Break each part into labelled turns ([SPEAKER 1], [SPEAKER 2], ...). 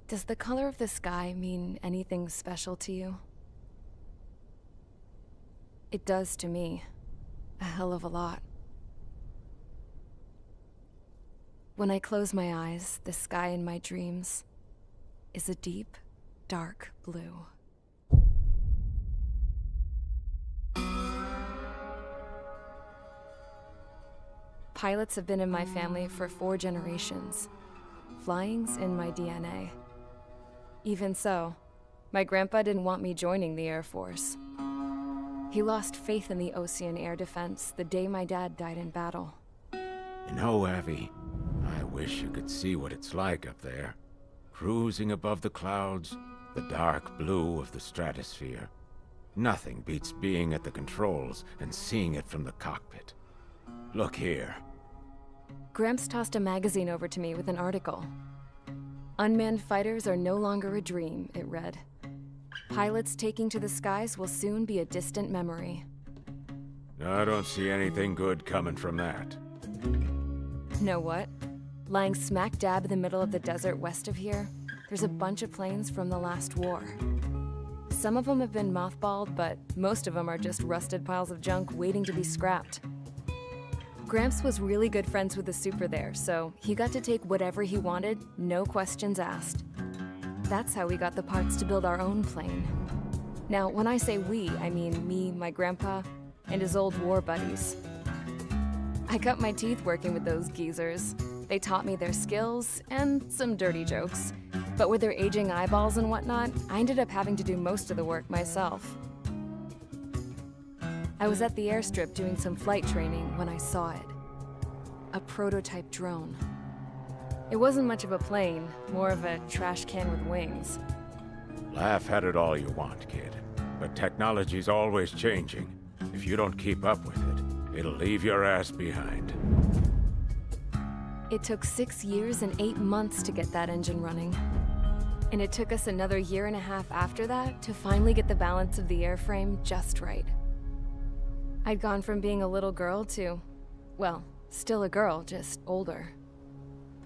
[SPEAKER 1] Does the color of the sky mean anything special to you? It does to me. A hell of a lot. When I close my eyes, the sky in my dreams is a deep, dark blue. Pilots have been in my family for 4 generations. Flying's in my DNA. Even so, my grandpa didn't want me joining the Air Force. He lost faith in the Ocean Air Defense the day my dad died in battle.
[SPEAKER 2] You know, Abby, I wish you could see what it's like up there. Cruising above the clouds, the dark blue of the stratosphere. Nothing beats being at the controls and seeing it from the cockpit. Look here.
[SPEAKER 1] Gramps tossed a magazine over to me with an article. Unmanned fighters are no longer a dream, it read. Pilots taking to the skies will soon be a distant memory.
[SPEAKER 2] I don't see anything good coming from that.
[SPEAKER 1] Know what? Lying smack dab in the middle of the desert west of here, there's a bunch of planes from the last war. Some of them have been mothballed, but most of them are just rusted piles of junk waiting to be scrapped. Gramps was really good friends with the super there, so he got to take whatever he wanted, no questions asked. That's how we got the parts to build our own plane. Now, when I say we, I mean me, my grandpa, and his old war buddies. I cut my teeth working with those geezers. They taught me their skills and some dirty jokes. But with their aging eyeballs and whatnot, I ended up having to do most of the work myself. I was at the airstrip doing some flight training when I saw it. A prototype drone. It wasn't much of a plane, more of a trash can with wings.
[SPEAKER 2] Laugh at it all you want, kid. But technology's always changing. If you don't keep up with it, it'll leave your ass behind.
[SPEAKER 1] It took 6 years and 8 months to get that engine running. And it took us another 1.5 years after that to finally get the balance of the airframe just right. I'd gone from being a little girl to, well, still a girl, just older.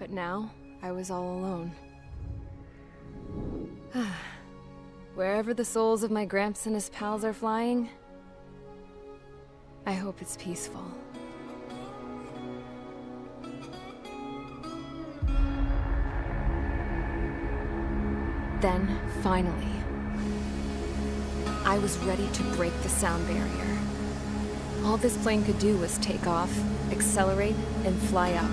[SPEAKER 1] But now, I was all alone. Wherever the souls of my Gramps and his pals are flying, I hope it's peaceful. Then, finally, I was ready to break the sound barrier. All this plane could do was take off, accelerate, and fly up.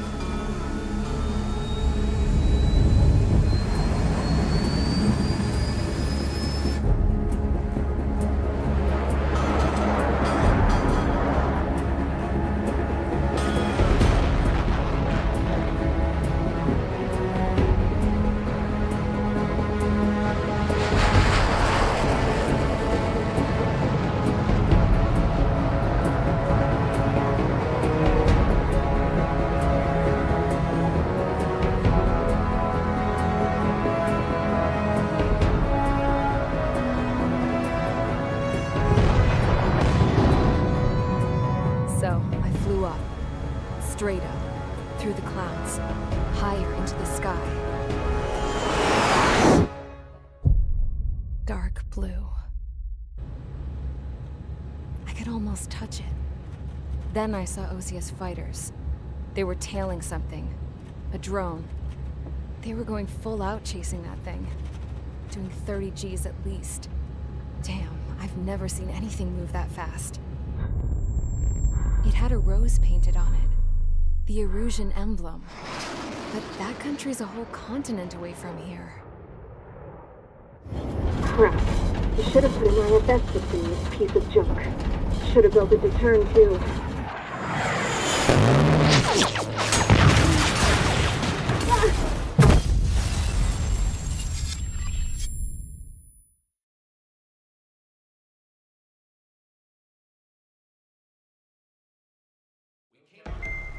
[SPEAKER 1] So, I flew up. Straight up. Through the clouds. Higher into the sky. Dark blue. I could almost touch it. Then I saw Osia's fighters. They were tailing something. A drone. They were going full out chasing that thing. Doing 30 Gs at least. Damn, I've never seen anything move that fast. It had a rose painted on it. The Erusian emblem. But that country's a whole continent away from here.
[SPEAKER 3] Crap. You should have put an IFS system in this piece of junk. Should have built a deterrent too.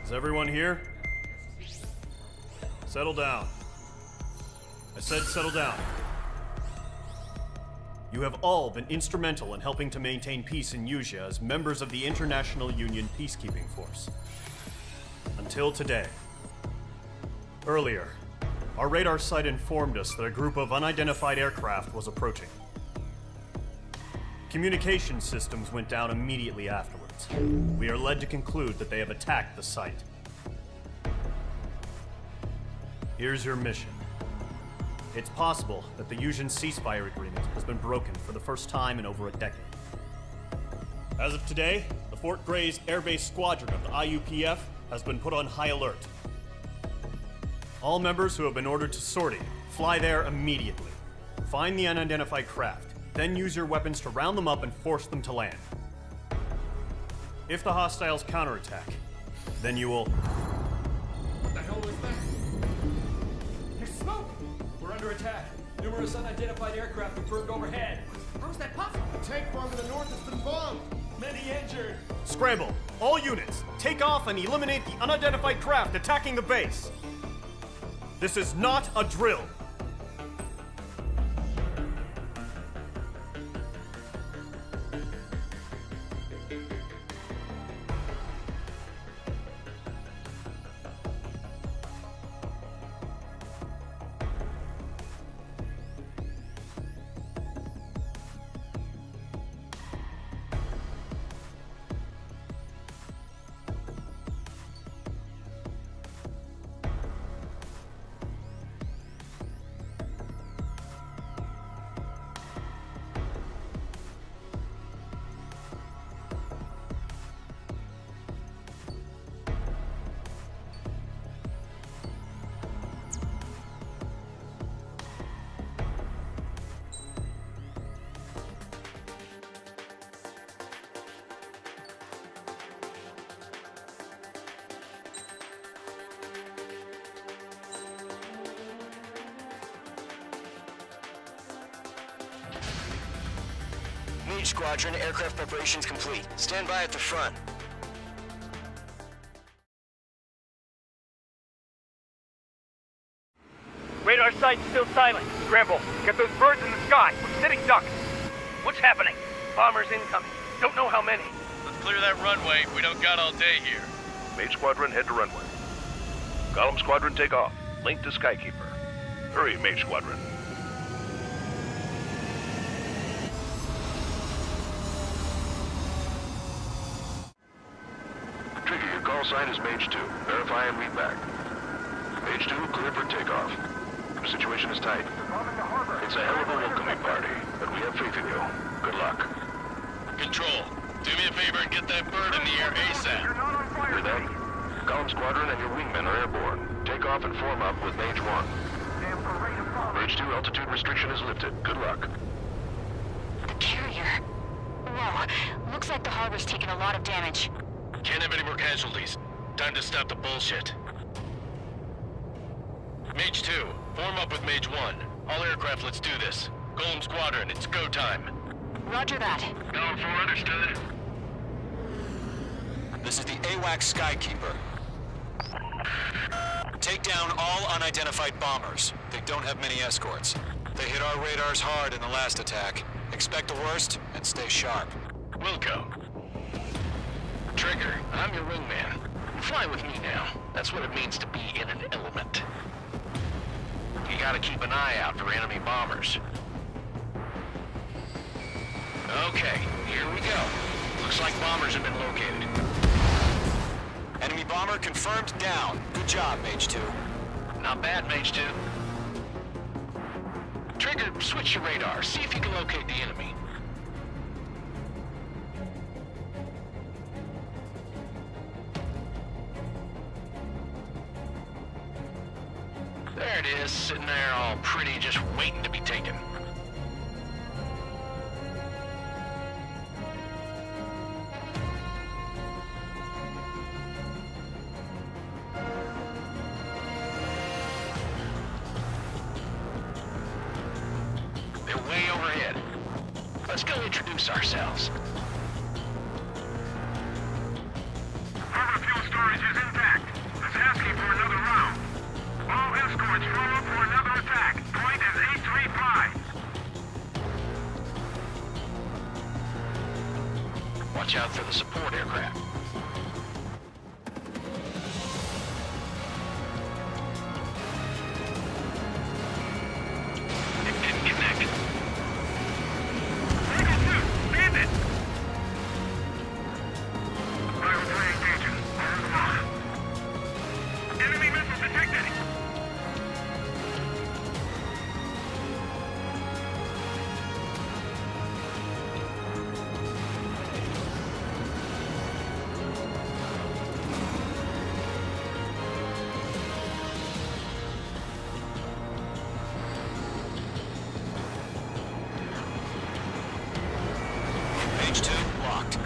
[SPEAKER 4] Is everyone here? Settle down. I said settle down. You have all been instrumental in helping to maintain peace in Usea as members of the International Union Peacekeeping Force. Until today. Earlier, our radar site informed us that a group of unidentified aircraft was approaching. Communication systems went down immediately afterwards. We are led to conclude that they have attacked the site. Here's your mission. It's possible that the Usian ceasefire agreement has been broken for the first time in over a decade. As of today, the Fort Gray's Airbase Squadron of the IUPF has been put on high alert. All members who have been ordered to sortie, fly there immediately. Find the unidentified craft, then use your weapons to round them up and force them to land. If the hostiles counterattack, then you will...
[SPEAKER 5] What the hell was that? There's smoke! We're under attack. Numerous unidentified aircraft confirmed overhead. How is that possible?
[SPEAKER 6] A tank farm in the north has been bombed.
[SPEAKER 5] Many injured.
[SPEAKER 4] Scramble! All units, take off and eliminate the unidentified craft attacking the base! This is not a drill!
[SPEAKER 7] Mage Squadron, aircraft preparations complete. Stand by at the front.
[SPEAKER 8] Radar site's still silent. Scramble. Get those birds in the sky. We're sitting ducks. What's happening? Bombers incoming. Don't know how many.
[SPEAKER 9] Let's clear that runway. We don't got all day here.
[SPEAKER 10] Mage Squadron, head to runway. Column Squadron, take off. Link to Skykeeper. Hurry, Mage Squadron. Trigger, your call sign is Mage 2. Verify and read back. Mage 2, clear for takeoff. The situation is tight. It's a hell of a welcoming party, but we have faith in you. Good luck.
[SPEAKER 9] Control. Do me a favor and get that bird in the air ASAP.
[SPEAKER 10] Hear that? Column Squadron and your wingmen are airborne. Take off and form up with Mage 1. Mage 2 altitude restriction is lifted. Good luck.
[SPEAKER 11] The carrier. Whoa. Looks like the harbor's taken a lot of damage.
[SPEAKER 9] Can't have any more casualties. Time to stop the bullshit. Mage 2, form up with Mage 1. All aircraft, let's do this. Golem Squadron, it's go time.
[SPEAKER 11] Roger that.
[SPEAKER 9] Golem 4, understood.
[SPEAKER 7] This is the AWACS Skykeeper. Take down all unidentified bombers. They don't have many escorts. They hit our radars hard in the last attack. Expect the worst and stay sharp.
[SPEAKER 9] Wilco. Trigger, I'm your wingman. Fly with me now. That's what it means to be in an element. You gotta keep an eye out for enemy bombers. Okay, here we go. Looks like bombers have been located.
[SPEAKER 7] Enemy bomber confirmed down. Good job, Mage 2.
[SPEAKER 9] Not bad, Mage 2. Trigger, switch your radar. See if you can locate the enemy. There it is, sitting there all pretty, just waiting to be taken. They're way overhead. Let's go introduce ourselves.
[SPEAKER 8] Harbor fuel storage is intact. It's asking for another round. All escorts roll up for another attack. Point is 835.
[SPEAKER 9] Watch out for the support aircraft. It didn't connect.
[SPEAKER 8] Eagle 2, bandit! Rival plane engaging. Hold them off. Enemy missile detected.
[SPEAKER 7] Mage 2 locked.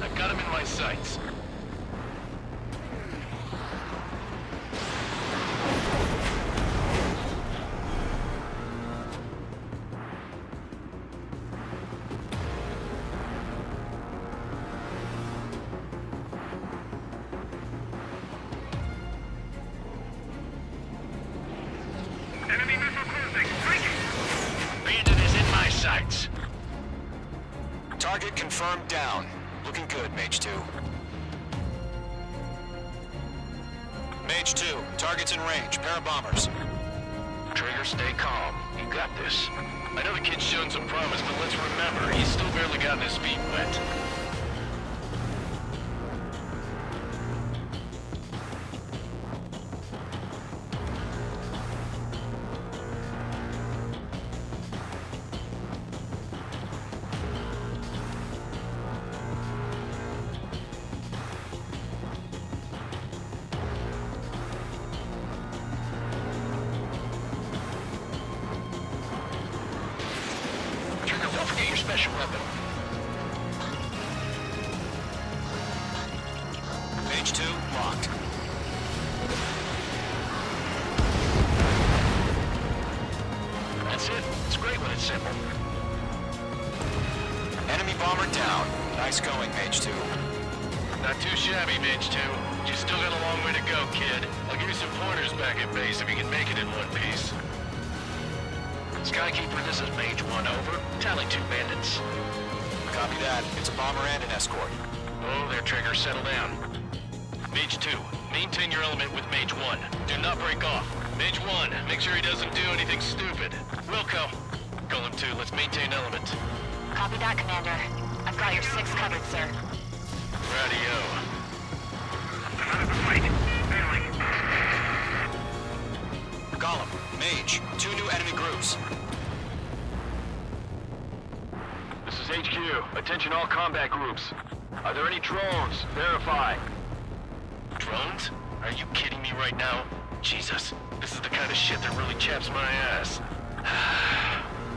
[SPEAKER 9] I've got him in my sights.
[SPEAKER 8] Enemy missile cruising. Breaking.
[SPEAKER 9] Bandit is in my sights.
[SPEAKER 7] Target confirmed down. Looking good, Mage 2. Mage 2, target's in range. Pair of bombers.
[SPEAKER 9] Trigger, stay calm. You got this. I know the kid's shown some promise, but let's remember, he's still barely gotten his feet wet. Trigger, don't forget your special weapon.
[SPEAKER 7] Mage 2 locked.
[SPEAKER 9] That's it. It's great when it's simple.
[SPEAKER 7] Enemy bomber down. Nice going, Mage 2.
[SPEAKER 9] Not too shabby, Mage 2. You still got a long way to go, kid. I'll give you some pointers back at base if you can make it in one piece. Skykeeper, this is Mage 1, over. Tally 2 bandits.
[SPEAKER 7] Copy that. It's a bomber and an escort.
[SPEAKER 9] Oh, there, Trigger, settle down. Mage 2, maintain your element with Mage 1. Do not break off. Mage 1, make sure he doesn't do anything stupid. Wilco, Golem 2, let's maintain element.
[SPEAKER 11] Copy that, Commander. I've got your 6 covered, sir.
[SPEAKER 9] Radio.
[SPEAKER 7] Golem, Mage, 2 new enemy groups.
[SPEAKER 10] This is HQ. Attention all combat groups. Are there any drones? Verify.
[SPEAKER 9] Drones? Are you kidding me right now? Jesus, this is the kind of shit that really chaps my ass.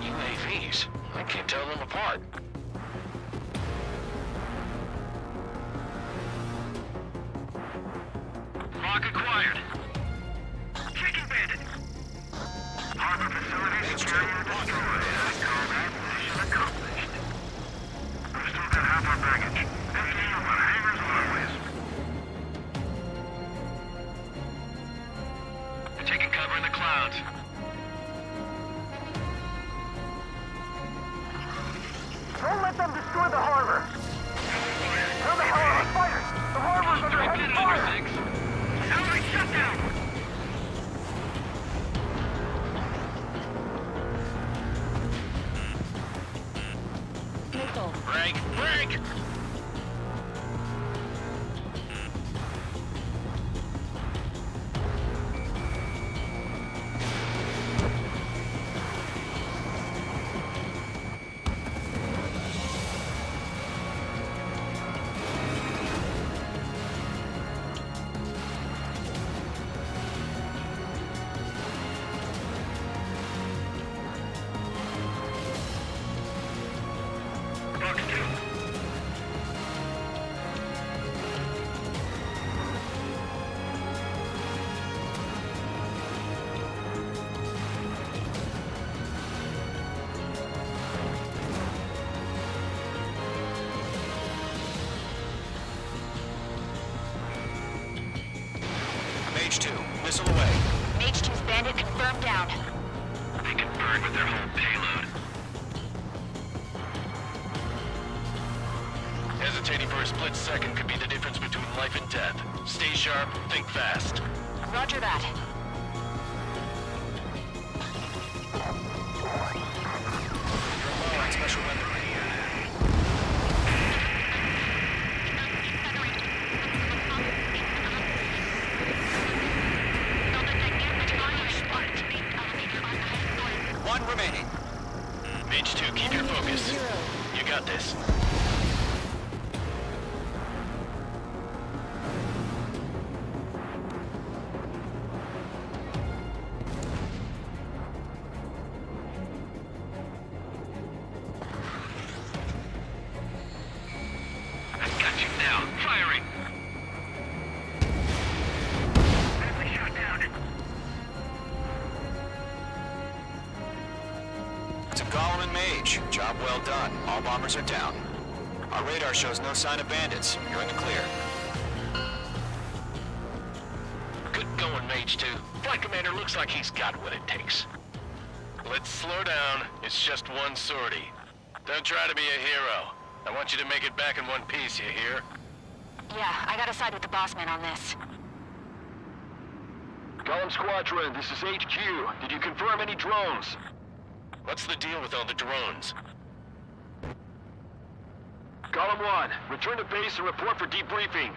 [SPEAKER 9] UAVs? I can't tell them apart.
[SPEAKER 8] Lock acquired. Chicken bandit. Harbor facilities secured and destroyed. Combat mission accomplished. We've still got half our baggage. Empty on hangars and runways.
[SPEAKER 10] They're taking cover in the clouds.
[SPEAKER 8] Don't let them destroy the harbor. Where the hell are the fighters? The harbor's under heavy fire. Enemy shutdown.
[SPEAKER 9] Break! Break!
[SPEAKER 8] Box 2.
[SPEAKER 7] Mage 2, missile away.
[SPEAKER 11] Mage 2's bandit confirmed down.
[SPEAKER 10] They can burn with their whole payload. Hesitating for a split second could be the difference between life and death. Stay sharp, think fast.
[SPEAKER 11] Roger that.
[SPEAKER 7] Low on special weapon. One remaining.
[SPEAKER 9] Mage 2, keep your focus. You got this.
[SPEAKER 10] I got you now. Firing!
[SPEAKER 8] Enemy shot down.
[SPEAKER 7] To Golem and Mage, job well done. All bombers are down. Our radar shows no sign of bandits. You're in the clear.
[SPEAKER 9] Good going, Mage 2. Flight Commander looks like he's got what it takes. Let's slow down. It's just one sortie. Don't try to be a hero. I want you to make it back in one piece, you hear?
[SPEAKER 11] Yeah, I gotta side with the boss man on this.
[SPEAKER 10] Golem Squadron, this is HQ. Did you confirm any drones?
[SPEAKER 9] What's the deal with all the drones?
[SPEAKER 10] Golem 1, return to base and report for debriefing.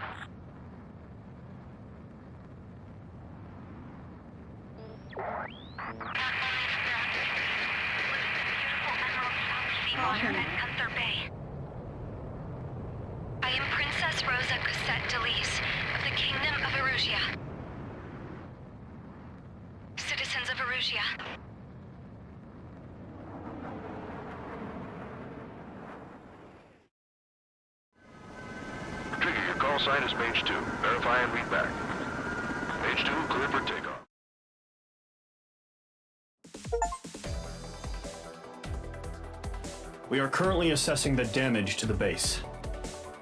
[SPEAKER 12] I am Princess Rosa Cosette Delise of the Kingdom of Erusia. Citizens of Erusia.
[SPEAKER 10] Trigger, your call sign is Mage 2. Verify and read back. Mage 2, clear for takeoff.
[SPEAKER 4] We are currently assessing the damage to the base.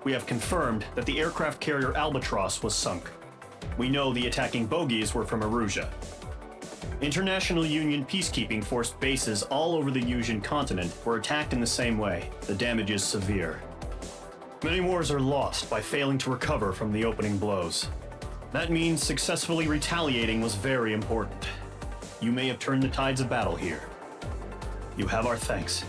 [SPEAKER 4] We have confirmed that the aircraft carrier Albatross was sunk. We know the attacking bogies were from Erusia. International Union peacekeeping force bases all over the Yusian continent were attacked in the same way. The damage is severe. Many wars are lost by failing to recover from the opening blows. That means successfully retaliating was very important. You may have turned the tides of battle here. You have our thanks.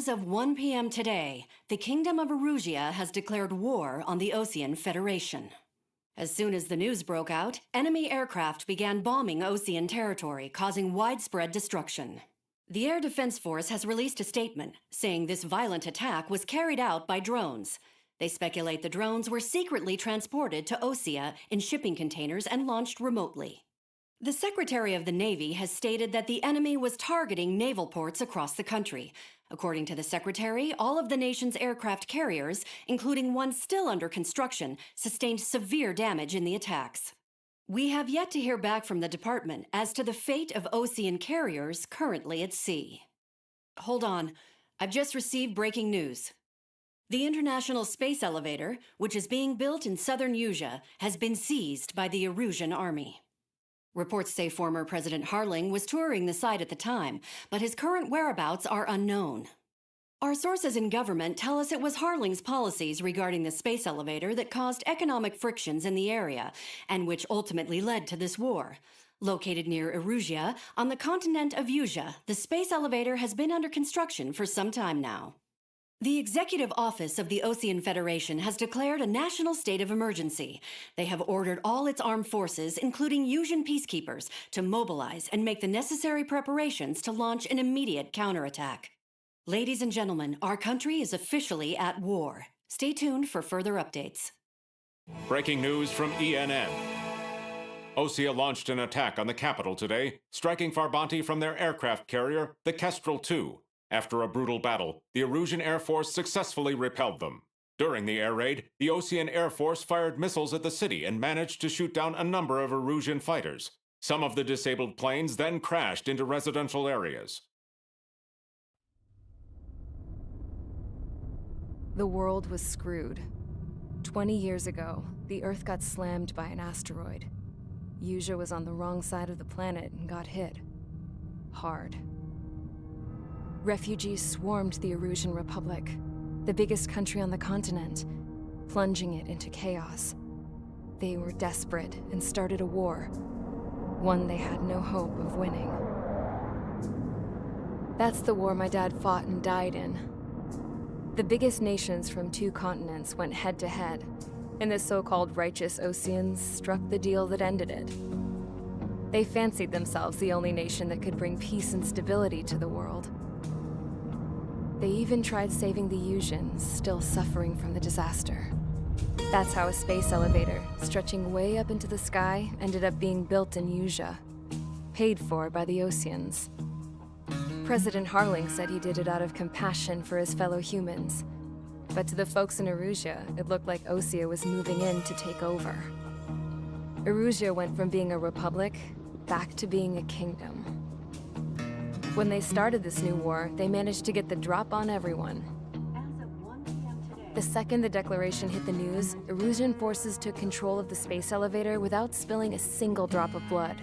[SPEAKER 13] As of 1 p.m. today, the Kingdom of Erusia has declared war on the Osean Federation. As soon as the news broke out, enemy aircraft began bombing Osean territory, causing widespread destruction. The Air Defense Force has released a statement saying this violent attack was carried out by drones. They speculate the drones were secretly transported to Osea in shipping containers and launched remotely. The Secretary of the Navy has stated that the enemy was targeting naval ports across the country. According to the Secretary, all of the nation's aircraft carriers, including one still under construction, sustained severe damage in the attacks. We have yet to hear back from the department as to the fate of Osean carriers currently at sea. Hold on, I've just received breaking news. The International Space Elevator, which is being built in southern Erusia, has been seized by the Erusian army. Reports say former President Harling was touring the site at the time, but his current whereabouts are unknown. Our sources in government tell us it was Harling's policies regarding the space elevator that caused economic frictions in the area, and which ultimately led to this war. Located near Erusia, on the continent of Erusia, the space elevator has been under construction for some time now. The Executive Office of the Osean Federation has declared a national state of emergency. They have ordered all its armed forces, including Erusian peacekeepers, to mobilize and make the necessary preparations to launch an immediate counterattack. Ladies and gentlemen, our country is officially at war. Stay tuned for further updates.
[SPEAKER 14] Breaking news from ENN. Osea launched an attack on the capital today, striking Farbanti from their aircraft carrier, the Kestrel II. After a brutal battle, the Erusian Air Force successfully repelled them. During the air raid, the Osean Air Force fired missiles at the city and managed to shoot down a number of Erusian fighters. Some of the disabled planes then crashed into residential areas.
[SPEAKER 1] The world was screwed. 20 years ago, the Earth got slammed by an asteroid. Erusia was on the wrong side of the planet and got hit. Hard. Refugees swarmed the Erusian Republic, the biggest country on the continent, plunging it into chaos. They were desperate and started a war, one they had no hope of winning. That's the war my dad fought and died in. The biggest nations from 2 continents went head-to-head, and the so-called righteous Oseans struck the deal that ended it. They fancied themselves the only nation that could bring peace and stability to the world. They even tried saving the Usians, still suffering from the disaster. That's how a space elevator, stretching way up into the sky, ended up being built in Usia, paid for by the Oseans. President Harling said he did it out of compassion for his fellow humans. But to the folks in Erusia, it looked like Osea was moving in to take over. Erusia went from being a republic back to being a kingdom. When they started this new war, they managed to get the drop on everyone. The second the declaration hit the news, Erusian forces took control of the space elevator without spilling a single drop of blood.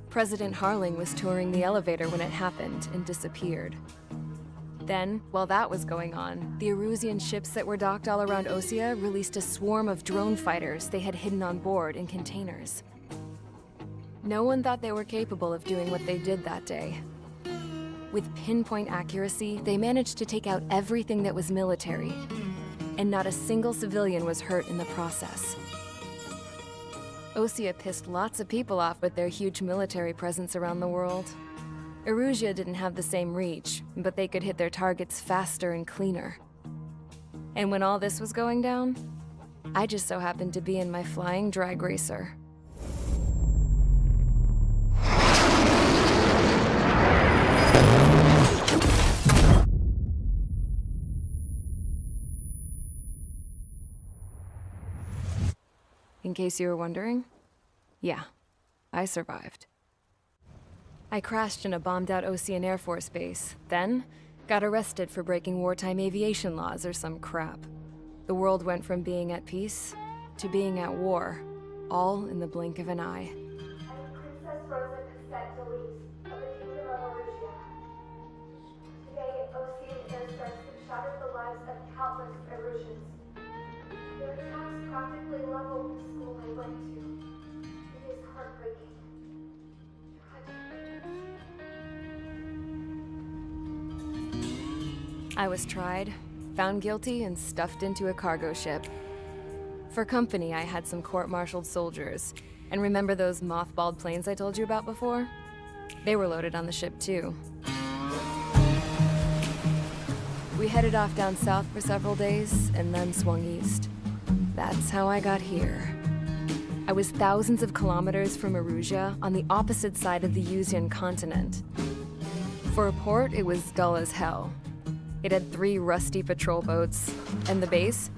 [SPEAKER 1] President Harling was touring the elevator when it happened and disappeared. Then, while that was going on, the Erusian ships that were docked all around Osea released a swarm of drone fighters they had hidden on board in containers. No one thought they were capable of doing what they did that day. With pinpoint accuracy, they managed to take out everything that was military, and not a single civilian was hurt in the process. Osea pissed lots of people off with their huge military presence around the world. Erusia didn't have the same reach, but they could hit their targets faster and cleaner. And when all this was going down, I just so happened to be in my flying drag racer. In case you were wondering, yeah, I survived. I crashed in a bombed-out Osean Air Force base, then got arrested for breaking wartime aviation laws or some crap. The world went from being at peace to being at war, all in the blink of an eye.
[SPEAKER 3] Princess Rosa Cassette Delise of the Kingdom of Erusia. Today, Osean airstrikes have shattered the lives of countless Erusians. Their attacks practically leveled the school I went to. It is heartbreaking.
[SPEAKER 1] I was tried, found guilty, and stuffed into a cargo ship. For company, I had some court-martialed soldiers. And remember those mothballed planes I told you about before? They were loaded on the ship, too. We headed off down south for several days, and then swung east. That's how I got here. I was thousands of kilometers from Erusia, on the opposite side of the Usian continent. For a port, it was dull as hell. It had 3 rusty patrol boats, and the base?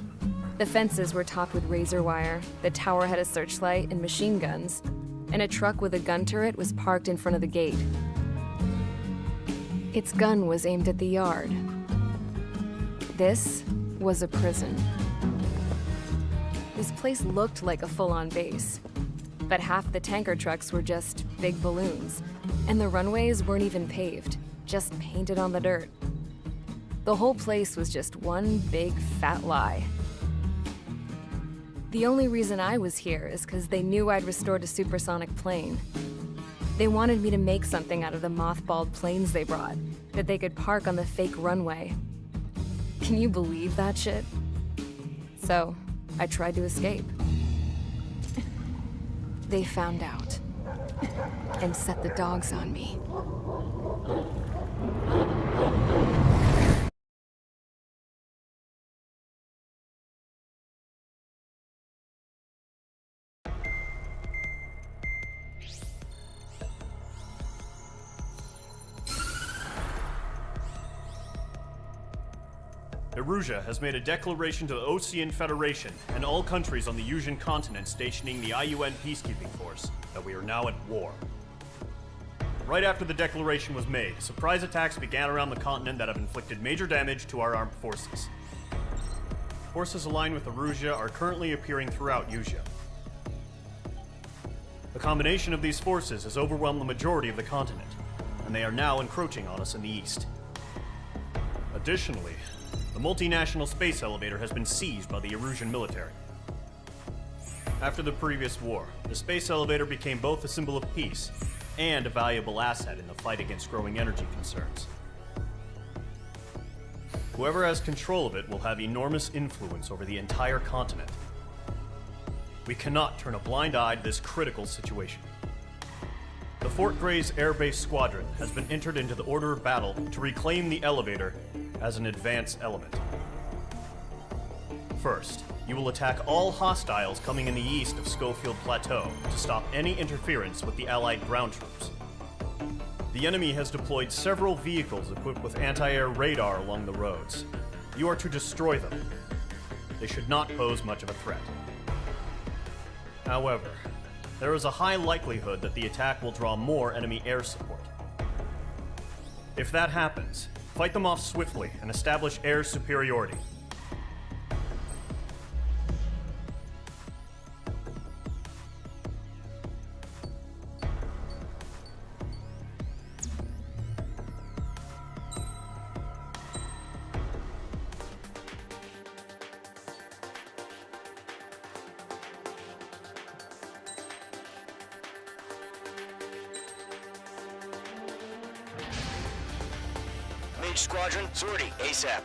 [SPEAKER 1] The fences were topped with razor wire, the tower had a searchlight and machine guns, and a truck with a gun turret was parked in front of the gate. Its gun was aimed at the yard. This was a prison. This place looked like a full-on base, but half the tanker trucks were just big balloons, and the runways weren't even paved, just painted on the dirt. The whole place was just one big fat lie. The only reason I was here is because they knew I'd restored a supersonic plane. They wanted me to make something out of the mothballed planes they brought, that they could park on the fake runway. Can you believe that shit? So, I tried to escape. They found out, and set the dogs on me.
[SPEAKER 4] Erusia has made a declaration to the Osean Federation and all countries on the Usian continent stationing the IUN peacekeeping force that we are now at war. Right after the declaration was made, surprise attacks began around the continent that have inflicted major damage to our armed forces. Forces aligned with Erusia are currently appearing throughout Usia. The combination of these forces has overwhelmed the majority of the continent, and they are now encroaching on us in the east. Additionally, the multinational space elevator has been seized by the Erusian military. After the previous war, the space elevator became both a symbol of peace and a valuable asset in the fight against growing energy concerns. Whoever has control of it will have enormous influence over the entire continent. We cannot turn a blind eye to this critical situation. The Fort Gray's Air Base Squadron has been entered into the order of battle to reclaim the elevator as an advance element. First, you will attack all hostiles coming in the east of Schofield Plateau to stop any interference with the Allied ground troops. The enemy has deployed several vehicles equipped with anti-air radar along the roads. You are to destroy them. They should not pose much of a threat. However, there is a high likelihood that the attack will draw more enemy air support. If that happens, fight them off swiftly and establish air superiority.
[SPEAKER 15] Mage Squadron, sortie, ASAP.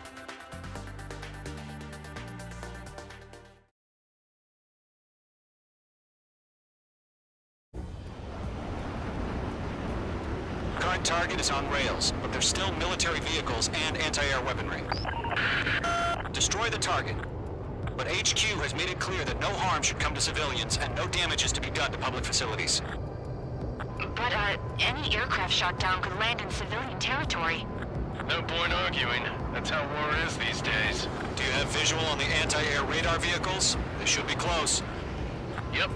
[SPEAKER 7] Current target is on rails, but there's still military vehicles and anti-air weaponry. Destroy the target. But HQ has made it clear that no harm should come to civilians and no damage is to be done to public facilities.
[SPEAKER 11] But, any aircraft shot down could land in civilian territory.
[SPEAKER 10] No point arguing. That's how war is these days.
[SPEAKER 7] Do you have visual on the anti-air radar vehicles? They should be close.
[SPEAKER 10] Yep.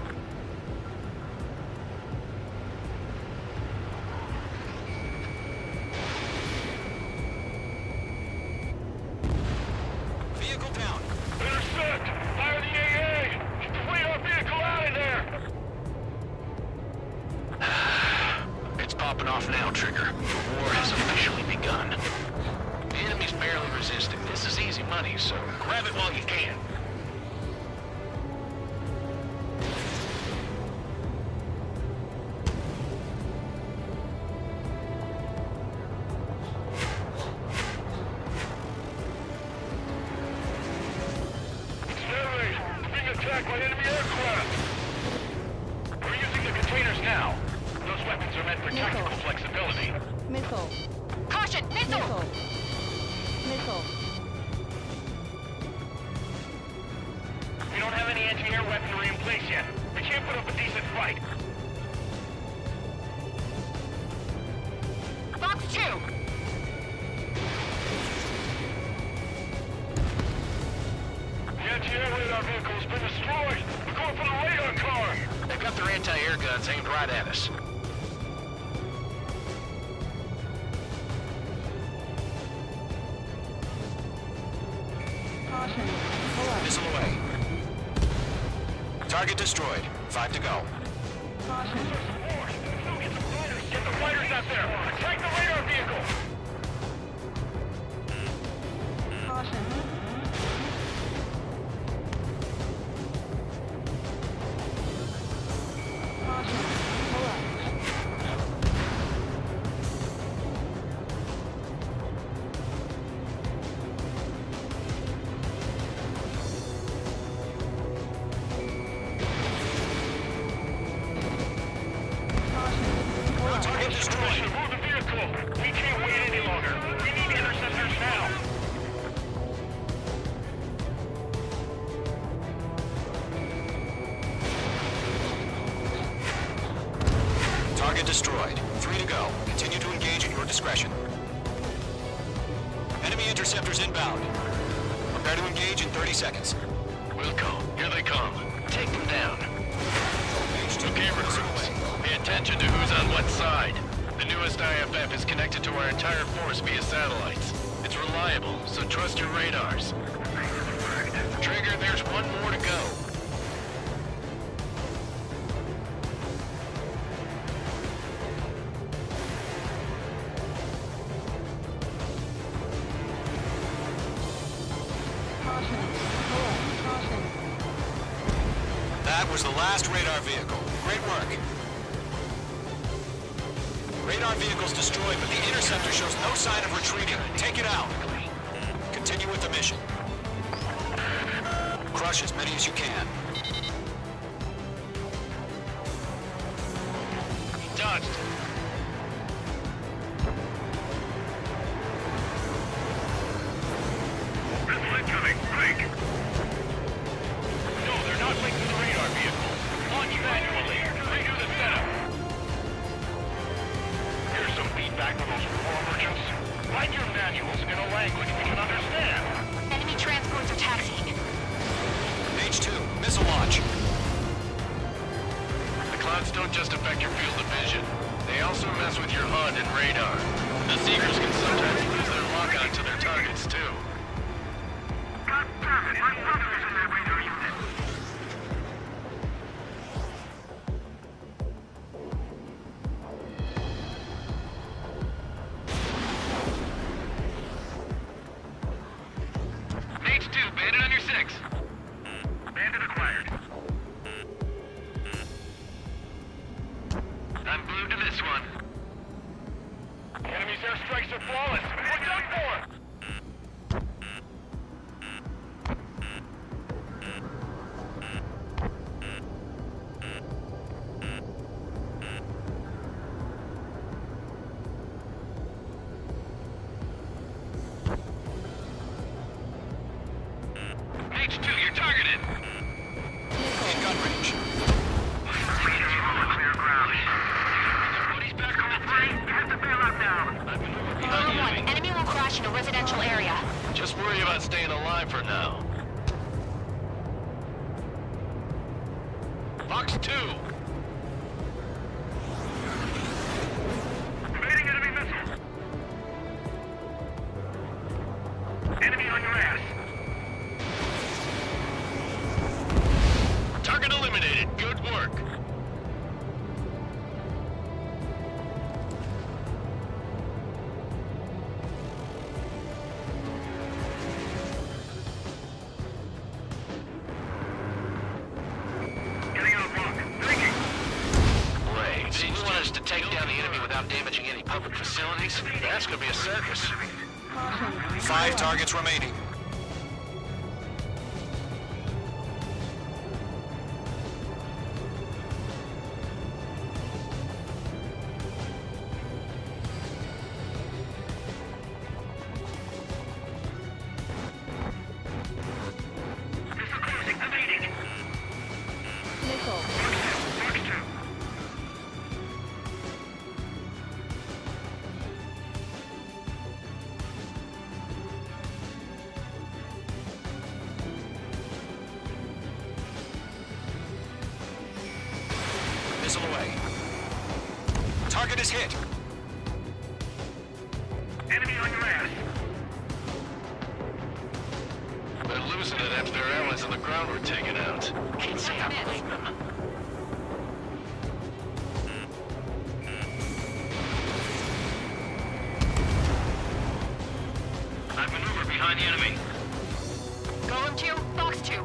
[SPEAKER 7] Vehicle down.
[SPEAKER 8] Intercept! Fire the AA! Get the radar vehicle out of there!
[SPEAKER 9] It's popping off now, Trigger. The war has officially begun. The enemy's barely resisting. This is easy money, so grab it while you can.
[SPEAKER 8] Stanley, we're being attacked by enemy aircraft! We're using the containers now. Those weapons are meant for tactical flexibility.
[SPEAKER 16] Missile.
[SPEAKER 11] Caution! Missile!
[SPEAKER 16] Missile. Missile.
[SPEAKER 8] We don't have any anti-air weaponry in place yet. We can't put up a decent fight.
[SPEAKER 11] Fox 2!
[SPEAKER 8] The anti-air radar vehicle has been destroyed. We're going for the radar car.
[SPEAKER 9] They've got their anti-air guns aimed right at us.
[SPEAKER 16] Caution. Pull up.
[SPEAKER 7] Missile away. Target destroyed. 5 to go.
[SPEAKER 16] Caution.
[SPEAKER 8] Get the fighters out there. Attack the radar vehicle.
[SPEAKER 16] Caution. Caution. Pull up.
[SPEAKER 7] Target destroyed.
[SPEAKER 8] Move the vehicle. We can't wait any longer. We need interceptors now.
[SPEAKER 7] Target destroyed. 3 to go. Continue to engage at your discretion. Enemy interceptors inbound. Prepare to engage in 30 seconds.
[SPEAKER 9] Wilco, here they come. Take them down. Okay, recruits. Pay attention to who's on what side. The newest IFF is connected to our entire force via satellites. It's reliable, so trust your radars. Trigger, there's one more to go.
[SPEAKER 7] That was the last radar vehicle. Great work. Radar vehicle's destroyed, but the interceptor shows no sign of retreating. Take it out. Continue with the mission. Crush as many as you can.
[SPEAKER 9] Dodged.
[SPEAKER 8] Missile incoming. Break.
[SPEAKER 9] No, they're not linked to the radar vehicle. Launch manually. Redo the setup. Here's some feedback for those war merchants. Write your manuals in a language we can understand.
[SPEAKER 11] Enemy transports are taxiing.
[SPEAKER 7] H2, missile launch.
[SPEAKER 9] The clouds don't just affect your field of vision. They also mess with your HUD and radar. The Seekers can sometimes lose their lock-on to their targets, too.
[SPEAKER 8] God damn it, my brother is in that radar unit.
[SPEAKER 9] H2, bandit on your 6.
[SPEAKER 8] Bandit acquired.
[SPEAKER 9] I'm blue to this one. Enemy's airstrikes are flawless. Watch out for him! H2, you're targeted.
[SPEAKER 7] In gun range.
[SPEAKER 8] Clear ground.
[SPEAKER 9] Everybody's back on the
[SPEAKER 8] Ray, you have to bail out now.
[SPEAKER 9] I've been over behind
[SPEAKER 11] Number
[SPEAKER 9] the
[SPEAKER 11] 1,
[SPEAKER 9] enemy.
[SPEAKER 11] enemy will crash in a residential area.
[SPEAKER 9] Just worry about staying alive for now. Fox 2.
[SPEAKER 8] Evading enemy missile. Enemy on your ass.
[SPEAKER 9] Target eliminated. Good work.
[SPEAKER 8] Getting out of lock. Breaking.
[SPEAKER 9] Great. You want us to take down the enemy without damaging any public facilities? That's gonna be a circus.
[SPEAKER 16] Caution.
[SPEAKER 7] 5 targets remaining.
[SPEAKER 8] Missile closing. Evading.
[SPEAKER 16] Missile.
[SPEAKER 8] Fox 2.
[SPEAKER 7] Missile away. Target is hit.
[SPEAKER 8] Enemy on your ass.
[SPEAKER 9] They're losing it after their allies on the ground were taken out. Can't say I blame them.
[SPEAKER 8] I've maneuvered behind the enemy.
[SPEAKER 11] Golem 2, Fox 2.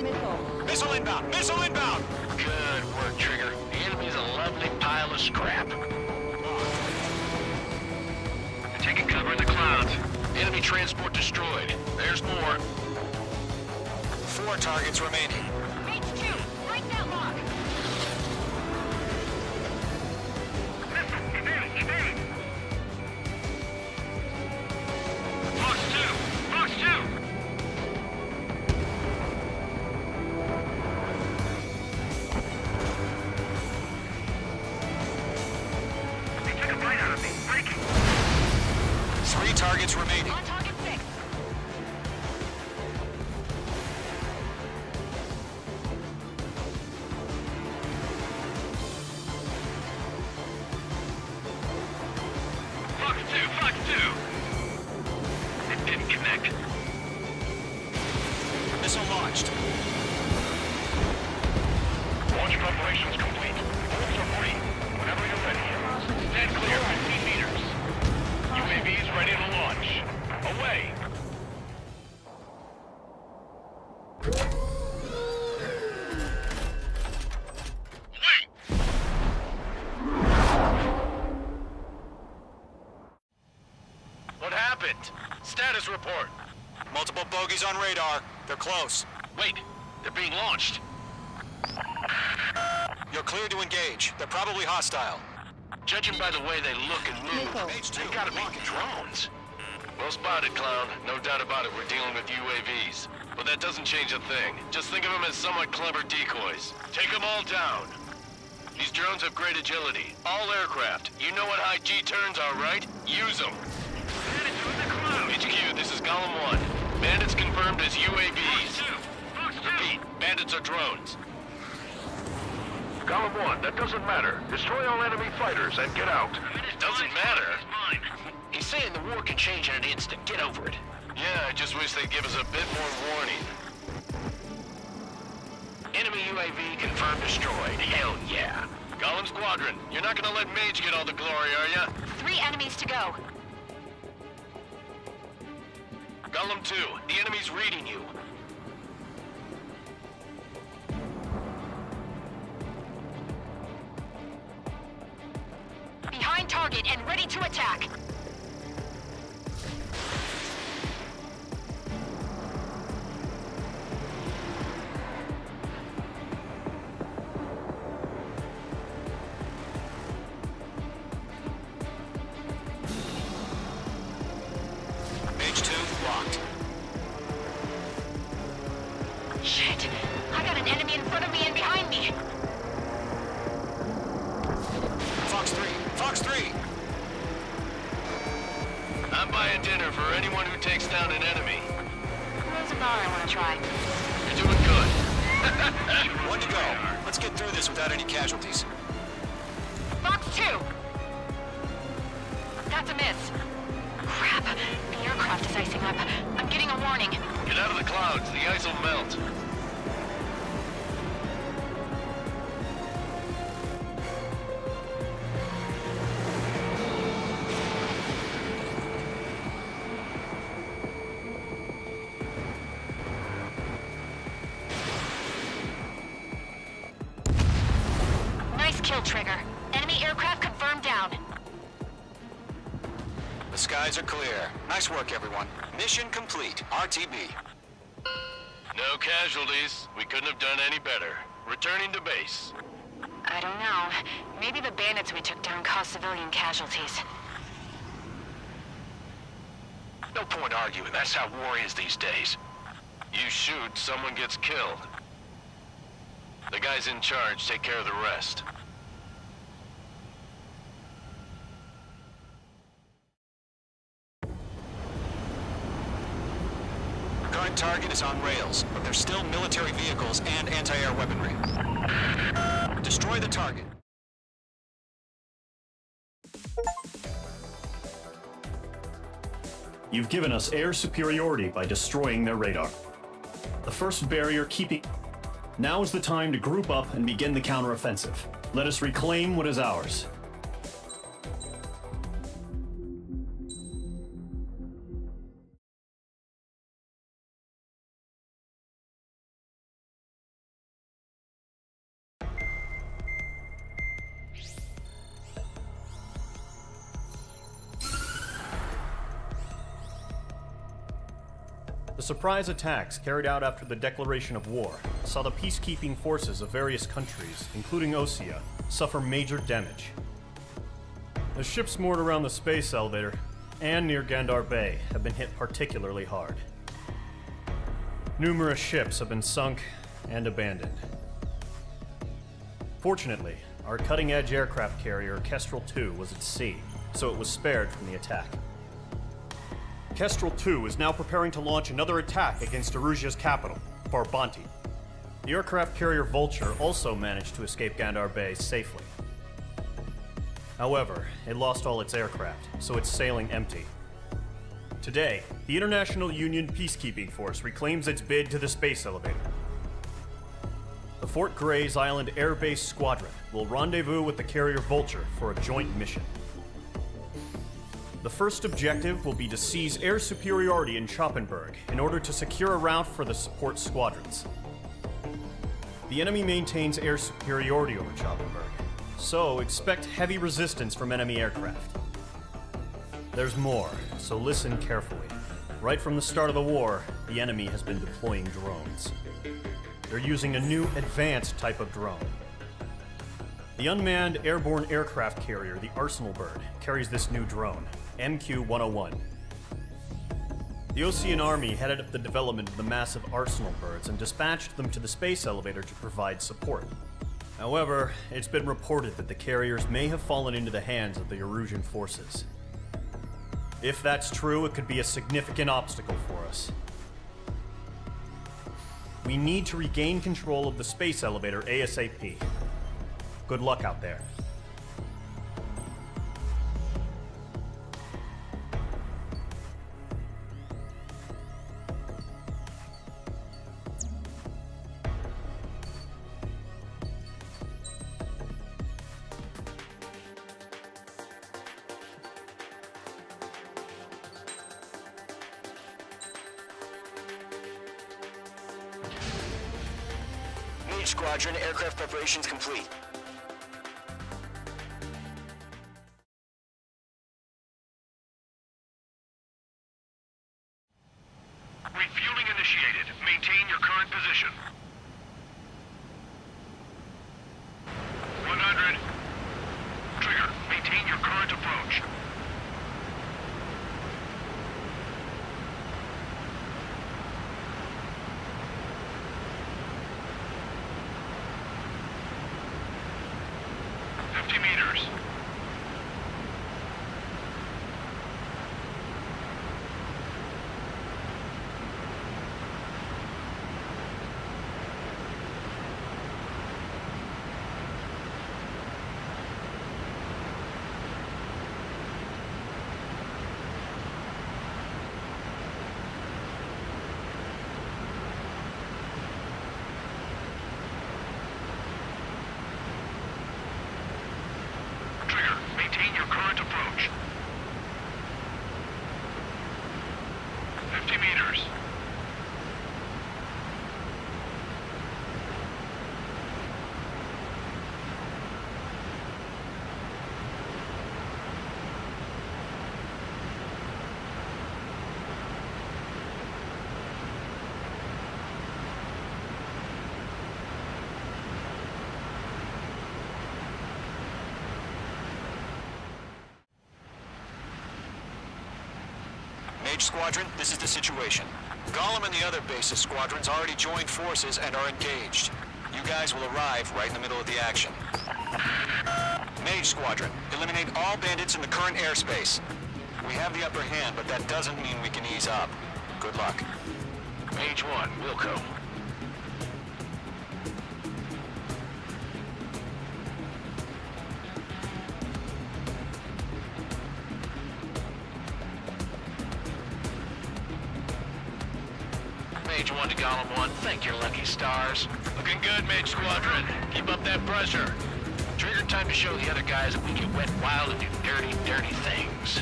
[SPEAKER 16] Missile.
[SPEAKER 7] Missile inbound. Missile inbound.
[SPEAKER 9] Good work, Trigger. The enemy's a lovely pile of scrap.
[SPEAKER 8] They're taking cover in the clouds.
[SPEAKER 9] Enemy transport destroyed. There's more.
[SPEAKER 7] 4 targets remaining.
[SPEAKER 11] H2, break that lock.
[SPEAKER 8] Missile. Evade. Evade. Fox 2. Fox 2. They took a bite out of me. Breaking.
[SPEAKER 7] 3 targets remaining.
[SPEAKER 11] On target 6.
[SPEAKER 8] Fox 2. Fox 2. It didn't connect.
[SPEAKER 7] Missile launched.
[SPEAKER 9] Launch preparations complete. Bolts are free. Whenever you're ready. Stand clear 15 meters. UAVs ready to launch. Away! Wait!
[SPEAKER 7] Status report.
[SPEAKER 15] Multiple bogeys on radar. They're close.
[SPEAKER 9] Wait, they're being launched.
[SPEAKER 15] You're clear to engage. They're probably hostile.
[SPEAKER 9] Judging by the way they look and move, they gotta be drones. Well spotted, Clown. No doubt about it, we're dealing with UAVs. But that doesn't change a thing. Just think of them as somewhat clever decoys. Take them all down. These drones have great agility. All aircraft. You know what high G turns are, right? Use them. HQ, this is Column 1. Bandits confirmed as UAVs. Repeat, bandits are drones.
[SPEAKER 10] Column 1, that doesn't matter. Destroy all enemy fighters and get out.
[SPEAKER 9] It doesn't matter. He's saying the war can change in an instant. Get over it. Yeah, I just wish they'd give us a bit more warning. Enemy UAV confirmed destroyed. Hell yeah. Gollum Squadron, you're not gonna let Mage get all the glory, are ya?
[SPEAKER 11] 3 enemies to go.
[SPEAKER 9] Gollum 2, the enemy's reading you.
[SPEAKER 11] Behind target and ready to attack.
[SPEAKER 15] Mage 2, locked.
[SPEAKER 11] Shit! I got an enemy in front of me and behind me!
[SPEAKER 15] Fox 3!
[SPEAKER 9] I'm buying dinner for anyone who takes down an enemy.
[SPEAKER 11] There's a bar I want to try.
[SPEAKER 9] You're doing good.
[SPEAKER 15] 1 to go. Let's get through this without any casualties.
[SPEAKER 11] Fox 2! That's a miss. Crap, the aircraft is icing up. I'm getting a warning.
[SPEAKER 9] Get out of the clouds, the ice will melt.
[SPEAKER 11] Nice kill, Trigger. Enemy aircraft confirmed down.
[SPEAKER 15] The skies are clear. Nice work, everyone. Mission complete. RTB.
[SPEAKER 9] No casualties. We couldn't have done any better. Returning to base.
[SPEAKER 11] I don't know. Maybe the bandits we took down caused civilian casualties.
[SPEAKER 9] No point arguing. That's how war is these days. You shoot, someone gets killed. The guys in charge take care of the rest.
[SPEAKER 15] Current target is on rails, but there's still military vehicles and anti-air weaponry. Destroy the target.
[SPEAKER 4] You've given us air superiority by destroying their radar. The first barrier keeping... Now is the time to group up and begin the counteroffensive. Let us reclaim what is ours. The surprise attacks carried out after the declaration of war saw the peacekeeping forces of various countries, including Osea, suffer major damage. The ships moored around the space elevator and near Gandar Bay have been hit particularly hard. Numerous ships have been sunk and abandoned. Fortunately, our cutting-edge aircraft carrier Kestrel II was at sea, so it was spared from the attack. Kestrel II is now preparing to launch another attack against Erusia's capital, Farbanti. The aircraft carrier Vulture also managed to escape Gandar Bay safely. However, it lost all its aircraft, so it's sailing empty. Today, the International Union Peacekeeping Force reclaims its bid to the space elevator. The Fort Gray's Island Air Base Squadron will rendezvous with the carrier Vulture for a joint mission. The first objective will be to seize air superiority in Schoppenberg in order to secure a route for the support squadrons. The enemy maintains air superiority over Schoppenberg, so expect heavy resistance from enemy aircraft. There's more, so listen carefully. Right from the start of the war, the enemy has been deploying drones. They're using a new advanced type of drone. The unmanned airborne aircraft carrier, the Arsenal Bird, carries this new drone, MQ-101. The Osean Army headed up the development of the massive Arsenal Birds and dispatched them to the space elevator to provide support. However, it's been reported that the carriers may have fallen into the hands of the Erusian forces. If that's true, it could be a significant obstacle for us. We need to regain control of the space elevator ASAP. Good luck out there.
[SPEAKER 15] Mage Squadron, aircraft preparations complete.
[SPEAKER 8] Refueling initiated. Maintain your current position. 100. Trigger, maintain your current approach. Meters. Maintain your current approach. 50 meters.
[SPEAKER 15] Mage Squadron, this is the situation. Gollum and the other bases squadrons already joined forces and are engaged. You guys will arrive right in the middle of the action. Mage Squadron, eliminate all bandits in the current airspace. We have the upper hand, but that doesn't mean we can ease up. Good luck.
[SPEAKER 9] Mage 1, Wilco. Mage 1 to Gollum 1, thank your lucky stars. Looking good, Mage Squadron. Keep up that pressure. Trigger time to show the other guys that we can wet wild and do dirty, dirty things.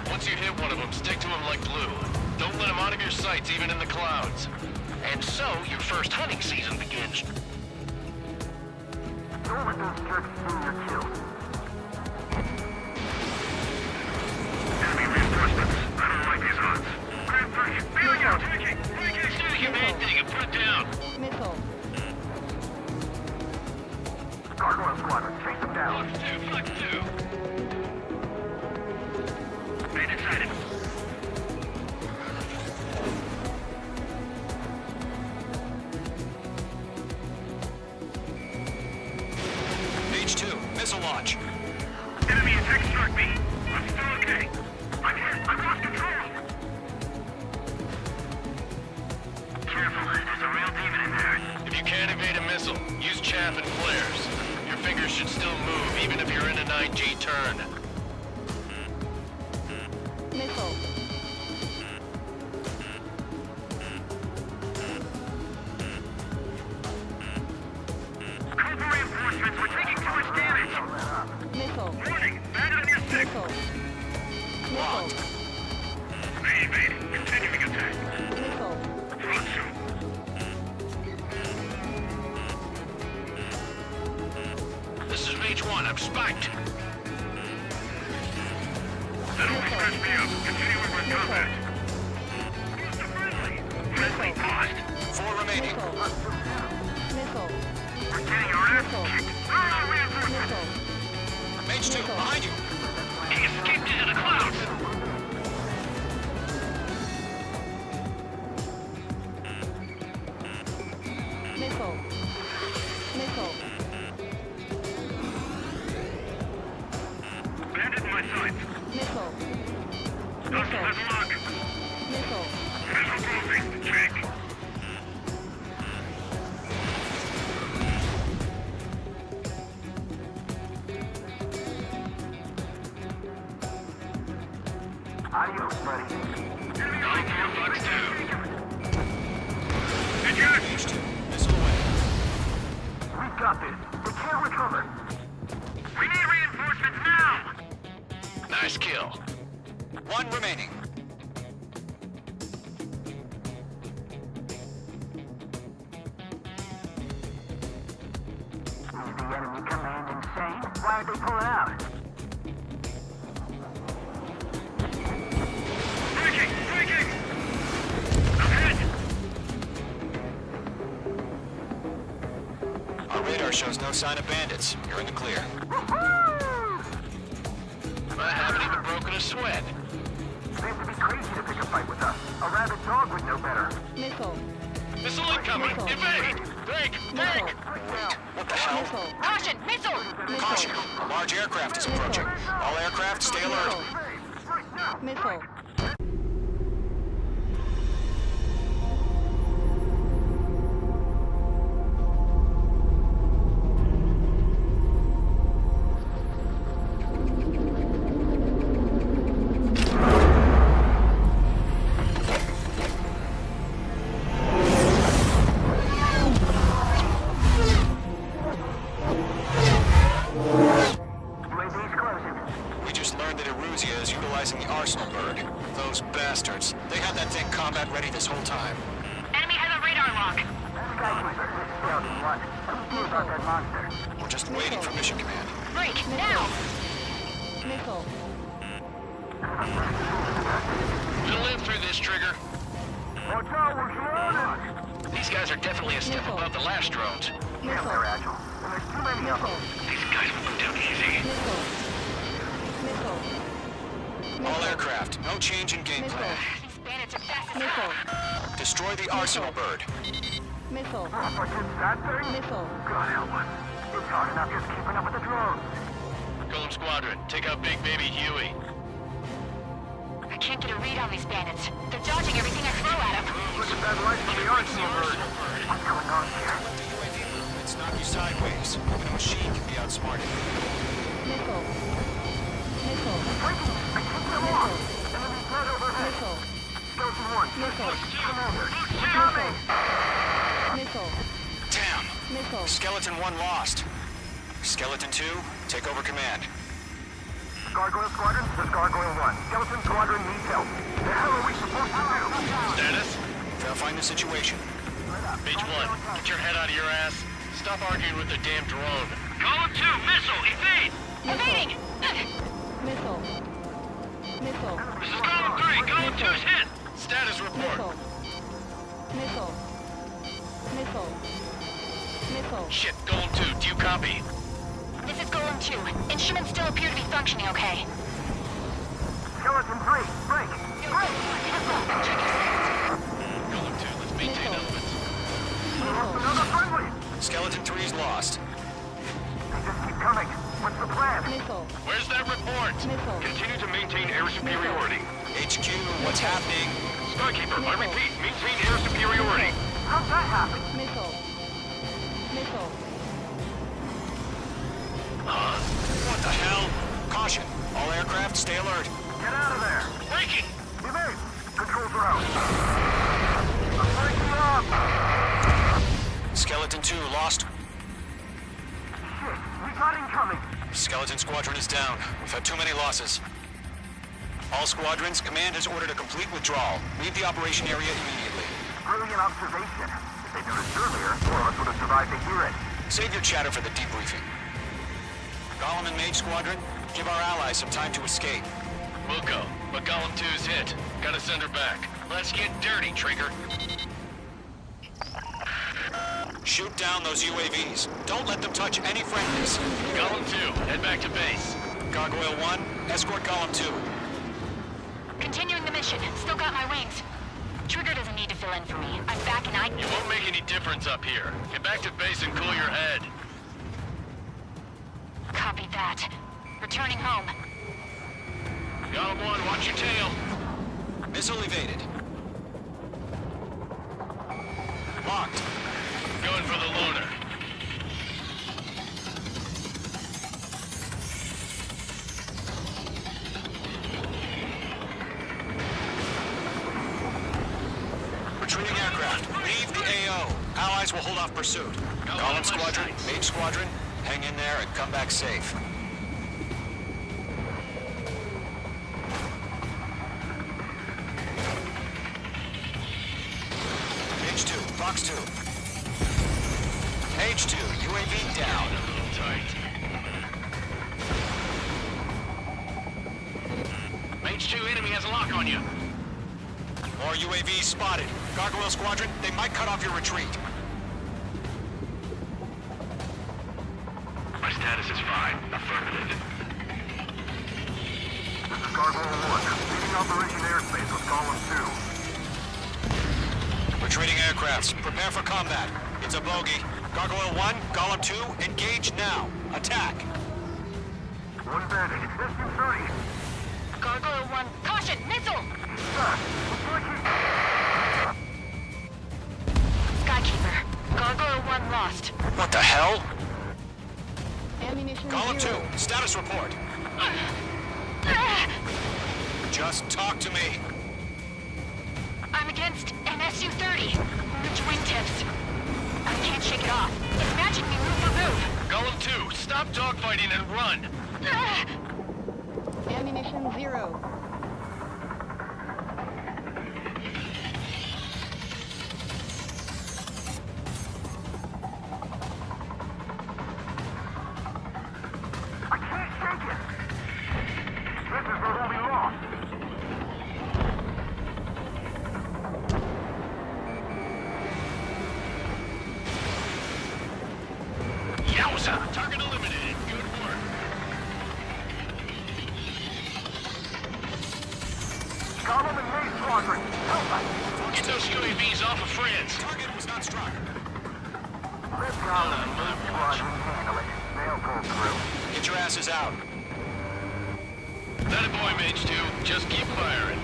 [SPEAKER 9] Once you hit one of them, stick to them like glue. Don't let them out of your sights, even in the clouds. And so, your first hunting season begins.
[SPEAKER 8] Don't let those jerks steal your kill. Enemy reinforcements. I don't like these hunts. Grand push. Feeling out. Taking.
[SPEAKER 9] Do your main thing and put it down.
[SPEAKER 16] Missile.
[SPEAKER 8] Gargoyle Squadron, chase them down.
[SPEAKER 9] Flex 2.
[SPEAKER 8] Bandit sighted.
[SPEAKER 15] Mage 2, missile launch.
[SPEAKER 8] Enemy attack struck me. I'm still okay. I'm hit. I've lost control. Careful, there's a real demon in there.
[SPEAKER 9] If you can't evade a missile, use chaff and flares. Your fingers should still move, even if you're in a 9G turn.
[SPEAKER 16] Missile.
[SPEAKER 8] Cobra reinforcements, we're taking too much damage.
[SPEAKER 16] Missile.
[SPEAKER 8] Warning, bandit on your six.
[SPEAKER 16] Missile. Missile.
[SPEAKER 8] They evaded. Continuing attack.
[SPEAKER 16] Missile.
[SPEAKER 8] Front shoot.
[SPEAKER 9] This is Mage 1, I'm spiked.
[SPEAKER 8] That only scratched me up. Continuing with combat.
[SPEAKER 15] Mage 2, behind you.
[SPEAKER 8] He escaped into the clouds.
[SPEAKER 16] Missile. Missile.
[SPEAKER 8] Bandit in my sights.
[SPEAKER 16] Missile.
[SPEAKER 8] Hostile has a lock.
[SPEAKER 16] Missile.
[SPEAKER 8] Missile closing. Check.
[SPEAKER 10] Adios, buddy.
[SPEAKER 8] Enemy on Fox 2. Engage!
[SPEAKER 15] Mage 2, missile away.
[SPEAKER 10] We've got this. They can't recover.
[SPEAKER 8] We need reinforcements now!
[SPEAKER 9] Nice kill.
[SPEAKER 15] 1 remaining.
[SPEAKER 10] Is the enemy command insane? Why aren't they pulling out?
[SPEAKER 8] Breaking! Breaking! Ahead!
[SPEAKER 15] Our radar shows no sign of bandits. You're in the clear.
[SPEAKER 9] I haven't even broken a sweat.
[SPEAKER 10] They have to be crazy to pick a fight with us. A rabid dog would know better.
[SPEAKER 16] Missile.
[SPEAKER 9] Missile incoming!
[SPEAKER 16] Missile.
[SPEAKER 9] Evade! Break!
[SPEAKER 16] Missile.
[SPEAKER 15] Wait, what the hell?
[SPEAKER 16] Missile.
[SPEAKER 11] Caution! Missile!
[SPEAKER 15] Caution! A large aircraft is approaching. All aircraft, stay alert.
[SPEAKER 16] Missile.
[SPEAKER 10] UAV's closing.
[SPEAKER 15] We just learned that Eruzia is utilizing the arsenal bird. Those bastards. They had that thing combat ready this whole time.
[SPEAKER 11] Enemy has a radar lock.
[SPEAKER 10] Skykeeper, this is Scout 1. Who knows about that monster?
[SPEAKER 15] We're just waiting for mission command.
[SPEAKER 11] Break! Now!
[SPEAKER 16] Missile.
[SPEAKER 9] We'll live through this, Trigger.
[SPEAKER 10] Watch out, we're surrounded!
[SPEAKER 9] These guys are definitely a step
[SPEAKER 16] Missile.
[SPEAKER 9] above the last drones.
[SPEAKER 10] Damn, they're agile. And there's too many of them.
[SPEAKER 16] Missile.
[SPEAKER 8] These guys will go down easy.
[SPEAKER 16] Missile. Missile.
[SPEAKER 15] All aircraft, no change in game
[SPEAKER 16] Missile.
[SPEAKER 15] plan.
[SPEAKER 11] These bandits are fast as
[SPEAKER 16] Missile.
[SPEAKER 11] hell.
[SPEAKER 15] Destroy the arsenal bird.
[SPEAKER 16] Missile.
[SPEAKER 10] What's that thing?
[SPEAKER 16] Missile.
[SPEAKER 10] God help us. It's hard enough just keeping up with the drones.
[SPEAKER 9] Golem Squadron, take out Big Baby Huey.
[SPEAKER 11] I can't get a read on these bandits. They're dodging everything I throw at them.
[SPEAKER 10] Look at that light from the arsenal bird. What's going on here?
[SPEAKER 15] Let the UAV movements knock you sideways. Even a machine can be outsmarted.
[SPEAKER 16] Missile. Missile.
[SPEAKER 10] Breaking! I kicked them off! Enemy threat overhead!
[SPEAKER 16] Missile.
[SPEAKER 10] Skeleton 1,
[SPEAKER 16] Missile.
[SPEAKER 10] Commander, we got me!
[SPEAKER 16] Missile.
[SPEAKER 15] Damn!
[SPEAKER 16] Missile.
[SPEAKER 15] Skeleton 1 lost. Skeleton 2, take over command.
[SPEAKER 10] Gargoyle Squadron, this is Gargoyle 1. Skeleton Squadron needs help. The hell are we supposed to do?
[SPEAKER 9] Status?
[SPEAKER 15] Verifying the situation.
[SPEAKER 9] Mage 1, get your head out of your ass. Stop arguing with the damn drone.
[SPEAKER 8] Column 2, missile, evade!
[SPEAKER 11] Evading!
[SPEAKER 16] Missile. Missile.
[SPEAKER 8] This is column 3, column 2's hit!
[SPEAKER 9] Status report.
[SPEAKER 16] Missile. Missile. Missile.
[SPEAKER 9] Shit, Golem 2, do you copy?
[SPEAKER 11] This is Golem 2. Instruments still appear to be functioning okay.
[SPEAKER 10] Skeleton 3, break! Break!
[SPEAKER 9] Golem 2, let's maintain elements.
[SPEAKER 10] Another friendly!
[SPEAKER 15] Skeleton 3's lost.
[SPEAKER 10] They just keep coming. What's the plan?
[SPEAKER 16] Missile.
[SPEAKER 9] Where's that report?
[SPEAKER 16] Missile.
[SPEAKER 8] Continue to maintain air superiority.
[SPEAKER 15] HQ, what's happening?
[SPEAKER 8] Skykeeper, I repeat, maintain air superiority.
[SPEAKER 10] How'd that happen?
[SPEAKER 16] Missile. Missile.
[SPEAKER 15] What the hell? Caution. All aircraft, stay alert.
[SPEAKER 10] Get out of there!
[SPEAKER 8] Breaking!
[SPEAKER 10] Evade! Controls are out. I'm breaking up!
[SPEAKER 15] Skeleton 2 lost.
[SPEAKER 10] Shit, we got incoming!
[SPEAKER 15] Skeleton Squadron is down. We've had too many losses. All squadrons, command has ordered a complete withdrawal. Leave the operation area immediately.
[SPEAKER 10] Brilliant observation. If they knew this earlier, more of us would have survived to hear it.
[SPEAKER 15] Save your chatter for the debriefing. Golem and Mage Squadron, give our allies some time to escape.
[SPEAKER 9] We'll go, but Golem 2's hit. Gotta send her back. Let's get dirty, Trigger.
[SPEAKER 15] Shoot down those UAVs. Don't let them touch any friendlies.
[SPEAKER 9] Golem 2, head back to base.
[SPEAKER 15] Gargoyle 1, escort Golem 2.
[SPEAKER 11] Continuing the mission. Still got my wings. Trigger doesn't need to fill in for me. I'm back and I...
[SPEAKER 9] You won't make any difference up here. Get back to base and cool your head.
[SPEAKER 11] Copy that. Returning home.
[SPEAKER 9] Golem 1, watch your tail.
[SPEAKER 15] Missile evaded. Locked.
[SPEAKER 9] Going for the loner.
[SPEAKER 15] Retreating aircraft. Leave the AO. Allies will hold off pursuit. Golem Squadron, Mage Squadron, hang in there and come back safe. H2, Fox 2. H2, UAV down.
[SPEAKER 9] Tight. Mage 2, enemy has a lock on you.
[SPEAKER 15] More UAVs spotted. Gargoyle Squadron, they might cut off your retreat.
[SPEAKER 10] My status is fine. Affirmative. This is Gargoyle 1. Leading Operation Airspace with Golem 2.
[SPEAKER 15] Retreating aircrafts, prepare for combat. It's a bogey. Gargoyle 1, Golem 2, engage now. Attack.
[SPEAKER 10] One bandit. SU-30.
[SPEAKER 11] Gargoyle 1, caution! Missile! Skykeeper. Gargoyle 1 lost.
[SPEAKER 15] What the hell?
[SPEAKER 16] Ammunition
[SPEAKER 15] Golem
[SPEAKER 16] 0.
[SPEAKER 15] 2, status report. Just talk to me.
[SPEAKER 11] I'm against an SU-30. Which wingtips? I can't shake it off. It's matching me move for move.
[SPEAKER 9] Golem 2, stop dogfighting and run.
[SPEAKER 16] Ammunition 0.
[SPEAKER 10] I can't shake it. This is where we lost.
[SPEAKER 9] Yowza! Target eliminated. Good work.
[SPEAKER 10] Golem and Mage Squadron, help us.
[SPEAKER 9] Get those UAVs off of friends.
[SPEAKER 15] Target was not struck.
[SPEAKER 10] Let Golem and Mage Squadron handle it. They'll pull through.
[SPEAKER 15] Get your asses out.
[SPEAKER 9] That a boy, Mage 2. Just keep firing.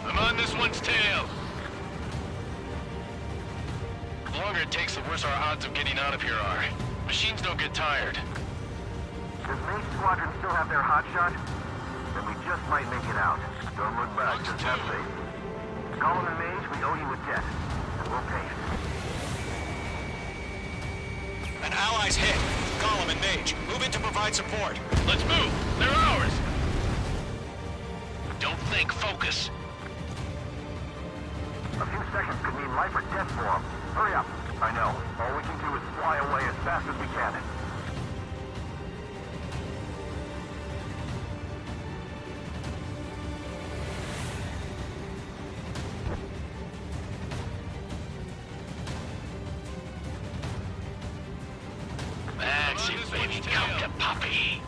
[SPEAKER 9] I'm on this one's tail. The longer it takes, the worse our odds of getting out of here are. Machines don't get tired.
[SPEAKER 10] Does Mage Squadron still have their hotshot? Then we just might make it out. Don't look back, just have faith. Golem and Mage, we owe you a debt. And we'll pay it.
[SPEAKER 15] An ally's hit. Golem and Mage, move in to provide support.
[SPEAKER 9] Let's move. They're ours. Don't think, focus.
[SPEAKER 10] A few seconds could mean life or death for them. Hurry up. I know. All we can do is fly away as fast as we can.
[SPEAKER 9] That's it, baby. Come to Poppy.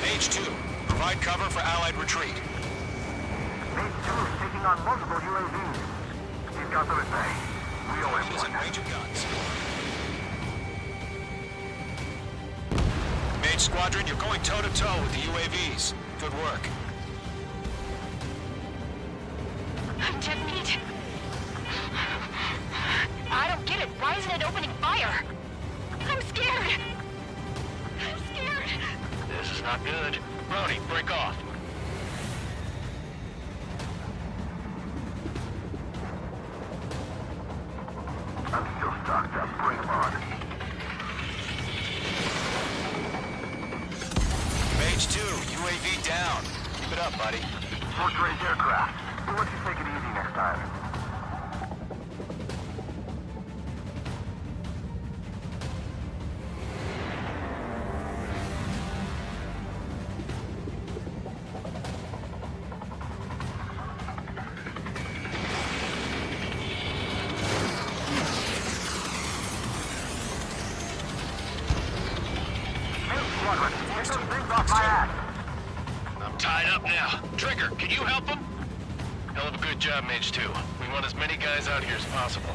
[SPEAKER 15] Mage 2, provide cover for Allied retreat.
[SPEAKER 10] Mage 2 is taking on multiple UAVs. He's got them at bay. We owe him
[SPEAKER 15] Is in
[SPEAKER 10] one.
[SPEAKER 15] range of guns. Mage Squadron, you're going toe-to-toe with the UAVs. Good work.
[SPEAKER 11] I'm dead meat. I don't get it. Why isn't it opening fire? I'm scared. I'm scared.
[SPEAKER 9] This is not good. Brody, break off.
[SPEAKER 10] I'm still stocked up. Bring them on.
[SPEAKER 15] Mage 2, UAV down. Keep it up, buddy.
[SPEAKER 10] Fort Gray's aircraft. We'll let you take it easy next time. Squadron. Get those things off my ass.
[SPEAKER 9] I'm tied up now. Trigger, can you help him? Hell of a good job, Mage 2. We want as many guys out here as possible.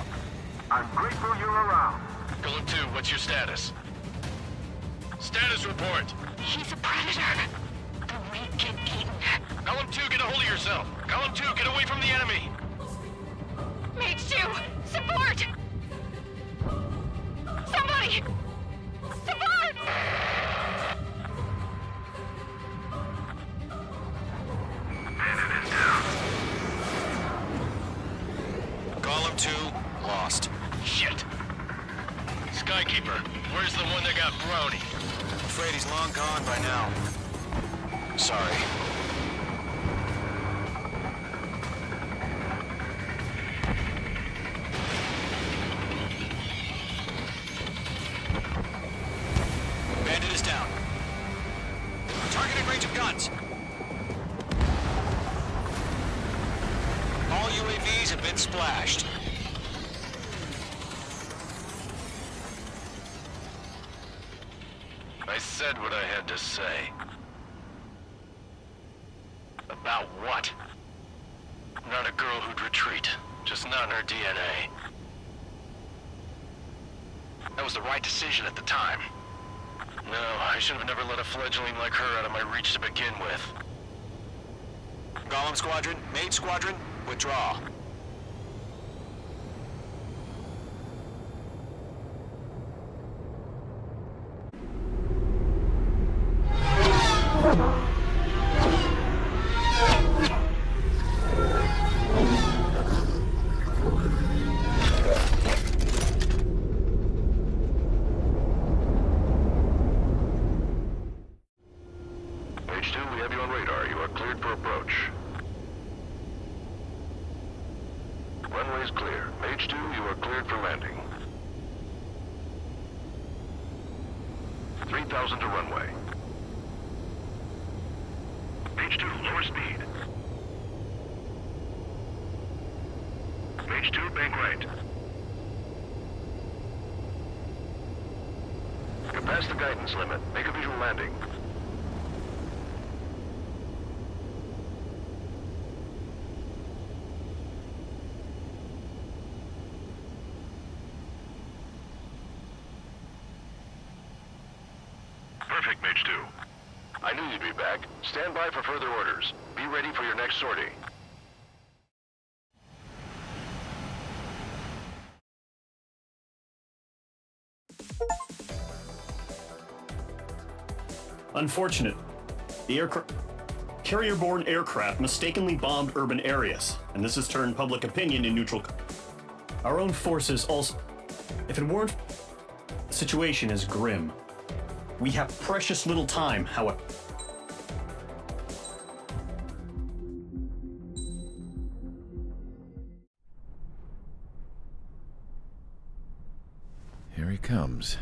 [SPEAKER 10] I'm grateful you're around.
[SPEAKER 9] Golem 2, what's your status? Status report.
[SPEAKER 11] He's a predator. The weak get eaten.
[SPEAKER 9] Golem 2, get a hold of yourself. Golem 2, get away from the enemy.
[SPEAKER 11] Mage 2, support! Somebody! Support!
[SPEAKER 15] Golem 2, lost.
[SPEAKER 9] Shit. Skykeeper, where's the one that got brownie?
[SPEAKER 15] Afraid he's long gone by now. Sorry. Bandit is down. Targeting range of guns. All UAVs have been splashed.
[SPEAKER 9] I said what I had to say. About what? Not a girl who'd retreat. Just not in her DNA. That was the right decision at the time. No, I should have never let a fledgling like her out of my reach to begin with.
[SPEAKER 15] Golem Squadron, Mage Squadron, withdraw.
[SPEAKER 9] Mage 2, we have you on radar. You are cleared for approach. Runway's clear. Mage 2, you are cleared for landing. 3,000 to runway. Mage 2, lower speed. Mage 2, bank right. You're past the guidance limit. Make a visual landing. Perfect, Mage 2. I knew you'd be back. Stand by for further orders. Be ready for your next sortie.
[SPEAKER 4] Unfortunate. The carrier-borne aircraft mistakenly bombed urban areas, and this has turned public opinion in neutral. Our own forces also. If it weren't, the situation is grim. We have precious little time, however.
[SPEAKER 17] Here he comes.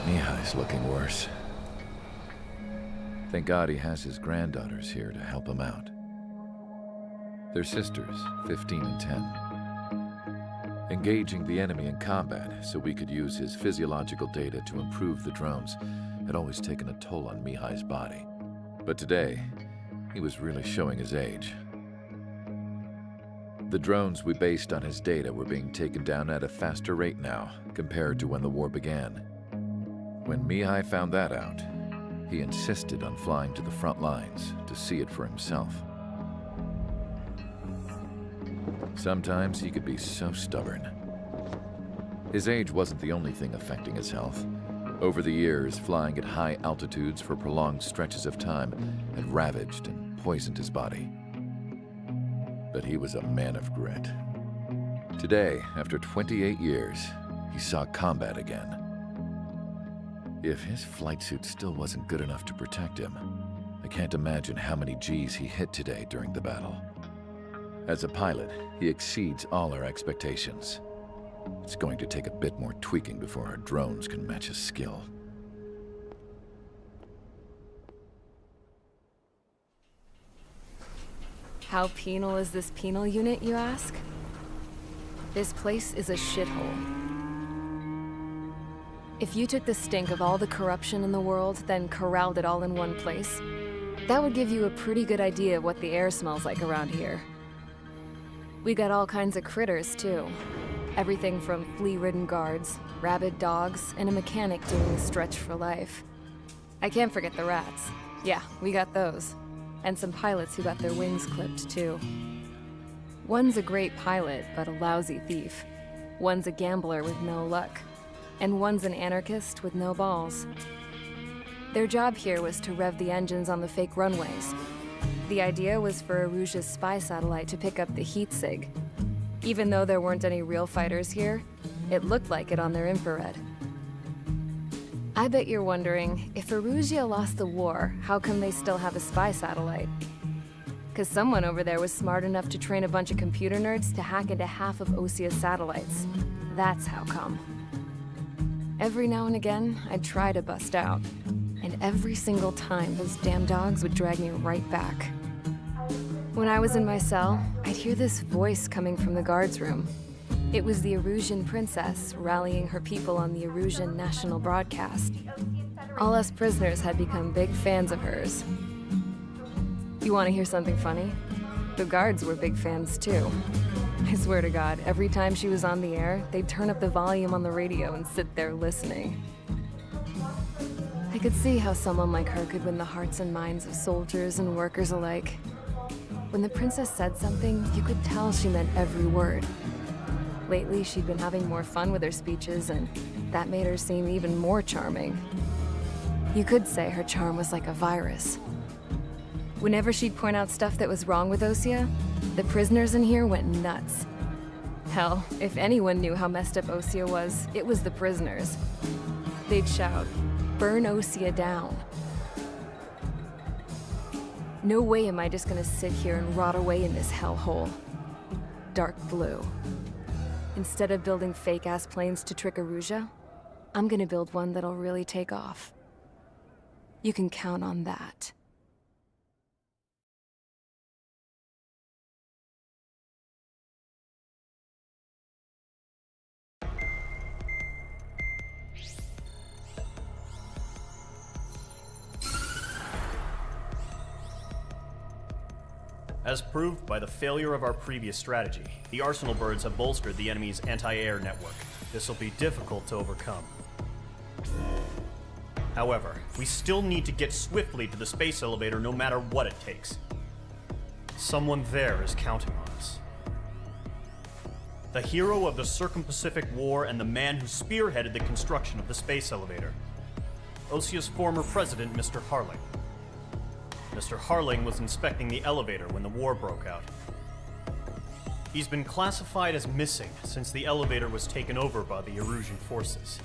[SPEAKER 17] Mihai's looking worse. Thank God he has his granddaughters here to help him out. They're sisters, 15 and 10. Engaging the enemy in combat so we could use his physiological data to improve the drones had always taken a toll on Mihai's body. But today, he was really showing his age. The drones we based on his data were being taken down at a faster rate now compared to when the war began. When Mihai found that out, he insisted on flying to the front lines to see it for himself. Sometimes he could be so stubborn. His age wasn't the only thing affecting his health. Over the years, flying at high altitudes for prolonged stretches of time had ravaged and poisoned his body. But he was a man of grit. Today, after 28 years, he saw combat again. If his flight suit still wasn't good enough to protect him, I can't imagine how many G's he hit today during the battle. As a pilot, he exceeds all our expectations. It's going to take a bit more tweaking before our drones can match his skill.
[SPEAKER 1] How penal is this penal unit, you ask? This place is a shithole. If you took the stink of all the corruption in the world, then corralled it all in one place, that would give you a pretty good idea of what the air smells like around here. We got all kinds of critters, too. Everything from flea-ridden guards, rabid dogs, and a mechanic doing a stretch for life. I can't forget the rats. Yeah, we got those. And some pilots who got their wings clipped, too. One's a great pilot, but a lousy thief. One's a gambler with no luck. And one's an anarchist with no balls. Their job here was to rev the engines on the fake runways. The idea was for Erusia's spy satellite to pick up the heat sig. Even though there weren't any real fighters here, it looked like it on their infrared. I bet you're wondering, if Erusia lost the war, how come they still have a spy satellite? 'Cause someone over there was smart enough to train a bunch of computer nerds to hack into half of Osia's satellites. That's how come. Every now and again, I'd try to bust out. And every single time, those damn dogs would drag me right back. When I was in my cell, I'd hear this voice coming from the guards room. It was the Erusian princess rallying her people on the Erusian national broadcast. All us prisoners had become big fans of hers. You want to hear something funny? The guards were big fans too. I swear to God, every time she was on the air, they'd turn up the volume on the radio and sit there listening. I could see how someone like her could win the hearts and minds of soldiers and workers alike. When the princess said something, you could tell she meant every word. Lately, she'd been having more fun with her speeches, and that made her seem even more charming. You could say her charm was like a virus. Whenever she'd point out stuff that was wrong with Osia, the prisoners in here went nuts. Hell, if anyone knew how messed up Osia was, it was the prisoners. They'd shout, "Burn Osia down." No way am I just gonna sit here and rot away in this hellhole. Dark blue. Instead of building fake-ass planes to trick Erusia, I'm gonna build one that'll really take off. You can count on that.
[SPEAKER 4] As proved by the failure of our previous strategy, the Arsenal birds have bolstered the enemy's anti-air network. This will be difficult to overcome. However, we still need to get swiftly to the space elevator no matter what it takes. Someone there is counting on us. The hero of the Circum-Pacific War and the man who spearheaded the construction of the space elevator. Osia's former president, Mr. Harling. Mr. Harling was inspecting the elevator when the war broke out. He's been classified as missing since the elevator was taken over by the Erusian forces.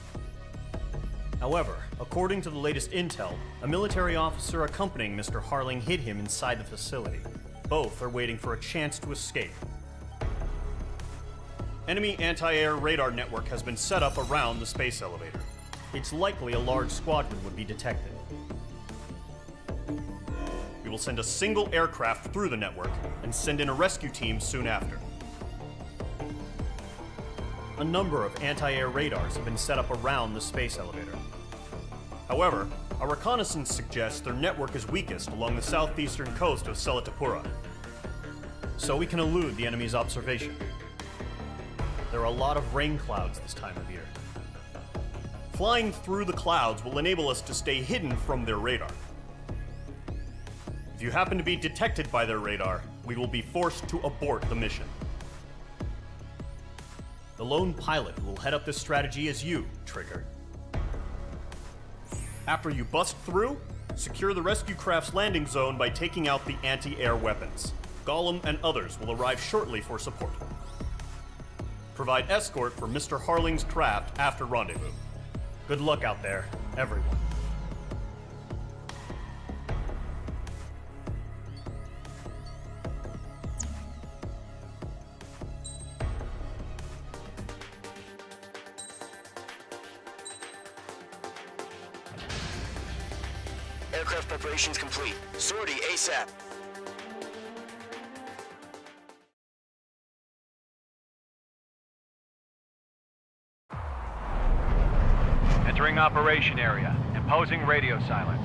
[SPEAKER 4] However, according to the latest intel, a military officer accompanying Mr. Harling hid him inside the facility. Both are waiting for a chance to escape. Enemy anti-air radar network has been set up around the space elevator. It's likely a large squadron would be detected. We will send a single aircraft through the network and send in a rescue team soon after. A number of anti-air radars have been set up around the space elevator. However, our reconnaissance suggests their network is weakest along the southeastern coast of Selatapura, so we can elude the enemy's observation. There are a lot of rain clouds this time of year. Flying through the clouds will enable us to stay hidden from their radar. If you happen to be detected by their radar, we will be forced to abort the mission. The lone pilot who will head up this strategy is you, Trigger. After you bust through, secure the rescue craft's landing zone by taking out the anti-air weapons. Gollum and others will arrive shortly for support. Provide escort for Mr. Harling's craft after rendezvous. Good luck out there, everyone.
[SPEAKER 15] Aircraft preparations complete. Sortie ASAP.
[SPEAKER 10] Entering operation area. Imposing radio silence.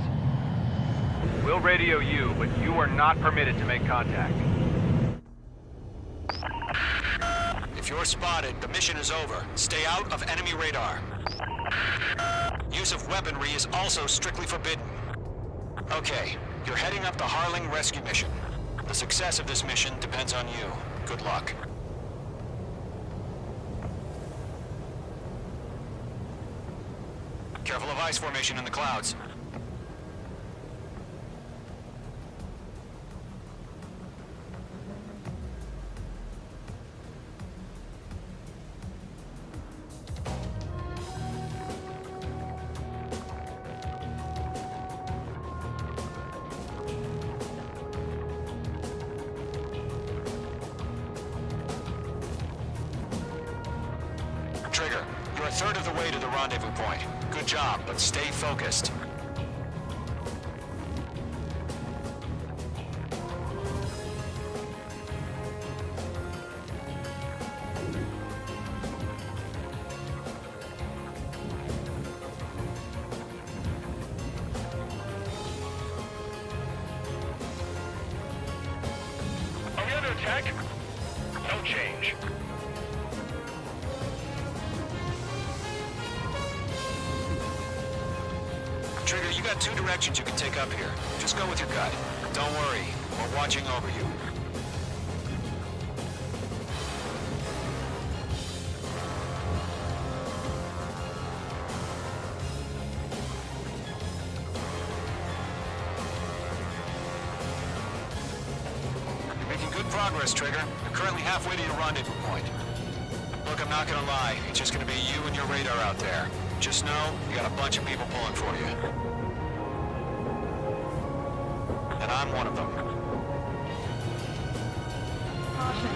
[SPEAKER 10] We'll radio you, but you are not permitted to make contact.
[SPEAKER 15] If you're spotted, the mission is over. Stay out of enemy radar. Use of weaponry is also strictly forbidden. Okay, you're heading up the Harling rescue mission. The success of this mission depends on you. Good luck. Careful of ice formation in the clouds. Trigger, you're a third of the way to the rendezvous point. Good job, but stay focused.
[SPEAKER 8] Are we under attack? No change.
[SPEAKER 15] Trigger, you got two directions you can take up here. Just go with your gut. Don't worry, we're watching over you. You're making good progress, Trigger. You're currently halfway to your rendezvous point. Look, I'm not gonna lie. It's just gonna be you and your radar out there. Just know, you got a bunch of people pulling for you. And I'm one of them.
[SPEAKER 16] Caution.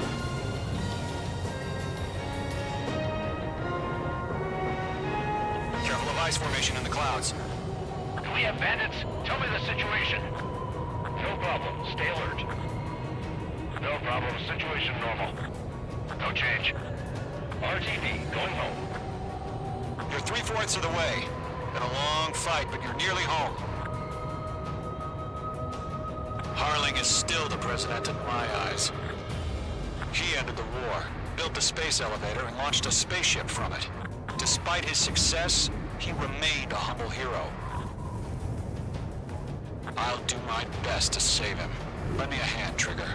[SPEAKER 15] Careful of ice formation in the clouds.
[SPEAKER 8] Do we have bandits? Tell me the situation. No problem. Stay alert. No problem. Situation normal. No change. RTD, going home.
[SPEAKER 15] You're 3/4 of the way. Been a long fight, but you're nearly home. Harling is still the president in my eyes. He ended the war, built the space elevator, and launched a spaceship from it. Despite his success, he remained a humble hero. I'll do my best to save him. Lend me a hand, Trigger.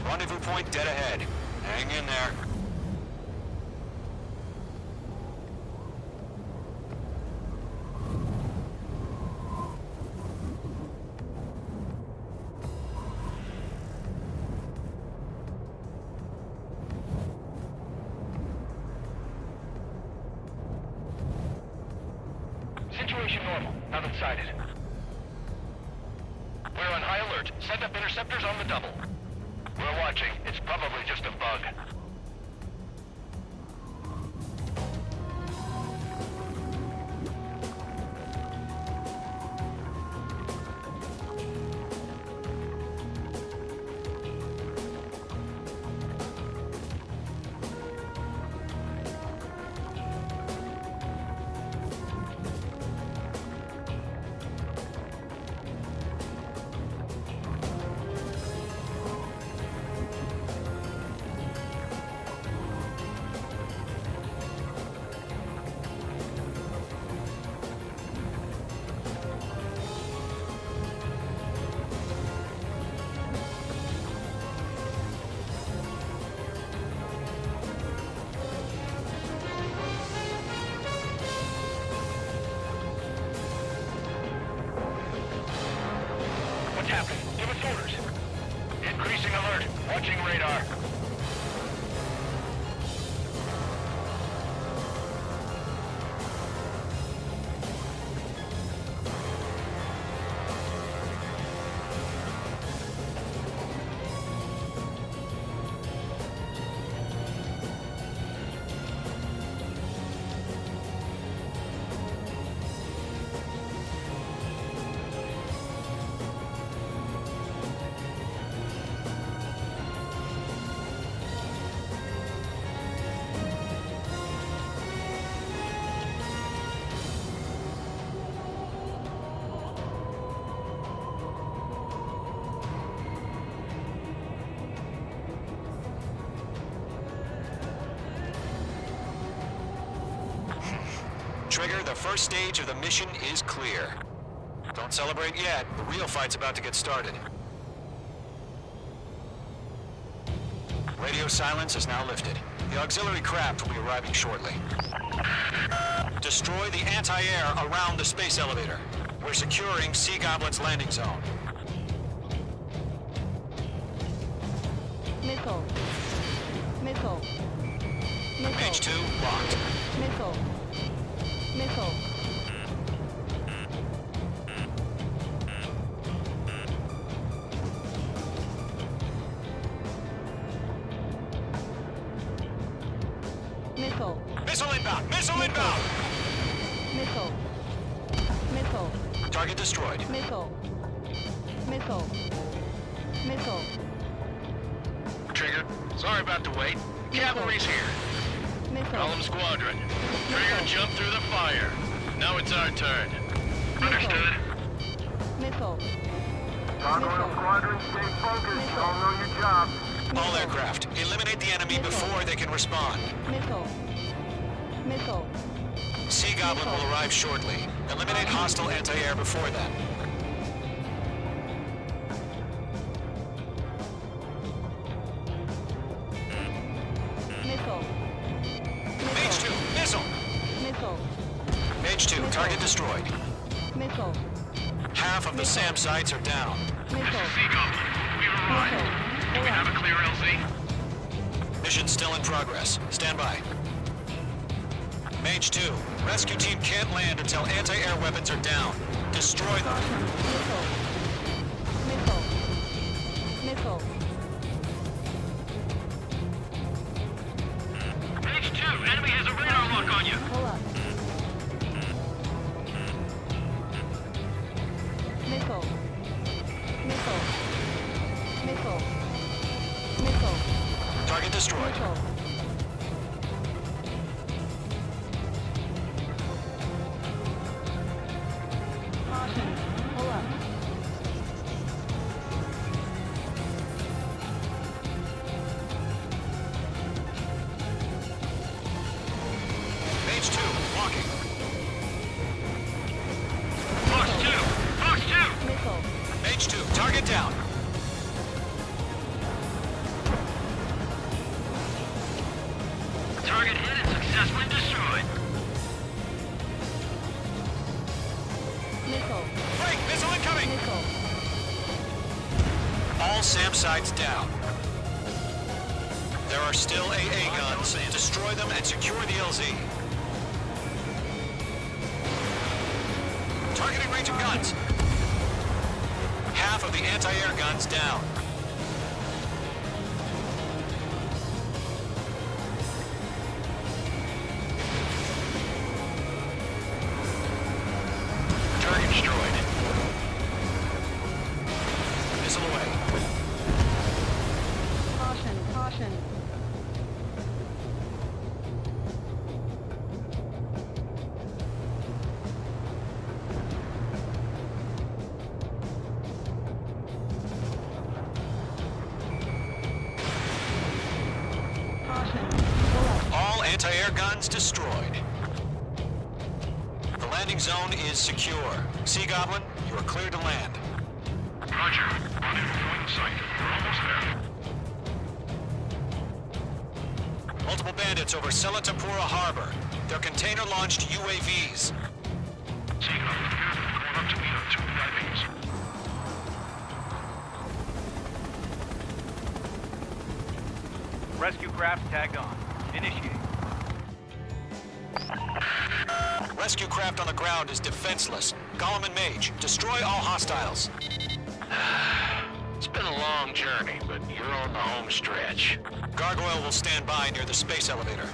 [SPEAKER 15] Rendezvous point dead ahead. Hang in there.
[SPEAKER 8] Situation normal. Nothing sighted. We're on high alert. Send up interceptors on the double. We're watching. It's probably just a bug. Happening. Give us orders. Increasing alert. Watching radar.
[SPEAKER 15] Trigger, the first stage of the mission is clear. Don't celebrate yet. The real fight's about to get started. Radio silence is now lifted. The auxiliary craft will be arriving shortly. Destroy the anti-air around the space elevator. We're securing Sea Goblin's landing zone.
[SPEAKER 16] Missile. Missile. Missile.
[SPEAKER 15] H2 locked.
[SPEAKER 16] Missile. Missile. Missile.
[SPEAKER 15] Missile inbound! Missile inbound!
[SPEAKER 16] Missile. Missile.
[SPEAKER 15] Target destroyed.
[SPEAKER 16] Missile. Missile. Missile.
[SPEAKER 9] Trigger, sorry about the wait. Cavalry's here. Column Squadron. Trigger jumped through the fire. Now it's our turn.
[SPEAKER 8] Understood.
[SPEAKER 16] Missile.
[SPEAKER 10] Gargoyle Squadron, stay focused. Y'all know your job.
[SPEAKER 15] All aircraft, eliminate the enemy before they can respond.
[SPEAKER 16] Missile. Missile.
[SPEAKER 15] Sea Goblin will arrive shortly. Eliminate hostile anti-air before then.
[SPEAKER 16] Missile.
[SPEAKER 15] H2, missile!
[SPEAKER 16] Missile.
[SPEAKER 15] H2, target destroyed.
[SPEAKER 16] Missile.
[SPEAKER 15] Half of the SAM sites are down.
[SPEAKER 16] Missile.
[SPEAKER 8] Sea Goblin, we've arrived. Do we have a clear LZ?
[SPEAKER 15] Mission still in progress. Stand by. Mage 2, rescue team can't land until anti-air weapons are down. Destroy them.
[SPEAKER 16] Missile. Missile. Missile.
[SPEAKER 8] H2, enemy has a radar lock on you.
[SPEAKER 16] Pull up. Missile. Missile. Missile. Missile.
[SPEAKER 15] Target destroyed.
[SPEAKER 16] Missile. Caution. Pull up.
[SPEAKER 15] Mage 2, walking.
[SPEAKER 8] Fox 2! Fox 2!
[SPEAKER 16] Missile.
[SPEAKER 15] Mage 2, target down.
[SPEAKER 8] Target hit and successfully destroyed.
[SPEAKER 16] Missile.
[SPEAKER 15] Break, missile incoming!
[SPEAKER 16] Missile.
[SPEAKER 15] All SAM sites down. There are still AA guns. Destroy them and secure the LZ. Targeting range of guns. Half of the anti-air guns down. Target destroyed. Missile away.
[SPEAKER 16] Caution. Caution. Caution. Pull up.
[SPEAKER 15] All anti-air guns destroyed. The landing zone is secure. Sea Goblin, you are clear to land.
[SPEAKER 8] Roger. Rendezvous point site. We're almost there.
[SPEAKER 15] Multiple bandits over Selatapura Harbor. They're container-launched UAVs.
[SPEAKER 8] Sea Goblin, going up to meet our two VIPs.
[SPEAKER 10] Rescue craft tagged on. Initiate.
[SPEAKER 15] Rescue craft on the ground is defenseless. Gollum and Mage, destroy all hostiles.
[SPEAKER 9] It's been a long journey, but you're on the home stretch.
[SPEAKER 15] Gargoyle will stand by near the space elevator.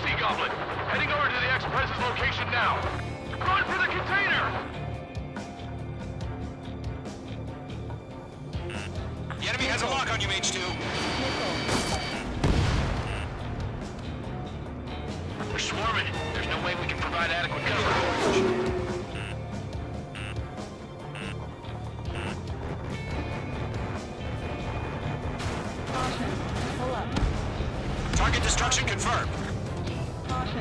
[SPEAKER 8] Sea Goblin, heading over to the Express's location now. Run for the container!
[SPEAKER 15] The enemy has a lock on you, Mage 2.
[SPEAKER 9] We're swarming. There's no way we can provide adequate cover.
[SPEAKER 16] Caution. Pull up.
[SPEAKER 15] Target destruction confirmed.
[SPEAKER 16] Caution.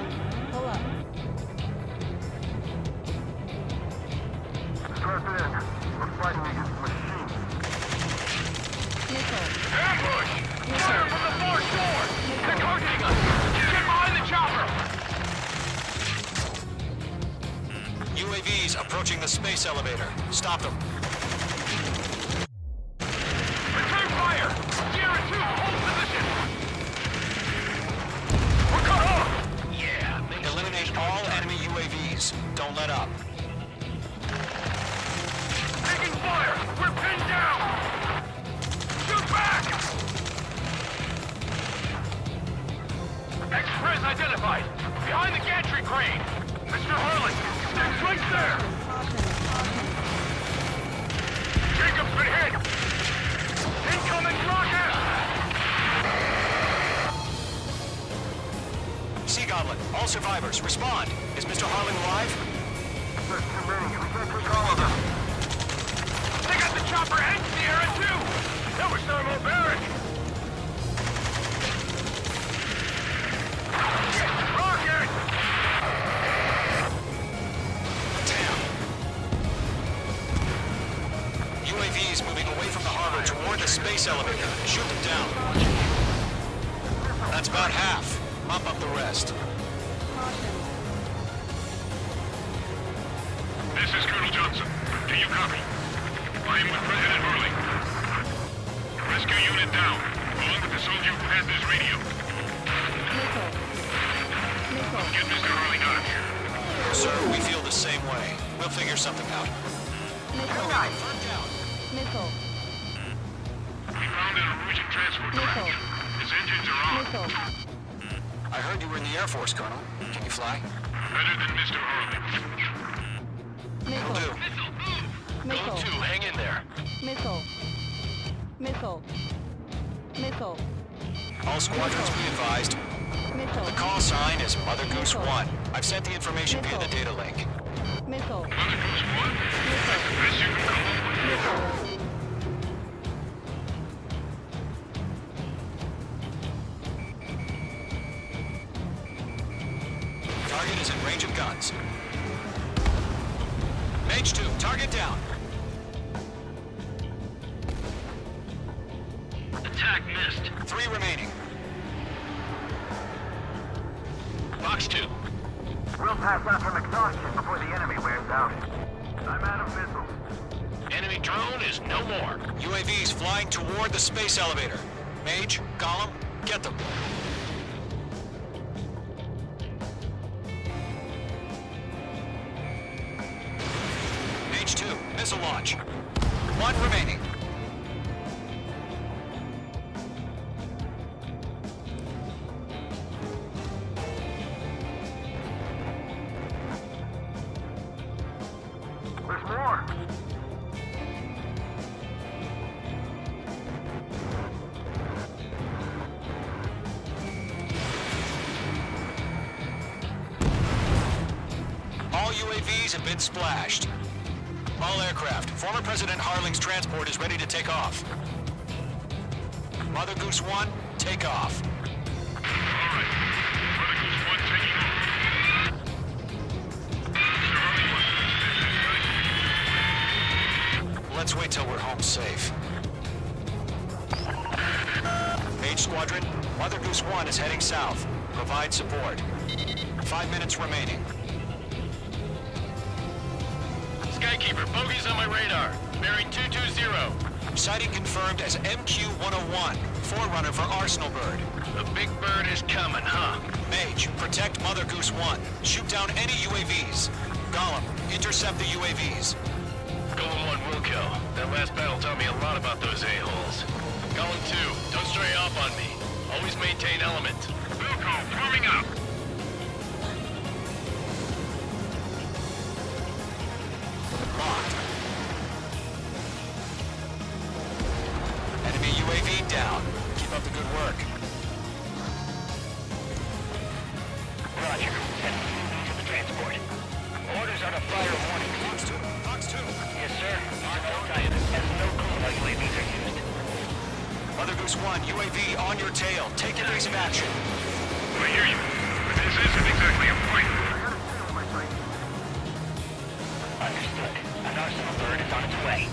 [SPEAKER 8] Ambush! Fire from the far shore! They're targeting us! Get behind the chopper!
[SPEAKER 15] UAVs approaching the space elevator. Stop them.
[SPEAKER 8] Return fire! Sierra 2, hold position! We're cut off!
[SPEAKER 15] Yeah, eliminate all enemy UAVs. Don't let up.
[SPEAKER 8] Taking fire! We're pinned down! Shoot back! Express identified! Behind the gantry crane! Mr. Harlan! Stick's right there! Jacob's been hit! Incoming rocket!
[SPEAKER 15] Sea Goblin, all survivors, respond. Is Mr. Harlan alive?
[SPEAKER 10] There's too many. We can't take all of them.
[SPEAKER 8] They got the chopper and Sierra too! That was thermobaric! Rocket!
[SPEAKER 15] Damn. UAVs moving away from the harbor toward the space elevator. Shoot them down. That's about half. Mop up the rest.
[SPEAKER 8] This is Colonel Johnson. Do you copy? I am with President Harley. Rescue unit down, along with the soldier who has this radio. Get Mr. Harley out of here.
[SPEAKER 15] Sir, we feel the same way. We'll figure something out.
[SPEAKER 16] Missile. Missile.
[SPEAKER 8] We found an Erusian transport crash. His engines are on.
[SPEAKER 16] Missile.
[SPEAKER 15] I heard you were in the Air Force, Colonel. Can you fly?
[SPEAKER 8] Better than Mr. Harley.
[SPEAKER 15] Will do.
[SPEAKER 16] Missile.
[SPEAKER 9] Two, hang in there.
[SPEAKER 16] Missile. Missile. Missile.
[SPEAKER 15] All squadrons be advised.
[SPEAKER 16] Missile.
[SPEAKER 15] The call sign is Mother Goose 1. I've sent the information via the data link.
[SPEAKER 16] Missile.
[SPEAKER 8] Mother Goose 1? That's the best you can come up with.
[SPEAKER 16] Missile.
[SPEAKER 15] Target is in range of guns. Mage 2, target down.
[SPEAKER 8] Attack missed.
[SPEAKER 15] 3 remaining.
[SPEAKER 9] Box 2.
[SPEAKER 10] We'll pass out from exhaustion before the enemy wears out. I'm out of missiles.
[SPEAKER 9] Enemy drone is no more.
[SPEAKER 15] UAVs flying toward the space elevator. Mage, Gollum, get them. Mage 2, missile launch. 1 remaining.
[SPEAKER 10] There's more.
[SPEAKER 15] All UAVs have been splashed. All aircraft, former President Harling's transport is ready to take off. Mother Goose 1, take off.
[SPEAKER 8] Alright. Mother Goose 1 taking off. Mr. Harley,
[SPEAKER 15] Let's wait till we're home safe. Mage Squadron, Mother Goose 1 is heading south. Provide support. 5 minutes remaining.
[SPEAKER 9] Skykeeper, bogeys on my radar. Bearing 220.
[SPEAKER 15] Sighting confirmed as MQ-101, forerunner for Arsenal Bird.
[SPEAKER 9] The big bird is coming, huh?
[SPEAKER 15] Mage, protect Mother Goose 1. Shoot down any UAVs. Gollum, intercept the UAVs.
[SPEAKER 9] Golem 1 will kill. That last battle taught me a lot about those a-holes. Golem 2, don't stray off on me. Always maintain element.
[SPEAKER 8] Wilco, forming up.
[SPEAKER 15] Locked. Enemy UAV down. Keep up the good work.
[SPEAKER 8] Roger. Send UAV to the transport. Orders are to fire warning.
[SPEAKER 15] Fox 2. Fox 2.
[SPEAKER 8] Yes, sir. Our scientist has no clue how UAVs are used.
[SPEAKER 15] Mother Goose 1, UAV on your tail. Take evasive action.
[SPEAKER 8] I hear you. But this isn't exactly a fight. Understood. An Arsenal bird is on its way.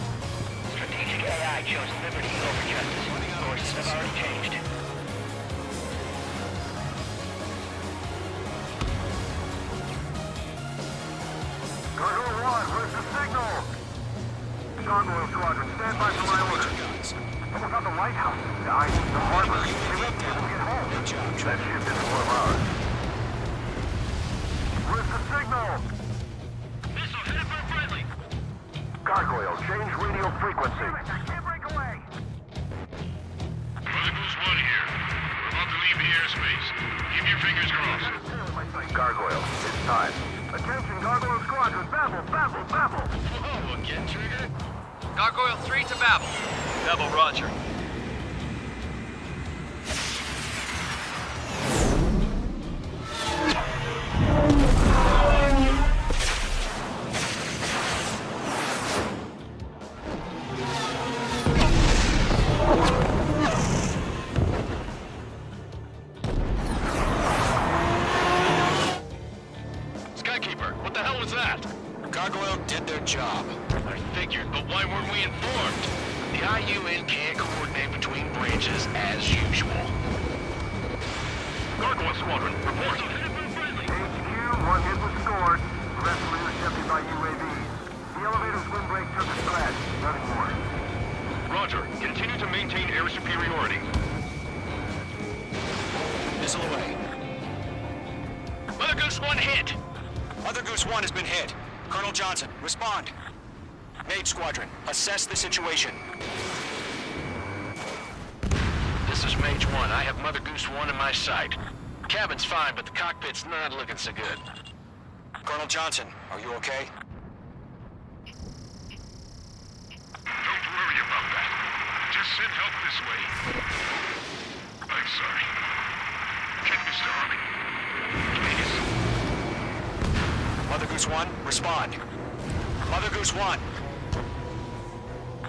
[SPEAKER 8] Strategic AI chose liberty over justice. Forces
[SPEAKER 10] Gargoyle Squadron, stand by for my orders. Almost on the lighthouse. The harbor. They won't be able to get home. That ship isn't one of ours. Where's the signal?
[SPEAKER 8] Missile headed for friendly.
[SPEAKER 10] Gargoyle, change radio frequency.
[SPEAKER 8] I can't break away. Mother Goose 1 here. We're about to leave the airspace. Keep your fingers crossed.
[SPEAKER 10] Gargoyle, it's time. Attention, Gargoyle Squadron, babble.
[SPEAKER 5] Whoa, again, Trigger?
[SPEAKER 18] Gargoyle 3 to Babel.
[SPEAKER 5] Babel, roger.
[SPEAKER 9] Skykeeper, what the hell was that?
[SPEAKER 7] Gargoyle did their job.
[SPEAKER 9] I figured, but why weren't we informed? The IUN can't coordinate between branches as usual.
[SPEAKER 8] Gargoyle Squadron, report.
[SPEAKER 10] HQ, one hit was scored. The rest were intercepted by UAVs. The elevator's windbreak took a scratch. Nothing more.
[SPEAKER 8] Roger. Continue to maintain air superiority.
[SPEAKER 7] Missile away.
[SPEAKER 9] Mother Goose 1 hit!
[SPEAKER 7] Mother Goose 1 has been hit. Colonel Johnson, respond. Mage Squadron, assess the situation.
[SPEAKER 9] This is Mage 1. I have Mother Goose 1 in my sight. Cabin's fine, but the cockpit's not looking so good.
[SPEAKER 7] Colonel Johnson, are you okay?
[SPEAKER 8] Don't worry about that. Just send help this way. I'm sorry. Get Mr. Harley. Please.
[SPEAKER 7] Mother Goose 1, respond. Mother Goose 1.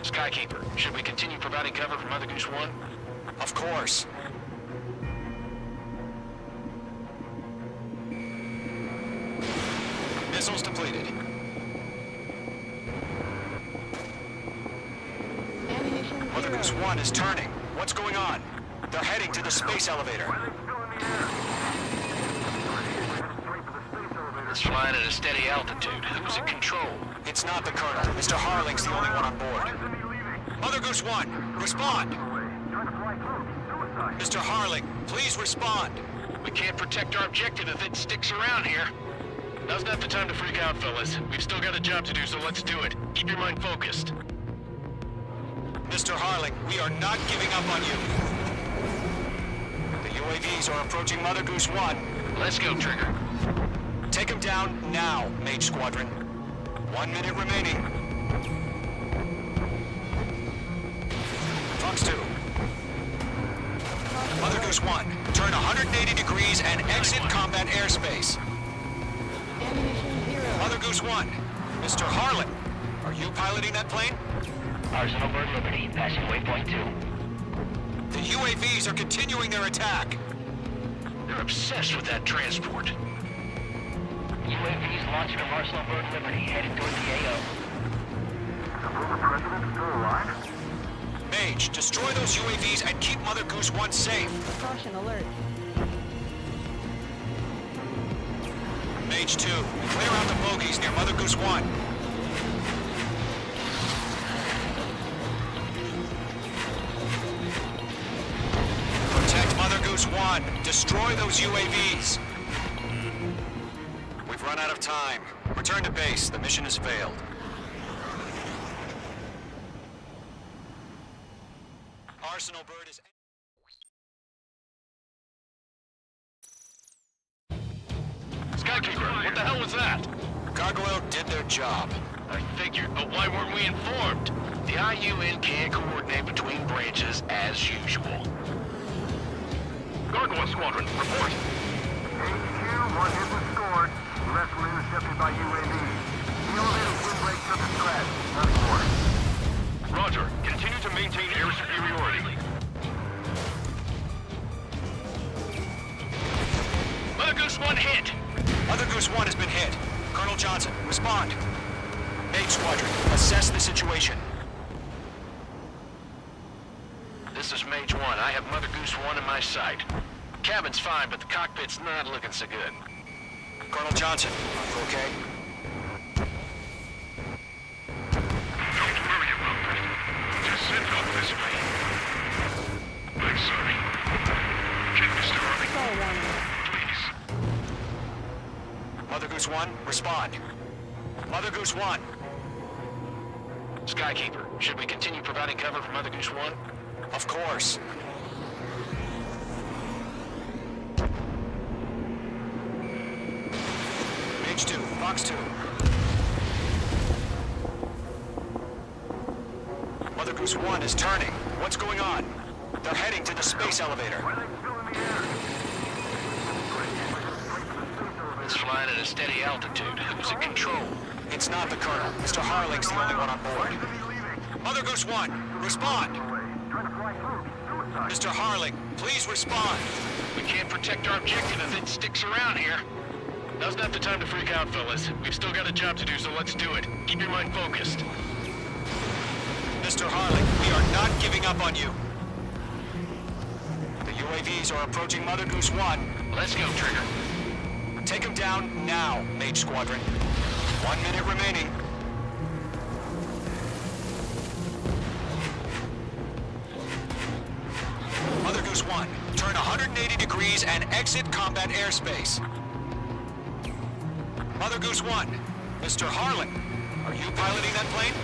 [SPEAKER 9] Skykeeper, should we continue providing cover for Mother Goose 1?
[SPEAKER 7] Of course. Missiles depleted. Mother Goose 1 is turning. What's going on? They're heading to the space elevator.
[SPEAKER 9] It's flying at a steady altitude. Who's in control?
[SPEAKER 7] It's not the Colonel. Mr. Harling's the only one on board. Mother Goose 1, respond! Mr. Harling, please respond!
[SPEAKER 9] We can't protect our objective if it sticks around here. Now's not the time to freak out, fellas. We've still got a job to do, so let's do it. Keep your mind focused.
[SPEAKER 7] Mr. Harling, we are not giving up on you. The UAVs are approaching Mother Goose 1.
[SPEAKER 9] Let's go, Trigger.
[SPEAKER 7] Take them down now, Mage Squadron. 1 minute remaining. Fox 2. Mother Goose 1, turn 180 degrees and exit combat airspace. Mother Goose 1, Mr. Harlan, are you piloting that plane?
[SPEAKER 18] Arsenal Bird Liberty, passing waypoint 2.
[SPEAKER 7] The UAVs are continuing their attack.
[SPEAKER 9] They're obsessed with that transport.
[SPEAKER 18] UAVs launched from Arsenal Bird Liberty, headed toward the AO.
[SPEAKER 10] Will the President still alive?
[SPEAKER 7] Mage, destroy those UAVs and keep Mother Goose 1 safe.
[SPEAKER 16] Caution alert.
[SPEAKER 7] Mage 2, clear out the bogies near Mother Goose 1. Protect Mother Goose 1. Destroy those UAVs. We've run out of time. Return to base. The mission has failed. Arsenal Bird is...
[SPEAKER 9] Skykeeper, what the hell was that?
[SPEAKER 7] Gargoyle did their job.
[SPEAKER 9] I figured, but why weren't we informed? The IUN can't coordinate between branches as usual.
[SPEAKER 8] Gargoyle Squadron, report.
[SPEAKER 10] HQ, 1 hit was scored. The rest were intercepted by UAVs. The elevator's windbreak took a scratch. Nothing more.
[SPEAKER 8] Roger. Continue to maintain air superiority.
[SPEAKER 9] Mother Goose 1 hit!
[SPEAKER 7] Mother Goose 1 has been hit. Colonel Johnson, respond. Mage Squadron, assess the situation.
[SPEAKER 9] This is Mage 1. I have Mother Goose 1 in my sight. Cabin's fine, but the cockpit's not looking so good.
[SPEAKER 7] Colonel Johnson, are you okay?
[SPEAKER 8] Don't worry This way. I'm sorry. Check Mr. Harley. Please.
[SPEAKER 15] Mother Goose 1, respond. Mother Goose 1.
[SPEAKER 9] Skykeeper, should we continue providing cover for Mother Goose 1?
[SPEAKER 15] Of course. Mage 2, Fox 2. Mother Goose 1 is turning. What's going on? They're heading to the space elevator.
[SPEAKER 9] It's flying at a steady altitude. Who's in control?
[SPEAKER 15] It's not the Colonel. Mr. Harling's the only one on board. Mother Goose 1, respond! Mr. Harling, please respond!
[SPEAKER 9] We can't protect our objective if it sticks around here. Now's not the time to freak out, fellas. We've still got a job to do, so let's do it. Keep your mind focused.
[SPEAKER 15] Mr. Harling, we are not giving up on you. The UAVs are approaching Mother Goose 1.
[SPEAKER 9] Let's go, Trigger.
[SPEAKER 15] Take them down now, Mage Squadron. 1 minute remaining. Mother Goose 1, turn 180 degrees and exit combat airspace. Mother Goose 1, Mr. Harlan, are you piloting that plane?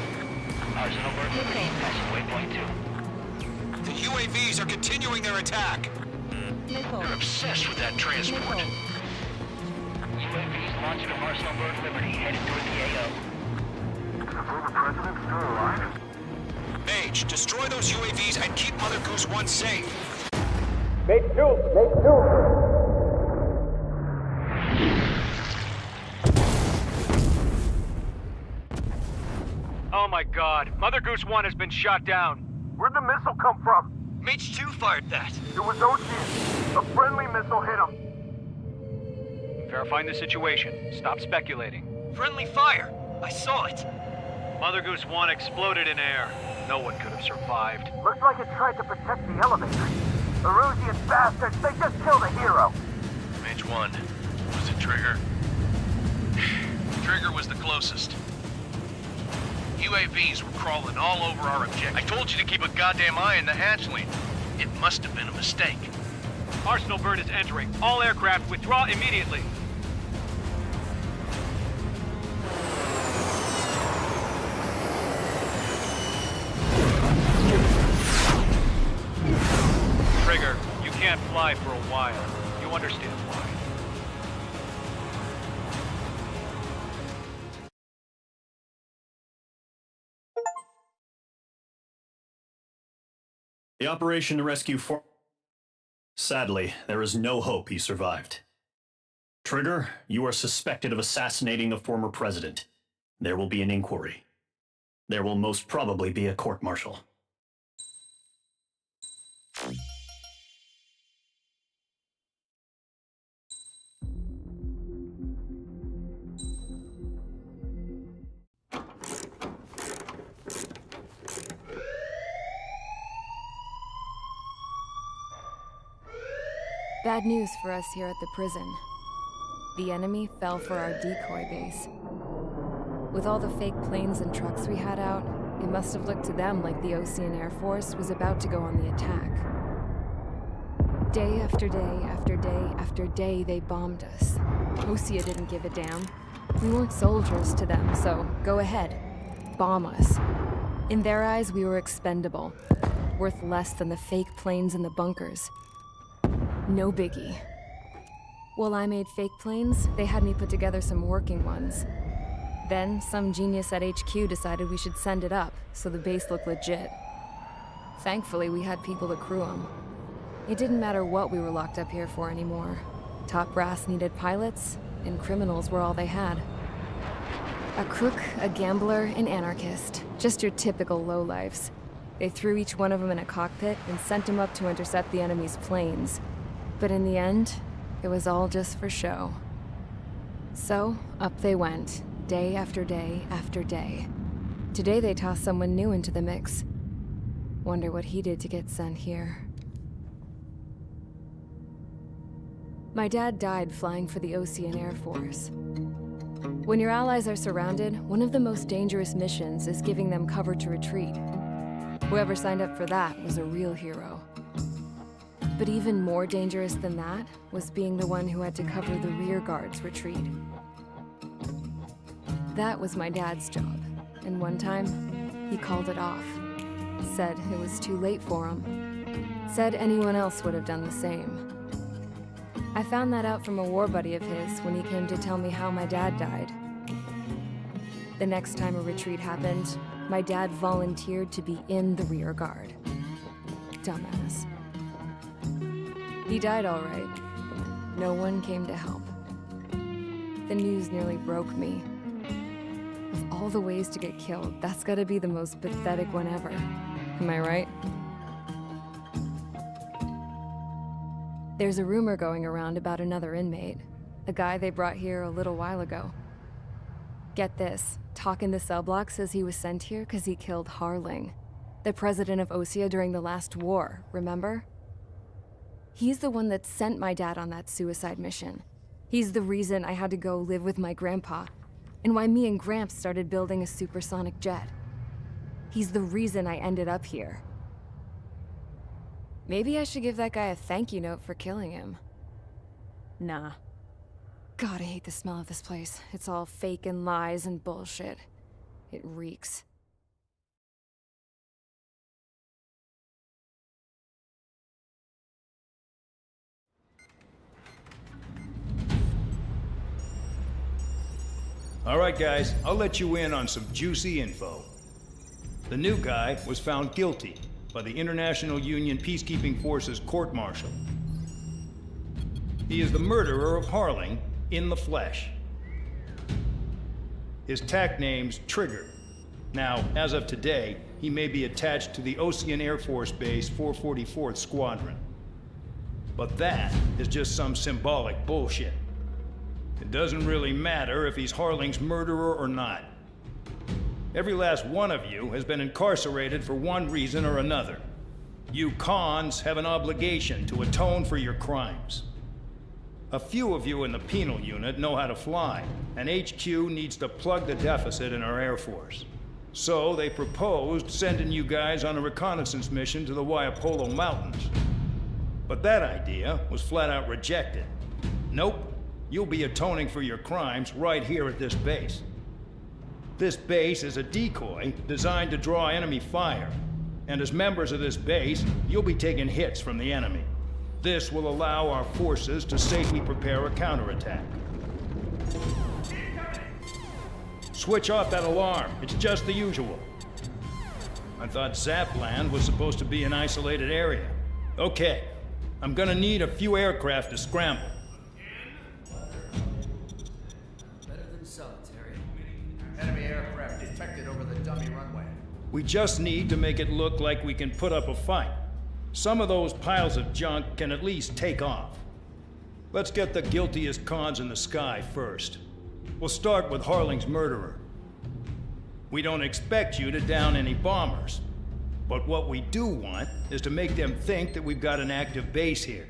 [SPEAKER 18] Arsenal Bird Liberty, passing waypoint 2.
[SPEAKER 15] The UAVs are continuing their attack.
[SPEAKER 9] They're obsessed with that transport.
[SPEAKER 18] UAVs launching from Arsenal Bird Liberty, headed toward the AO.
[SPEAKER 10] Is the former president still alive?
[SPEAKER 15] Mage, destroy those UAVs and keep Mother Goose 1 safe.
[SPEAKER 6] Mate 2! Mate 2!
[SPEAKER 5] Oh my god, Mother Goose 1 has been shot down.
[SPEAKER 6] Where'd the missile come from?
[SPEAKER 5] Mage 2 fired that.
[SPEAKER 6] It was Ocean. A friendly missile hit him.
[SPEAKER 5] Verifying the situation. Stop speculating. Friendly fire. I saw it. Mother Goose 1 exploded in air. No one could have survived.
[SPEAKER 6] Looks like it tried to protect the elevator. Erusian bastards, they just killed a hero.
[SPEAKER 9] Mage 1, was it Trigger? Trigger was the closest. UAVs were crawling all over our objective. I told you to keep a goddamn eye in the hatchling. It must have been a mistake.
[SPEAKER 5] Arsenal Bird is entering. All aircraft withdraw immediately. Trigger, you can't fly for a while. You understand why.
[SPEAKER 4] The operation to rescue Sadly, there is no hope he survived. Trigger, you are suspected of assassinating a former president. There will be an inquiry. There will most probably be a court-martial.
[SPEAKER 1] Bad news for us here at the prison. The enemy fell for our decoy base. With all the fake planes and trucks we had out, it must have looked to them like the Ocean Air Force was about to go on the attack. Day after day after day after day, they bombed us. Osea didn't give a damn. We weren't soldiers to them, so go ahead. Bomb us. In their eyes, we were expendable. Worth less than the fake planes in the bunkers. No biggie. While I made fake planes, they had me put together some working ones. Then, some genius at HQ decided we should send it up, so the base looked legit. Thankfully, we had people to crew them. It didn't matter what we were locked up here for anymore. Top brass needed pilots, and criminals were all they had. A crook, a gambler, an anarchist. Just your typical lowlifes. They threw each one of them in a cockpit and sent them up to intercept the enemy's planes. But in the end, it was all just for show. So, up they went, day after day after day. Today they tossed someone new into the mix. Wonder what he did to get sent here. My dad died flying for the Ocean Air Force. When your allies are surrounded, one of the most dangerous missions is giving them cover to retreat. Whoever signed up for that was a real hero. But even more dangerous than that was being the one who had to cover the rear guard's retreat. That was my dad's job, and one time, he called it off. Said it was too late for him. Said anyone else would have done the same. I found that out from a war buddy of his when he came to tell me how my dad died. The next time a retreat happened, my dad volunteered to be in the rear guard. Dumbass. He died all right. No one came to help. The news nearly broke me. Of all the ways to get killed, that's gotta be the most pathetic one ever. Am I right? There's a rumor going around about another inmate. A guy they brought here a little while ago. Get this, talk in the cell block says he was sent here because he killed Harling, the president of Osea during the last war, remember? He's the one that sent my dad on that suicide mission. He's the reason I had to go live with my grandpa, and why me and Gramps started building a supersonic jet. He's the reason I ended up here. Maybe I should give that guy a thank you note for killing him. Nah. God, I hate the smell of this place. It's all fake and lies and bullshit. It reeks.
[SPEAKER 19] All right, guys, I'll let you in on some juicy info. The new guy was found guilty by the International Union Peacekeeping Forces court-martial. He is the murderer of Harling in the flesh. His TAC name's Trigger. Now, as of today, he may be attached to the Ocean Air Force Base 444th Squadron. But that is just some symbolic bullshit. It doesn't really matter if he's Harling's murderer or not. Every last one of you has been incarcerated for one reason or another. You cons have an obligation to atone for your crimes. A few of you in the penal unit know how to fly, and HQ needs to plug the deficit in our Air Force. So they proposed sending you guys on a reconnaissance mission to the Waiapolo Mountains. But that idea was flat out rejected. Nope. You'll be atoning for your crimes right here at this base. This base is a decoy designed to draw enemy fire. And as members of this base, you'll be taking hits from the enemy. This will allow our forces to safely prepare a counterattack. Switch off that alarm. It's just the usual. I thought Zapland was supposed to be an isolated area. Okay, I'm gonna need a few aircraft to scramble.
[SPEAKER 20] Enemy aircraft detected over the dummy runway.
[SPEAKER 19] We just need to make it look like we can put up a fight. Some of those piles of junk can at least take off. Let's get the guiltiest cons in the sky first. We'll start with Harling's murderer. We don't expect you to down any bombers. But what we do want is to make them think that we've got an active base here.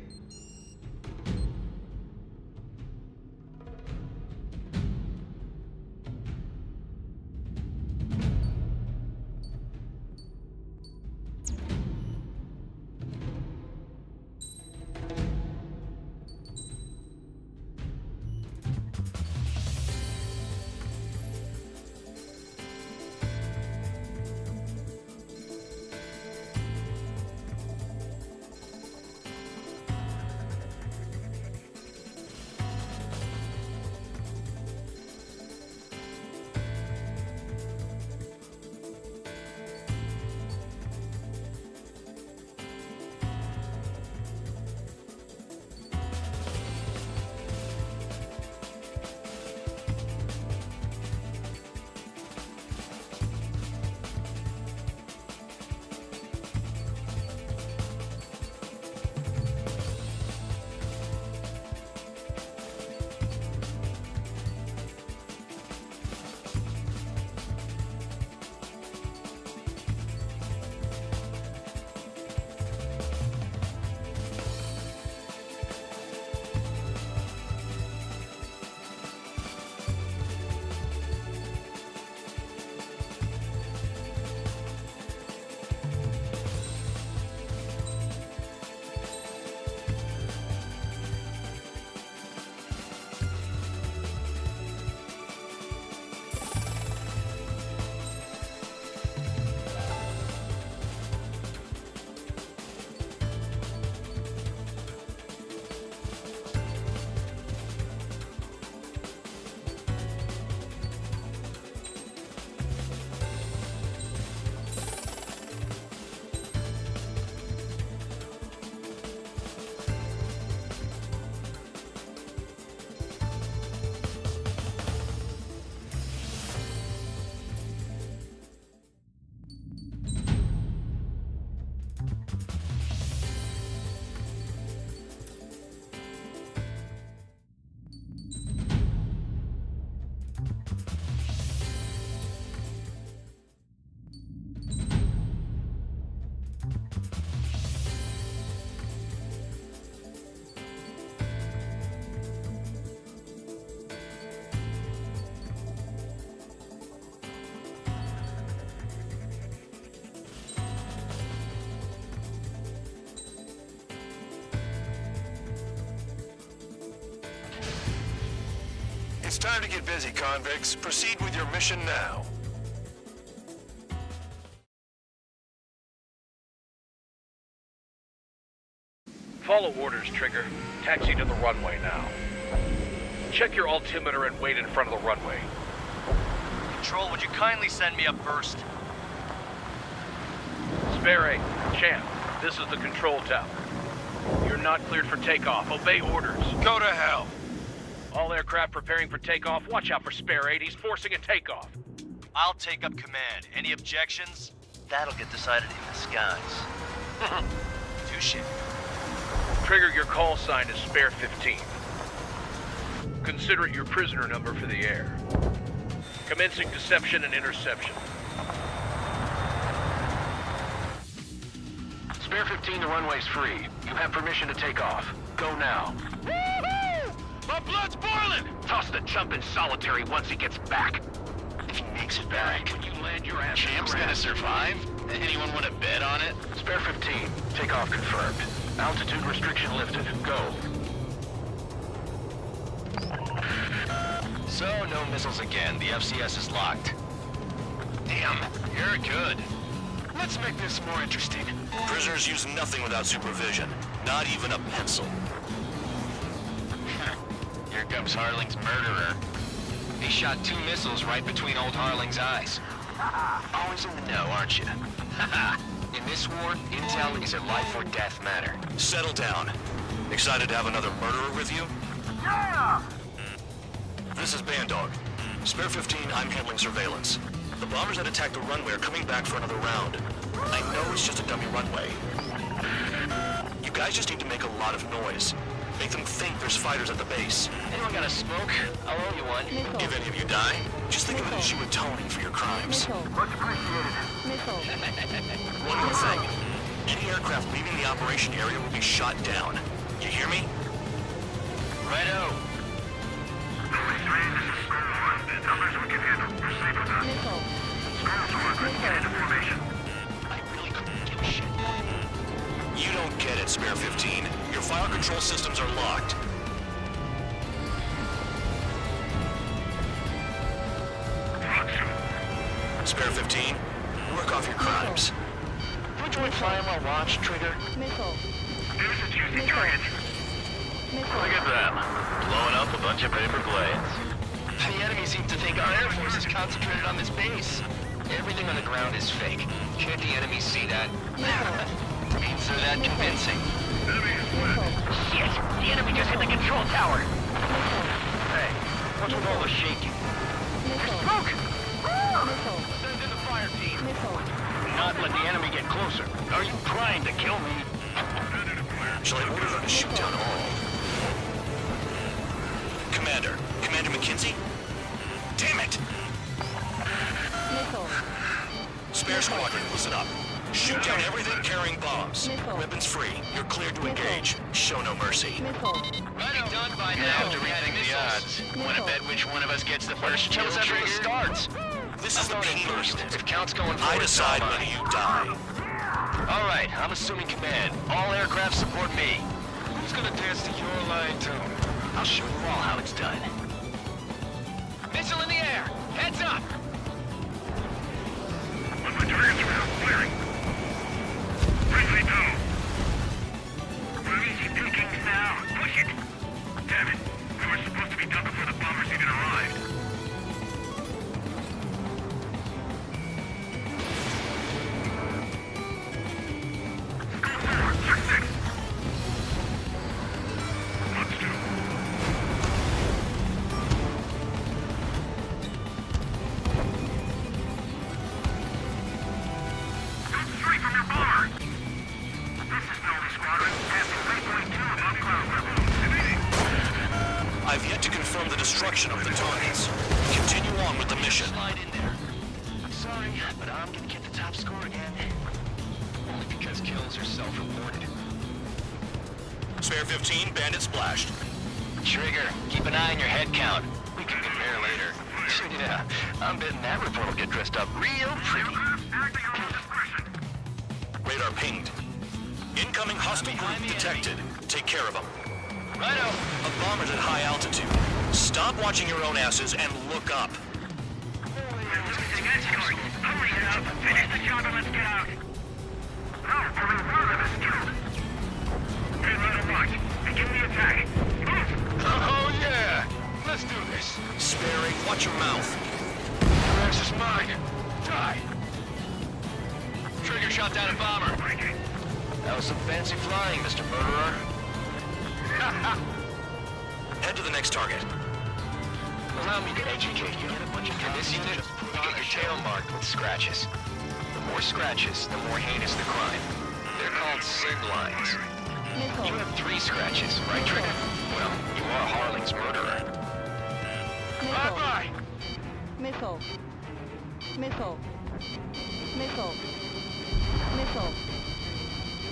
[SPEAKER 15] It's time to get busy, convicts. Proceed with your mission now.
[SPEAKER 9] Follow orders, Trigger. Taxi to the runway now. Check your altimeter and wait in front of the runway.
[SPEAKER 4] Control, would you kindly send me up first?
[SPEAKER 9] Spare 8, Champ, this is the control tower. You're not cleared for takeoff. Obey orders.
[SPEAKER 15] Go to hell.
[SPEAKER 9] All aircraft preparing for takeoff. Watch out for Spare 8. He's forcing a takeoff.
[SPEAKER 4] I'll take up command. Any objections?
[SPEAKER 18] That'll get decided in the skies.
[SPEAKER 4] Touche.
[SPEAKER 9] Trigger, your call sign is Spare 15. Consider it your prisoner number for the air. Commencing deception and interception. Spare 15, the runway's free. You have permission to take off. Go now. Woo-hoo! My blood's boiling! Toss the chump in solitary once he gets back.
[SPEAKER 7] If he makes it back,
[SPEAKER 9] When you land your ass
[SPEAKER 7] Champ's gonna survive? Anyone want to bet on it?
[SPEAKER 9] Spare 15, takeoff confirmed. Altitude restriction lifted. Go.
[SPEAKER 7] So, no missiles again. The FCS is locked. Damn, you're good. Let's make this more interesting. Prisoners use nothing without supervision. Not even a pencil. Here comes Harling's murderer. He shot 2 missiles right between old Harling's eyes. Always in the know, aren't you? In this war, intel is a life or death matter. Settle down. Excited to have another murderer with you?
[SPEAKER 10] Yeah!
[SPEAKER 15] This is Bandog. Spare 15, I'm handling surveillance. The bombers that attacked the runway are coming back for another round. I know it's just a dummy runway. You guys just need to make a lot of noise. Make them think there's fighters at the base.
[SPEAKER 7] Anyone got a smoke? I'll owe you one.
[SPEAKER 15] If any of you die, just think of it as you atoning for your crimes.
[SPEAKER 10] Much appreciated.
[SPEAKER 15] One more thing. Any aircraft leaving the operation area will be shot down. You hear me?
[SPEAKER 7] Righto.
[SPEAKER 8] Police 3, this is Skull 1. The numbers we can handle. Proceed with us. Skull 1, get into formation.
[SPEAKER 7] I really couldn't give a shit.
[SPEAKER 15] You don't get it, Spare 15. Your fire control systems are locked. Spare 15, work off your crimes.
[SPEAKER 7] Would you flying while watch, Trigger?
[SPEAKER 16] Missile.
[SPEAKER 8] There's a juicy target.
[SPEAKER 9] Look at them. Blowing up a bunch of paper planes.
[SPEAKER 7] The enemy seems to think our Air Force is concentrated on this base. Everything on the ground is fake. Can't the enemy see that? Means they're that convincing.
[SPEAKER 18] Shit! The enemy just hit the control tower!
[SPEAKER 9] Hey, what's with all the shaking?
[SPEAKER 18] Smoke!
[SPEAKER 9] Send in the fire team. Not let the enemy get closer. Are you trying to kill me?
[SPEAKER 15] Shall I order them to shoot down all? Commander McKinsey? Damn it! Spare squadron, listen up. Shoot down everything carrying bombs. Weapons free. You're cleared to engage. Show no mercy.
[SPEAKER 7] Right done by now.
[SPEAKER 9] After reading the odds, wanna bet which one of us gets the first kill
[SPEAKER 7] Tell us after it
[SPEAKER 9] trigger?
[SPEAKER 7] starts.
[SPEAKER 15] This is the Penguin
[SPEAKER 7] First,
[SPEAKER 15] unit.
[SPEAKER 7] if count's going forward,
[SPEAKER 15] I decide
[SPEAKER 7] so am
[SPEAKER 15] when you die.
[SPEAKER 7] All right, I'm assuming command. All aircraft support me.
[SPEAKER 15] Who's gonna dance to your line tune?
[SPEAKER 7] I'll show you all how it's done. Missile in the air! Heads up!
[SPEAKER 8] When my targets are out, clearing. Briefly go. We're easy pickings now. Push it. Damn it. We were supposed to be done before the bombers even arrived. Go forward. Check this. Let's do.
[SPEAKER 15] mission.
[SPEAKER 9] Slide in there. I'm sorry, but I'm gonna get the top score again. Only because kills are self-reported.
[SPEAKER 15] Spare 15, bandit splashed.
[SPEAKER 9] Trigger, keep an eye on your head count. We can compare later. Yeah, I'm betting that report will get dressed up real pretty.
[SPEAKER 15] Radar pinged. Incoming hostile group detected. Take care of them.
[SPEAKER 9] Righto.
[SPEAKER 15] A bomber's at high altitude. Stop watching your own asses and look up.
[SPEAKER 8] Losing escort. Hurry now. Finish the job and let's get out. No, only one of them is killed. Hey, let him watch. Begin the attack. Move!
[SPEAKER 9] Oh, yeah. Let's do this.
[SPEAKER 15] Sparing, watch your mouth.
[SPEAKER 9] The rest is mine. Die. Trigger shot down a bomber. That was some fancy flying, Mr. Murderer.
[SPEAKER 15] Head to the next target.
[SPEAKER 9] Allow me to educate you. In this unit, you get your tail marked with scratches. The more scratches, the more heinous the crime. They're called sin lines. You have 3 scratches, right, Trigger? Well, you are Harling's murderer. Bye-bye!
[SPEAKER 16] Missile. Missile. Missile. Missile.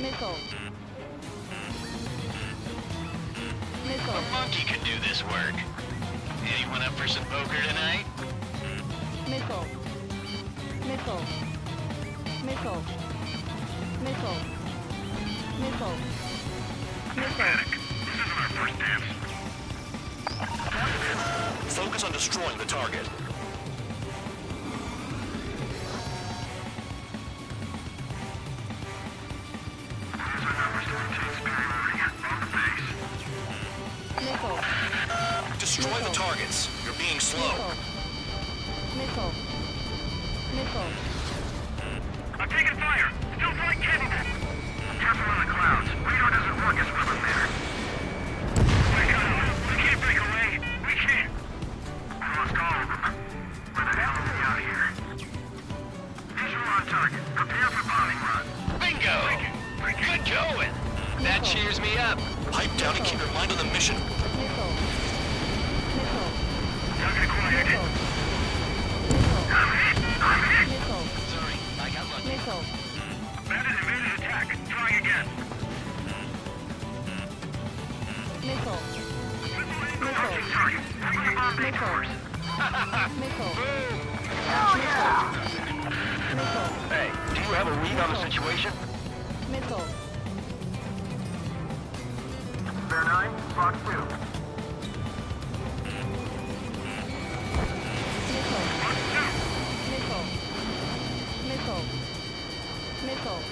[SPEAKER 16] Missile. Missile.
[SPEAKER 9] A monkey could do this work. Anyone up for some poker tonight?
[SPEAKER 16] Missile. Missile. Missile. Missile. Missile. Missile.
[SPEAKER 8] This isn't our first dance.
[SPEAKER 15] Focus on destroying the target.
[SPEAKER 16] Missile.
[SPEAKER 15] Destroy the targets. You're being slow.
[SPEAKER 16] Missile. Missile.
[SPEAKER 8] I'm taking fire. Still flight capable. Careful on the clouds. Radar doesn't work as well in there. Wake up. We can't break away. We can't. We lost all of them. Where the hell are we out here? Visual on target. Prepare for bombing run.
[SPEAKER 9] Bingo! Good going! That cheers me up.
[SPEAKER 15] Pipe down and keep your mind on the mission.
[SPEAKER 16] Missile. Missile.
[SPEAKER 8] Target acquired.
[SPEAKER 16] Missile.
[SPEAKER 8] I'm hit. I'm hit.
[SPEAKER 16] Missile.
[SPEAKER 9] Sorry, I got lucky.
[SPEAKER 16] Missile.
[SPEAKER 8] Bandit evaded attack. Try again.
[SPEAKER 16] Missile.
[SPEAKER 8] Marking target. Bring the bomb bay course.
[SPEAKER 16] Missile.
[SPEAKER 8] Hell yeah!
[SPEAKER 16] Missile.
[SPEAKER 9] Hey, do you have a read on the situation?
[SPEAKER 16] Missile.
[SPEAKER 10] Spare 9, Fox 2.
[SPEAKER 16] Missile. Missile. Missile. Missile.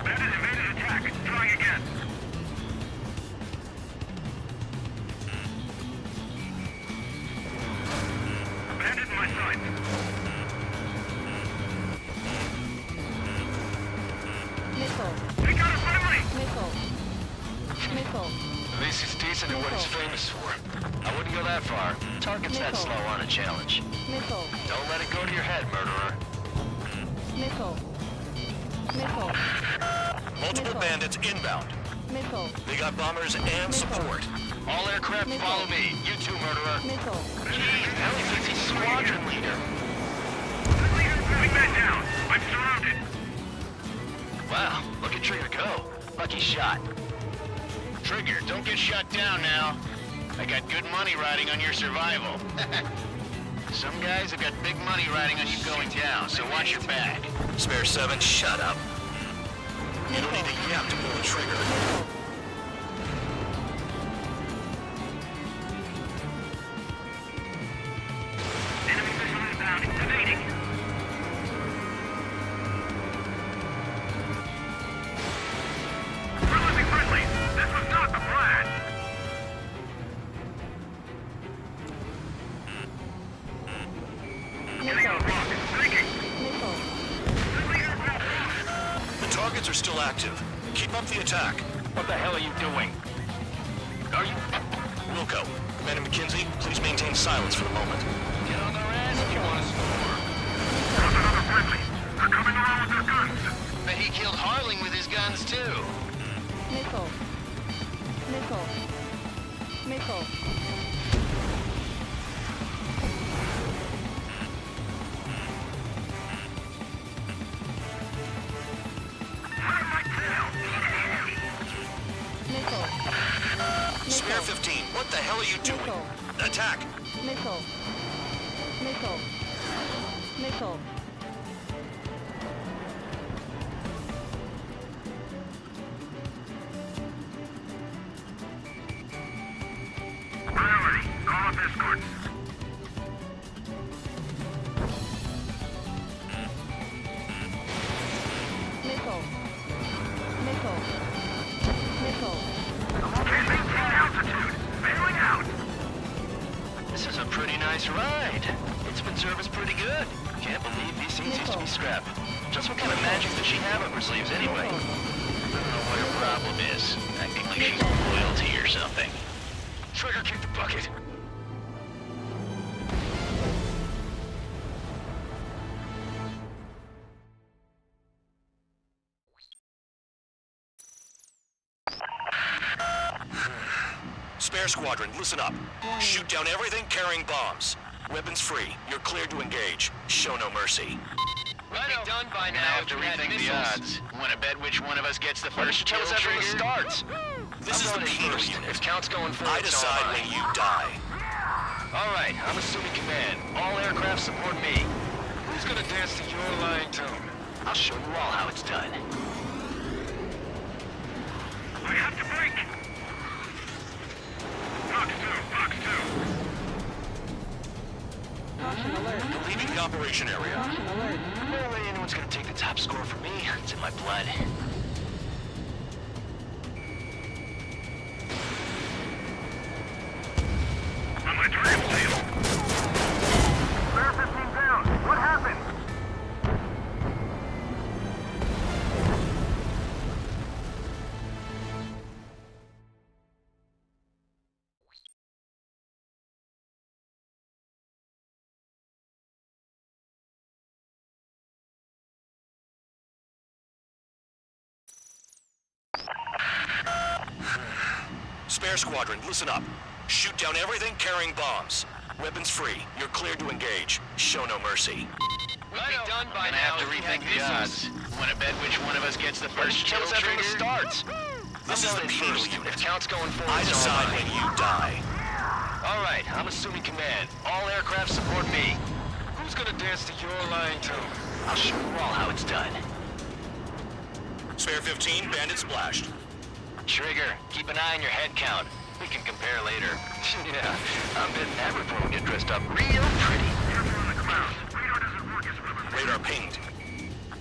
[SPEAKER 8] Bandit evaded attack. Try again. Bandit in my sight.
[SPEAKER 16] Missile.
[SPEAKER 8] We got a friendly!
[SPEAKER 16] Missile. Missile.
[SPEAKER 9] At least he's decent at what he's famous for. I wouldn't go that far. Target's that
[SPEAKER 16] Missile.
[SPEAKER 9] slow on a challenge.
[SPEAKER 16] Missile.
[SPEAKER 9] Don't let it go to your head, murderer.
[SPEAKER 16] Missile. Missile.
[SPEAKER 15] Multiple
[SPEAKER 16] Missile.
[SPEAKER 15] bandits inbound.
[SPEAKER 16] Missile.
[SPEAKER 15] They got bombers and support.
[SPEAKER 9] All aircraft
[SPEAKER 16] Missile.
[SPEAKER 9] follow me. You too, murderer.
[SPEAKER 16] Missile.
[SPEAKER 9] Jeez, now he thinks he's squadron leader.
[SPEAKER 8] The leader's moving back down. I'm surrounded.
[SPEAKER 9] Wow, look at Trigger go. Lucky shot. Trigger, don't get shot down now. I got good money riding on your survival. Some guys have got big money riding on you going down, so watch your back.
[SPEAKER 15] Spare 7, shut up. You don't need to yap to pull the trigger.
[SPEAKER 8] Enemy missile inbound. Evading. We're losing friendly. This was not the plan. Getting on rock. Thinking.
[SPEAKER 16] Missile.
[SPEAKER 15] The targets are still active. Keep up the attack.
[SPEAKER 9] What the hell are you doing? Are you...
[SPEAKER 15] Wilco, Commander McKenzie, please maintain silence for the moment.
[SPEAKER 9] Get on their ass if you want to score.
[SPEAKER 8] There's another friendly. They're coming around with their guns.
[SPEAKER 9] Bet he killed Harling with his guns, too.
[SPEAKER 16] Missile. Missile. Missile.
[SPEAKER 15] are you doing?
[SPEAKER 16] Nickel.
[SPEAKER 15] Attack!
[SPEAKER 16] Nickel. Nickel. Nickel.
[SPEAKER 8] Priority. Call up escorts.
[SPEAKER 16] Nickel. Nickel. Nickel.
[SPEAKER 8] Can't maintain altitude. Bailing out.
[SPEAKER 18] This is a pretty nice ride. It's been serviced pretty good. Can't believe these things used to be scrap. Just what kind of magic does she have up her sleeves anyway? I don't know what her problem is. Acting like she's royalty or something.
[SPEAKER 9] Trigger, kick the bucket.
[SPEAKER 15] Spare squadron, listen up. Shoot down everything carrying bombs. Weapons free. You're cleared to engage. Show no mercy.
[SPEAKER 18] Right done by now. Have to rethink the odds. Want to bet which one of us gets the first kill trigger? Starts.
[SPEAKER 15] This is the penal
[SPEAKER 18] first.
[SPEAKER 15] unit.
[SPEAKER 18] If count's going first,
[SPEAKER 15] I decide when you die.
[SPEAKER 18] All right, I'm assuming command. All aircraft support me. Who's gonna dance to your lying tune? I'll show you all how it's done.
[SPEAKER 8] I have to break. Box 2.
[SPEAKER 16] Caution alert.
[SPEAKER 15] Leaving the operation area.
[SPEAKER 16] Caution alert.
[SPEAKER 18] No way anyone's gonna take the top score from me. It's in my blood.
[SPEAKER 8] On my tram tail.
[SPEAKER 10] Spare 15 down. What happened?
[SPEAKER 15] Spare squadron, listen up. Shoot down everything carrying bombs. Weapons free. You're cleared to engage. Show no mercy.
[SPEAKER 18] We'll be done by now. Have to rethink the odds. Want to bet which one of us gets the first kill trigger? Starts.
[SPEAKER 15] This is the penal
[SPEAKER 18] first.
[SPEAKER 15] unit.
[SPEAKER 18] If count's going forward,
[SPEAKER 15] I decide when you die.
[SPEAKER 18] All right, I'm assuming command. All aircraft support me. Who's gonna dance to your lying tune? I'll show you all how it's done.
[SPEAKER 15] Spare 15, bandit splashed.
[SPEAKER 18] Trigger, keep an eye on your head count. We can compare later. Yeah, I'm betting everyone will get dressed up real pretty.
[SPEAKER 8] Careful on the clouds. Radar doesn't work as well as...
[SPEAKER 15] Radar pinged.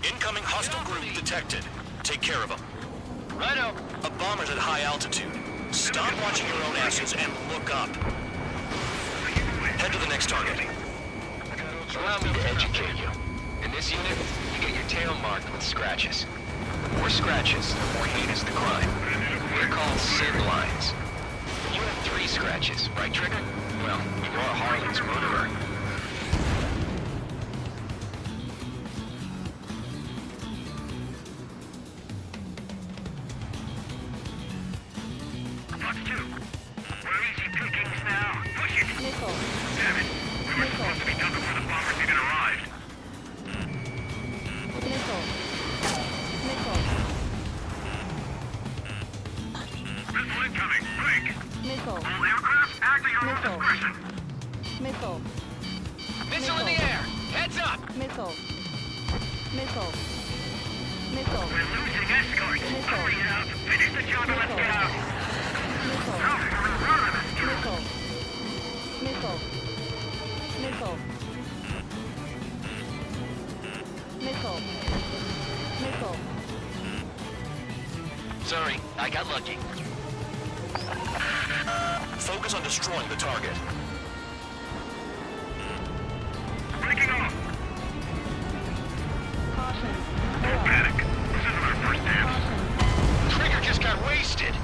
[SPEAKER 15] Incoming hostile group detected. Take care of them.
[SPEAKER 18] Righto.
[SPEAKER 15] A bomber's at high altitude. Stop watching your own asses and look up. Head to the next target.
[SPEAKER 18] Allow me to educate you. In this unit, you get your tail marked with scratches. The more scratches, the more heinous the crime. They're called sin lines. You have 3 scratches, right, Trigger? Well, you're a Harley's murderer.
[SPEAKER 8] Box 2. We're easy pickings now. Push it.
[SPEAKER 16] Nickel.
[SPEAKER 8] Damn it. We were supposed to be done before the bombers even arrived.
[SPEAKER 16] Nickel. Nickel.
[SPEAKER 8] Missile incoming. Break.
[SPEAKER 16] Nickel.
[SPEAKER 8] All aircraft acting on
[SPEAKER 16] Nickel.
[SPEAKER 8] discretion.
[SPEAKER 16] Missile.
[SPEAKER 18] Missile in the air! Heads up!
[SPEAKER 16] Missile. Missile. Missile.
[SPEAKER 8] We're losing escorts.
[SPEAKER 16] Nickel.
[SPEAKER 8] Hurry it up. Finish the job and let's get out.
[SPEAKER 16] Missile.
[SPEAKER 8] No, we're running this job.
[SPEAKER 16] Missile. Missile. Missile. Missile. Missile.
[SPEAKER 18] Sorry, I got lucky.
[SPEAKER 15] Focus on destroying the target.
[SPEAKER 8] Breaking off.
[SPEAKER 16] Caution.
[SPEAKER 8] Don't panic. This isn't our first dance.
[SPEAKER 18] Trigger just got wasted.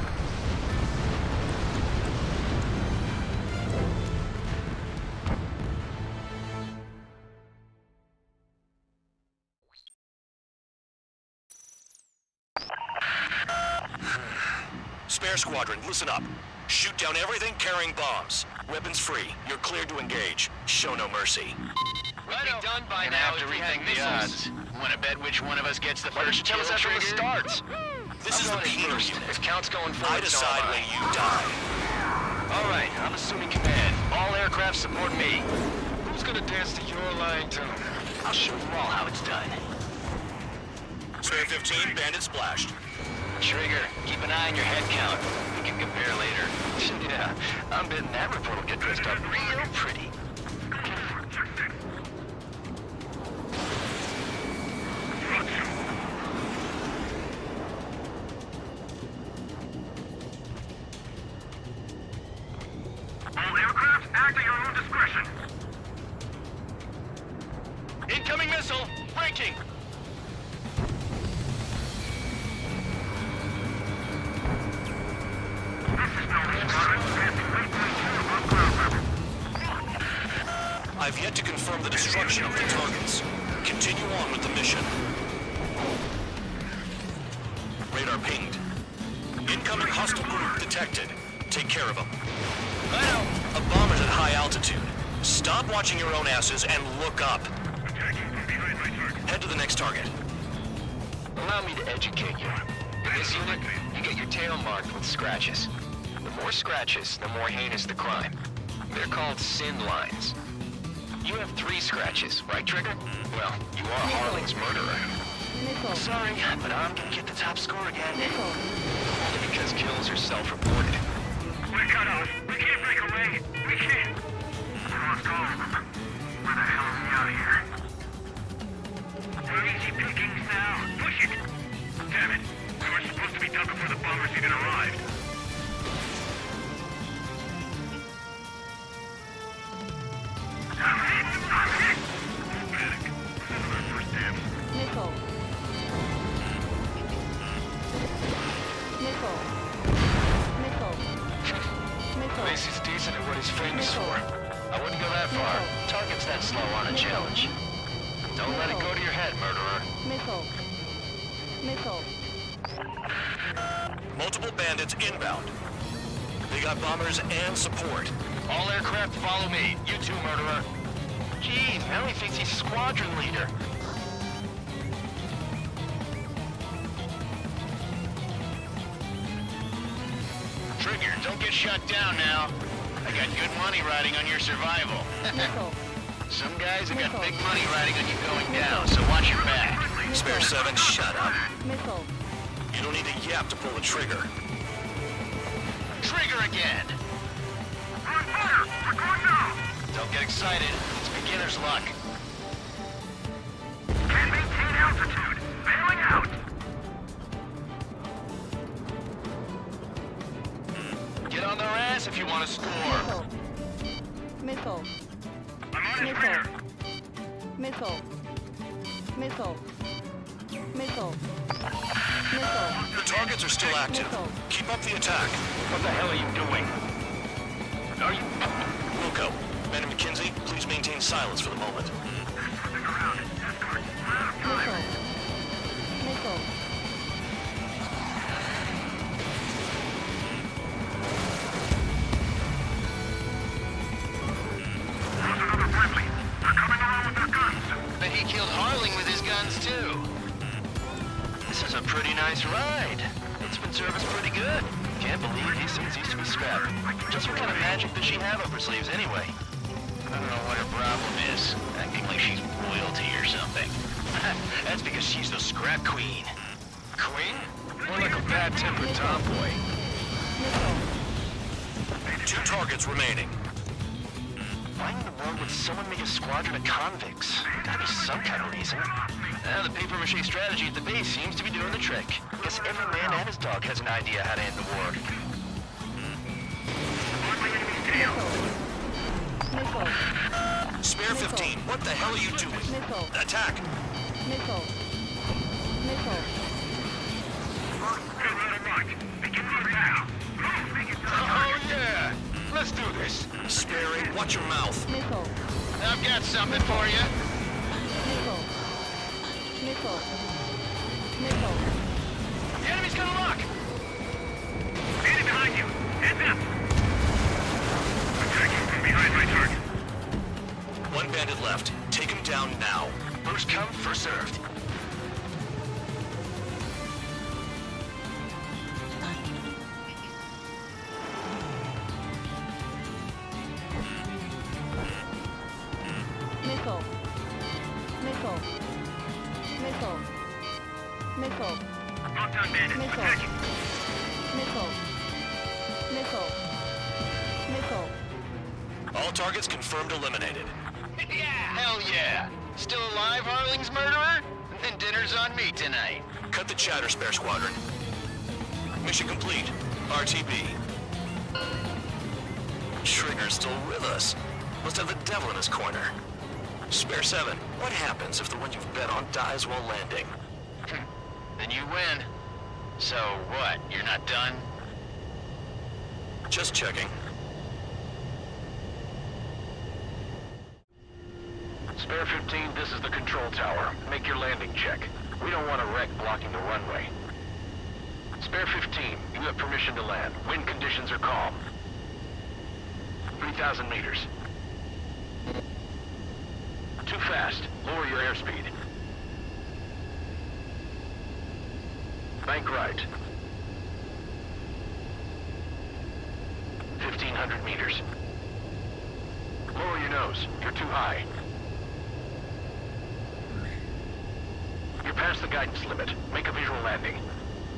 [SPEAKER 15] Spare squadron, listen up. Shoot down everything carrying bombs. Weapons free. You're cleared to engage. Show no mercy.
[SPEAKER 18] Right done by now. Have to rethink the odds. Want to bet which one of us gets the first kill trigger? Starts.
[SPEAKER 15] This is the penal
[SPEAKER 18] first.
[SPEAKER 15] unit.
[SPEAKER 18] If count's going forward,
[SPEAKER 15] I decide when you die.
[SPEAKER 18] All right, I'm assuming command. All aircraft support me. Who's gonna dance to your line tune? I'll show you all how it's done.
[SPEAKER 15] Spare 15, bandit splashed.
[SPEAKER 18] Trigger, keep an eye on your head count. We can compare later. Yeah, I'm betting that report will get dressed up real pretty.
[SPEAKER 8] All aircraft, act at your own discretion.
[SPEAKER 18] Incoming missile! Breaking!
[SPEAKER 15] I've yet to confirm the destruction of the targets. Continue on with the mission. Radar pinged. Incoming hostile group detected. Take care of them. A bomber's at high altitude. Stop watching your own asses and look up. Head to the next target.
[SPEAKER 18] Allow me to educate you. In this unit, you get your tail marked with scratches. The more scratches, the more heinous the crime. They're called sin lines. You have 3 scratches, right, Trigger? Well, you are Harling's murderer. Sorry, but I'm gonna get the top score again. Only because kills are self-reported.
[SPEAKER 8] We're cut off. We can't break away. We can't. Let's go. Where the hell are we out here? We're easy pickings now. Push it. Damn it. We were supposed to be done before the bombers even arrived.
[SPEAKER 16] Nickel. Nickel. Nickel. Nickel.
[SPEAKER 18] Macy's decent at what he's famous for. I wouldn't go that far. Target's that slow on a challenge. Don't let it go to your head, murderer.
[SPEAKER 16] Nickel. Nickel.
[SPEAKER 15] Multiple bandits inbound. They got bombers and support.
[SPEAKER 18] All aircraft follow me. You too, murderer. Geez, now he thinks he's squadron leader. Trigger, don't get shut down now. I got good money riding on your survival. Some guys have got big money riding on you going down, so watch your back.
[SPEAKER 15] Spare 7, shut up.
[SPEAKER 16] Missile.
[SPEAKER 15] You don't need a yap to pull the trigger.
[SPEAKER 18] Trigger again!
[SPEAKER 8] We're on fire! We're going now!
[SPEAKER 18] Don't get excited. It's beginner's luck.
[SPEAKER 8] Can't maintain altitude! Bailing out!
[SPEAKER 18] Get on their ass if you want to score.
[SPEAKER 16] Missile.
[SPEAKER 8] I'm on his rear!
[SPEAKER 16] Missile. Missile. Missile. Missile.
[SPEAKER 15] The targets are still active. Keep up the attack.
[SPEAKER 18] What the hell are you doing? Are you...
[SPEAKER 15] Wilco, Man and McKenzie, please maintain silence for the moment.
[SPEAKER 16] Missile. Missile.
[SPEAKER 18] Bet he killed Harling with his guns, too. This is a pretty nice ride. It's been serviced pretty good. Can't believe these things used to be scrapped. Just what kind of magic does she have up her sleeves anyway? I don't know what her problem is. Acting like she's royalty or something. That's because she's the scrap queen. Queen? More like a bad-tempered tomboy.
[SPEAKER 15] 2 targets remaining.
[SPEAKER 18] Why in the world would someone make a squadron of convicts? Gotta be some kind of reason. The papier-mâché strategy at the base seems to be doing the trick. Guess every man and his dog has an idea how to end the war.
[SPEAKER 16] Missile.
[SPEAKER 15] Spare 15, what the hell are you doing?
[SPEAKER 16] Missile.
[SPEAKER 15] Attack!
[SPEAKER 16] Missile. Missile.
[SPEAKER 18] Oh yeah! Let's do this.
[SPEAKER 15] Sparing, watch your mouth.
[SPEAKER 16] Missile.
[SPEAKER 18] I've got something for you.
[SPEAKER 16] Missile. Missile. Missile.
[SPEAKER 18] The enemy's gonna lock.
[SPEAKER 8] Standing behind you! Heads up! Attacking from behind my target.
[SPEAKER 15] 1 bandit left. Take him down now.
[SPEAKER 18] First come, first served.
[SPEAKER 16] Nickel. Nickel. Nickel. Nickel.
[SPEAKER 8] Not done, bandit.
[SPEAKER 16] Nickel.
[SPEAKER 8] Attacking.
[SPEAKER 16] Nickel. Nickel. Nickel.
[SPEAKER 15] All targets confirmed eliminated.
[SPEAKER 18] Yeah, hell yeah. Still alive, Harling's murderer? Then dinner's on me tonight.
[SPEAKER 15] Cut the chatter, Spare Squadron. Mission complete. RTB. Trigger's still with us. Must have the devil in his corner. Spare 7, what happens if the one you've bet on dies while landing?
[SPEAKER 18] Then you win. So what, you're not done?
[SPEAKER 15] Just checking.
[SPEAKER 9] Spare 15, this is the control tower. Make your landing check. We don't want a wreck blocking the runway. Spare 15, you have permission to land. Wind conditions are calm. 3,000 meters. Too fast. Lower your airspeed. Bank right. 1,500 meters. Lower your nose. You're too high. You're past the guidance limit. Make a visual landing.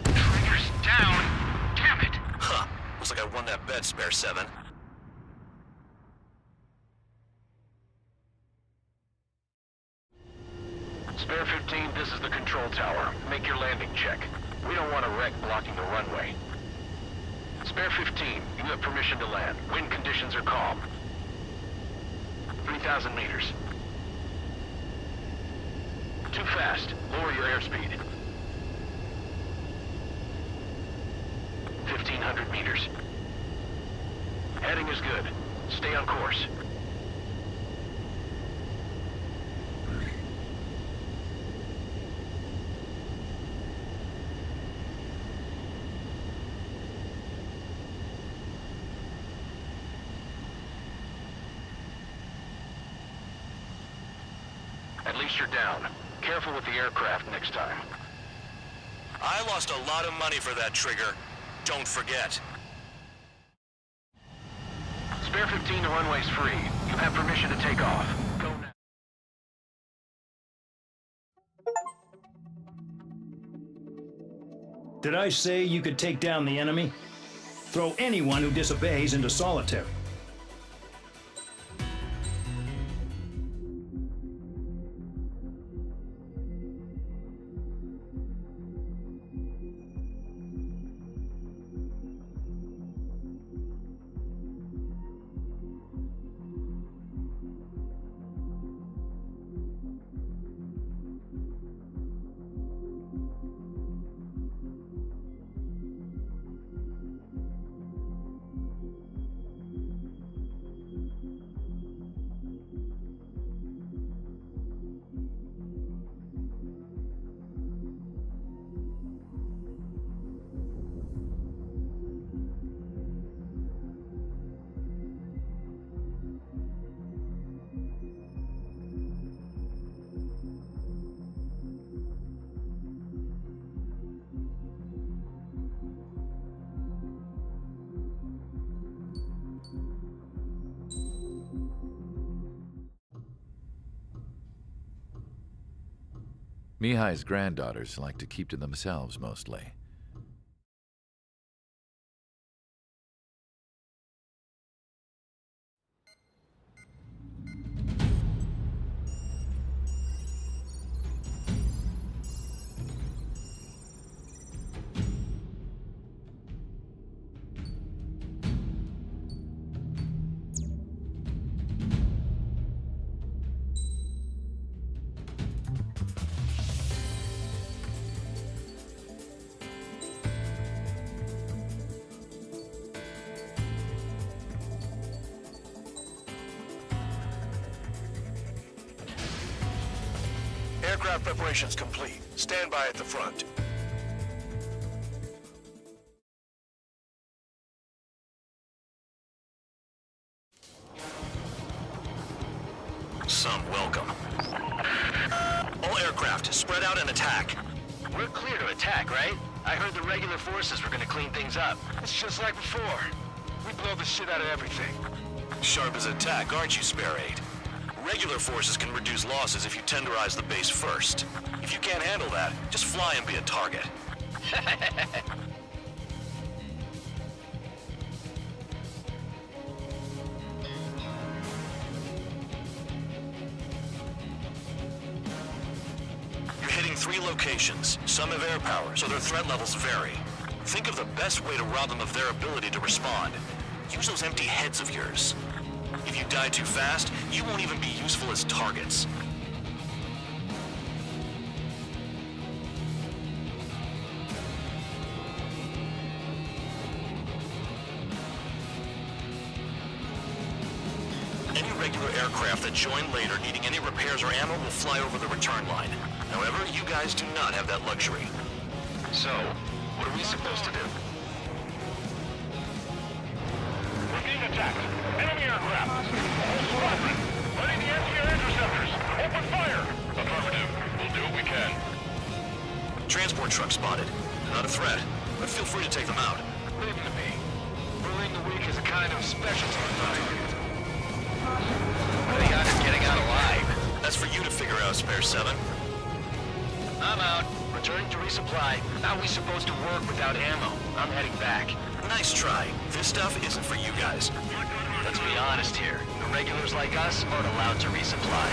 [SPEAKER 8] Trigger's down. Damn it.
[SPEAKER 15] Huh. Looks like I won that bet, Spare 7.
[SPEAKER 9] Spare 15, this is the control tower. Make your landing check. We don't want a wreck blocking the runway. Spare 15, you have permission to land. Wind conditions are calm. 3,000 meters. Too fast. Lower your airspeed. 1,500 meters. Heading is good. Stay on course. At least you're down. Careful with the aircraft next time.
[SPEAKER 15] I lost a lot of money for that, Trigger. Don't forget.
[SPEAKER 9] Spare 15, the runway's free. You have permission to take off. Go now.
[SPEAKER 19] Did I say you could take down the enemy? Throw anyone who disobeys into solitary.
[SPEAKER 17] Mihai's granddaughters like to keep to themselves mostly.
[SPEAKER 15] Aircraft preparations complete. Stand by at the front. Some welcome. All aircraft, spread out and attack.
[SPEAKER 18] We're clear to attack, right? I heard the regular forces were gonna clean things up.
[SPEAKER 8] It's just like before. We blow the shit out of everything.
[SPEAKER 15] Sharp as a tack, aren't you, Spare 8? Regular forces can reduce losses if you tenderize the base first. If you can't handle that, just fly and be a target. You're hitting 3 locations. Some have air power, so their threat levels vary. Think of the best way to rob them of their ability to respond. Use those empty heads of yours. If you die too fast, you won't even be useful as targets. Any regular aircraft that join later needing any repairs or ammo will fly over the return line. However, you guys do not have that luxury.
[SPEAKER 9] So, what are we supposed to do?
[SPEAKER 8] We're being attacked. Enemy aircraft. Whole squadron. Ready the anti-air interceptors. Open fire. Affirmative. We'll do what we can.
[SPEAKER 15] Transport truck spotted. They're not a threat, but feel free to take them out.
[SPEAKER 9] Leave them to me. Bullying the weak is a kind of specialty of mine. What are the odds of getting out alive?
[SPEAKER 15] That's for you to figure out, Spare 7.
[SPEAKER 9] I'm out. Returning to resupply. How are we supposed to work without ammo? I'm heading back.
[SPEAKER 15] Nice try. This stuff isn't for you guys.
[SPEAKER 9] Let's be honest here. The regulars like us aren't allowed to resupply.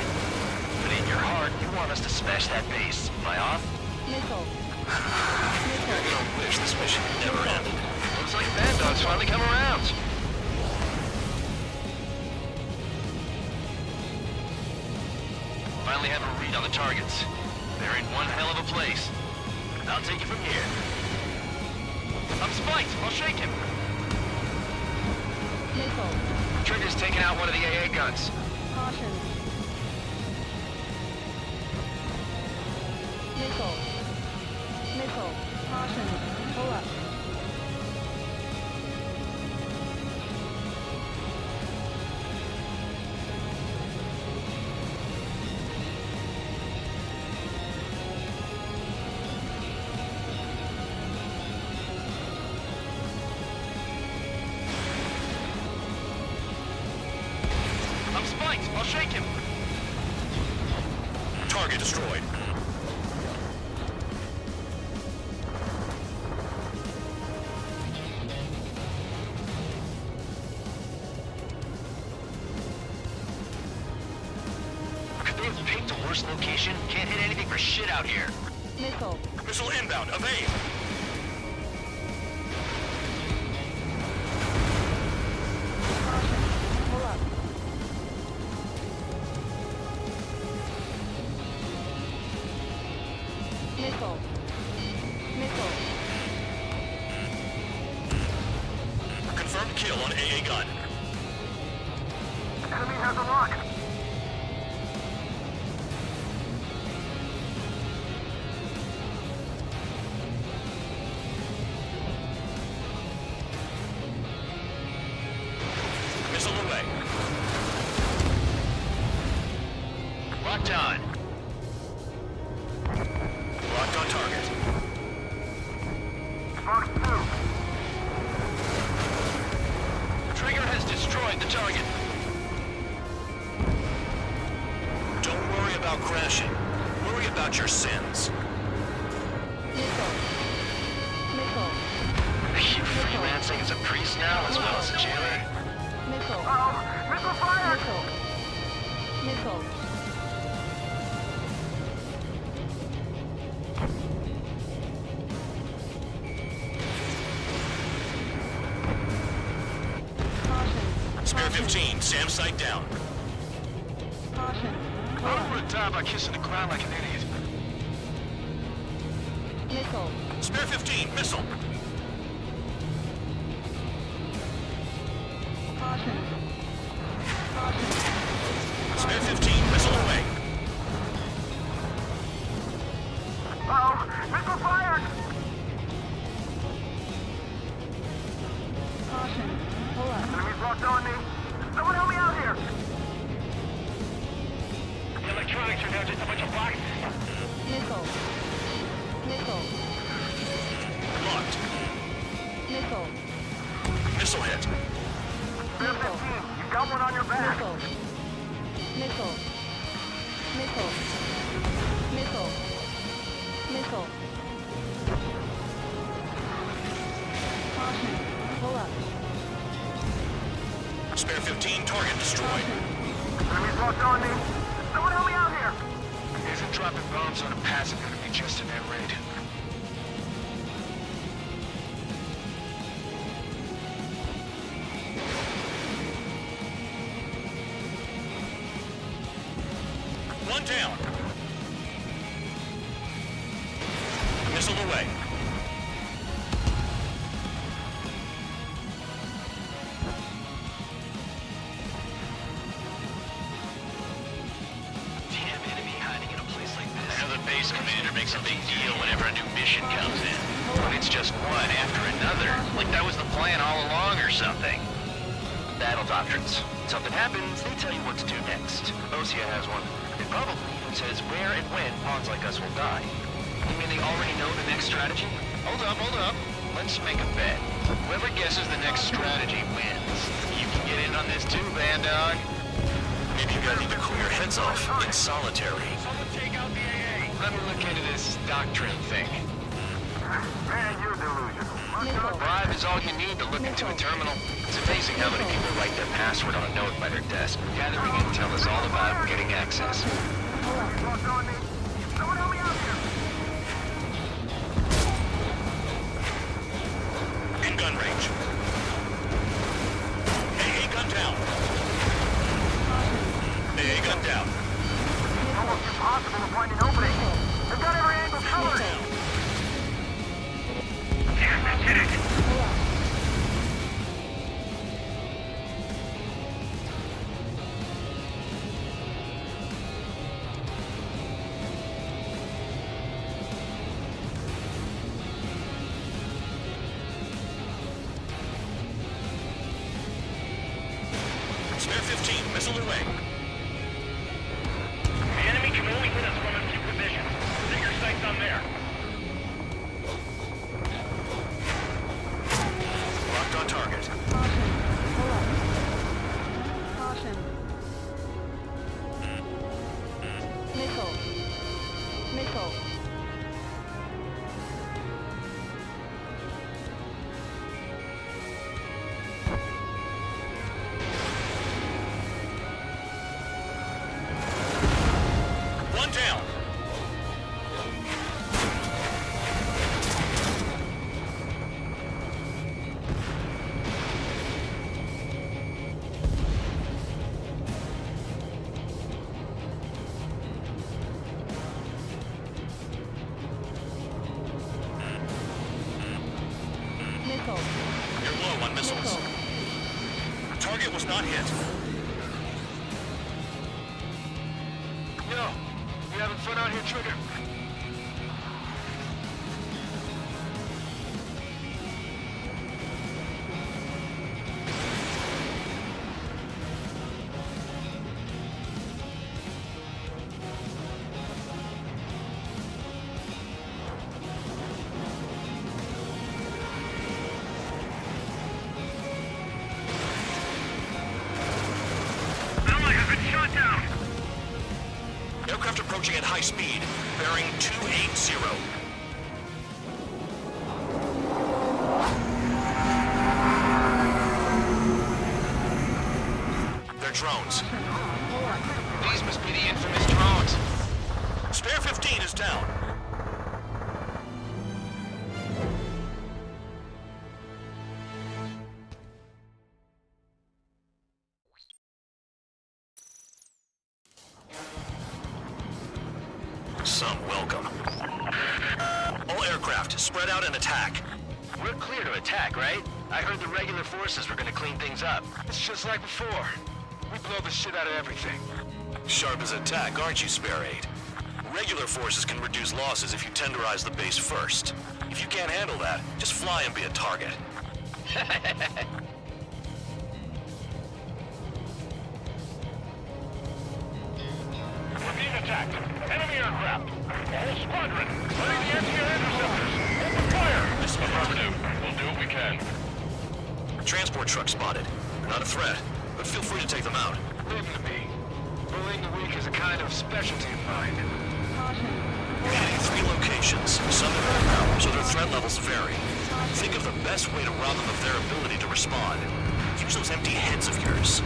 [SPEAKER 9] But in your heart, you want us to smash that base. Am I off?
[SPEAKER 16] Missile.
[SPEAKER 15] You're gonna wish this mission never ended.
[SPEAKER 9] Looks like Bad Dog's finally come around. Finally have a read on the targets. They're in one hell of a place. I'll take it from here. I'm spiked! I'll shake him!
[SPEAKER 16] Missile.
[SPEAKER 9] Trigger's taking out one of the AA guns.
[SPEAKER 16] Caution. Missile. Missile. Caution. Pull up.
[SPEAKER 9] I'm spiked! I'll shake him!
[SPEAKER 15] Target destroyed.
[SPEAKER 9] Could they have picked a worse location? Can't hit anything for shit out here.
[SPEAKER 16] Missile.
[SPEAKER 15] Missile inbound. Evade.
[SPEAKER 16] Caution. Pull up. Missile. Missile.
[SPEAKER 15] Confirmed kill on AA gun.
[SPEAKER 10] Enemy has a lock.
[SPEAKER 15] Missile away.
[SPEAKER 9] Locked on.
[SPEAKER 15] Locked on target.
[SPEAKER 10] Fox 2.
[SPEAKER 9] Trigger has destroyed the target.
[SPEAKER 15] Don't worry about crashing. Worry about your sins.
[SPEAKER 16] Missile. Missile.
[SPEAKER 9] You freelancing as a priest now as well as a jailer?
[SPEAKER 16] Missile.
[SPEAKER 10] Uh-oh! Missile fire!
[SPEAKER 16] Missile. Missile. Caution.
[SPEAKER 15] Spare 15. SAM site down.
[SPEAKER 16] Caution. Pull
[SPEAKER 9] I'm
[SPEAKER 16] up.
[SPEAKER 9] gonna die by kissing the ground like an idiot.
[SPEAKER 16] Missile.
[SPEAKER 15] Spare 15. Missile.
[SPEAKER 16] Caution. Caution.
[SPEAKER 15] Spare 15. Missile away.
[SPEAKER 10] Uh-oh! Missile fired!
[SPEAKER 16] Caution. Pull up.
[SPEAKER 10] Enemy's locked on me. Someone help me out here!
[SPEAKER 8] The electronics are now just a bunch of boxes.
[SPEAKER 16] Missile. Missile.
[SPEAKER 15] Locked.
[SPEAKER 16] Missile.
[SPEAKER 15] Missile hit.
[SPEAKER 10] Spare 15, you've got one on your back.
[SPEAKER 16] Missile. Missile. Missile. Missile. Missile. Caution. Pull up.
[SPEAKER 15] Spare 15, target destroyed.
[SPEAKER 10] Enemies locked on me. Someone help me out here.
[SPEAKER 18] Isn't dropping bombs on a passive gonna be just an air raid?
[SPEAKER 15] One down. Missile away.
[SPEAKER 18] Damn enemy hiding in a place like this. I know the base commander makes a big deal whenever a new mission comes in. But it's just one after another. Like that was the plan all along or something. Battle doctrines. Something happens, they tell you what to do next. Osea has one. It probably even says where and when pawns like us will die. You mean they already know the next strategy? Hold up. Let's make a bet. Whoever guesses the next strategy wins. You can get in on this too, band dog.
[SPEAKER 15] Maybe you guys need to cool your heads off in solitary.
[SPEAKER 18] Someone take out the AA. Let me look into this doctrine thing.
[SPEAKER 10] Man, you're delusional.
[SPEAKER 18] Bribe is all you need to look into a terminal. It's amazing how many people write their password on a note by their desk. Gathering intel is all about getting access.
[SPEAKER 10] Locked on me. Someone help me out here.
[SPEAKER 15] In gun range. AA gun down. AA gun down.
[SPEAKER 10] Almost impossible to find an opening. They've got every angle covered.
[SPEAKER 8] Damn, that's it.
[SPEAKER 15] Spare 15, missile away.
[SPEAKER 8] The enemy can only hit us from a few positions. Set your sights on there.
[SPEAKER 15] Locked on target.
[SPEAKER 16] Caution. Pull up. Caution. Missile. Missile.
[SPEAKER 15] One down.
[SPEAKER 16] Missile.
[SPEAKER 15] You're low on missiles.
[SPEAKER 16] Missile.
[SPEAKER 15] Target was not hit.
[SPEAKER 18] Yo, you having fun out here, Trigger?
[SPEAKER 8] Ally has been shot down.
[SPEAKER 15] Aircraft approaching at high speed, bearing 280. They're drones.
[SPEAKER 18] These must be the infamous drones.
[SPEAKER 15] Spare 15 is down. Some welcome. All aircraft, spread out and attack.
[SPEAKER 18] We're clear to attack, right? I heard the regular forces were gonna clean things up. It's just like before. We blow the shit out of everything.
[SPEAKER 15] Sharp as attack, aren't you, Spare 8? Regular forces can reduce losses if you tenderize the base first. If you can't handle that, just fly and be a target.
[SPEAKER 8] We're being attacked. Enemy aircraft. Whole squadron. Running the anti-air interceptors. Open fire.
[SPEAKER 15] Affirmative.
[SPEAKER 8] We'll do what we can.
[SPEAKER 15] Transport truck spotted. They're not a threat, but feel free to take them out.
[SPEAKER 18] Leave them to me.
[SPEAKER 9] Bullying the weak is a kind of specialty of mine.
[SPEAKER 15] Commanding 3 locations, some of them power, so their threat levels vary. Think of the best way to rob them of their ability to respond. Use those empty heads of yours.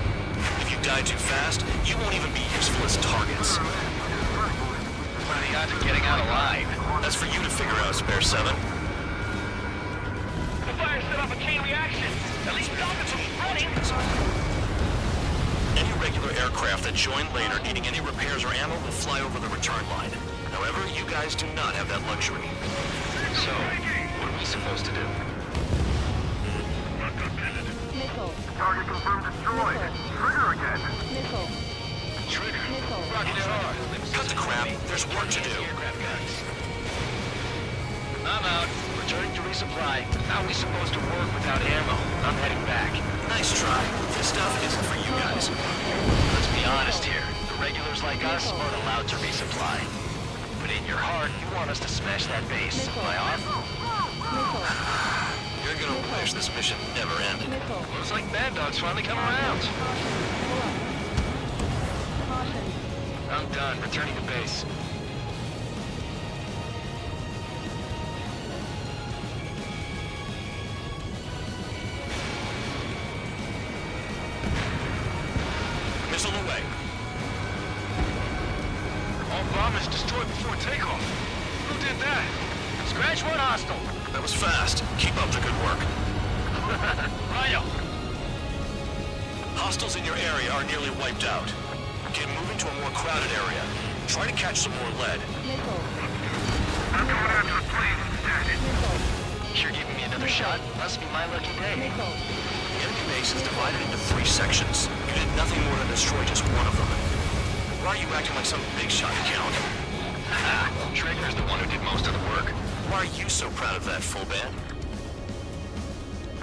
[SPEAKER 15] If you die too fast, you won't even be useful as targets.
[SPEAKER 9] What are the odds of getting out alive?
[SPEAKER 15] That's for you to figure out, Spare 7.
[SPEAKER 9] The fire set off a chain reaction. At least stop it from spreading.
[SPEAKER 15] Any regular aircraft that join later needing any repairs or ammo will fly over the return line. However, you guys do not have that luxury.
[SPEAKER 9] So, what are we supposed to do?
[SPEAKER 16] Missile.
[SPEAKER 10] Target confirmed destroyed. Trigger again.
[SPEAKER 16] Missile.
[SPEAKER 9] Trigger.
[SPEAKER 16] Missile.
[SPEAKER 9] Rocket hard.
[SPEAKER 15] Cut the crap. There's work to do.
[SPEAKER 9] Aircraft guys. I'm out. Returning to resupply. How are we supposed to work without ammo? I'm heading back.
[SPEAKER 15] Nice try. This stuff isn't for you guys.
[SPEAKER 9] Let's be honest here. The regulars like us aren't allowed to resupply. But in your heart, you want us to smash that base. Am I on?
[SPEAKER 16] Missile.
[SPEAKER 15] You're gonna wish this mission never ended.
[SPEAKER 16] Missile.
[SPEAKER 9] Looks like Bad Dog's finally come around.
[SPEAKER 16] Caution.
[SPEAKER 9] I'm done. Returning to base.
[SPEAKER 15] Missile away.
[SPEAKER 9] All bombers destroyed before takeoff. Who did that? Scratch one hostile.
[SPEAKER 15] That was fast. Keep up the good work.
[SPEAKER 9] Rhino.
[SPEAKER 15] Hostiles in your area are nearly wiped out. Get moving to a more crowded area. Try to catch some more lead.
[SPEAKER 16] Missile.
[SPEAKER 8] I'm going after the planes instead.
[SPEAKER 16] Missile.
[SPEAKER 9] You're giving me another shot? Must be my lucky day.
[SPEAKER 16] Missile.
[SPEAKER 15] The enemy base is divided into 3 sections. You did nothing more than destroy just one of them. Why are you acting like some big shot count?
[SPEAKER 9] Ha! Trigger's the one who did most of the work.
[SPEAKER 15] Why are you so proud of that, full band?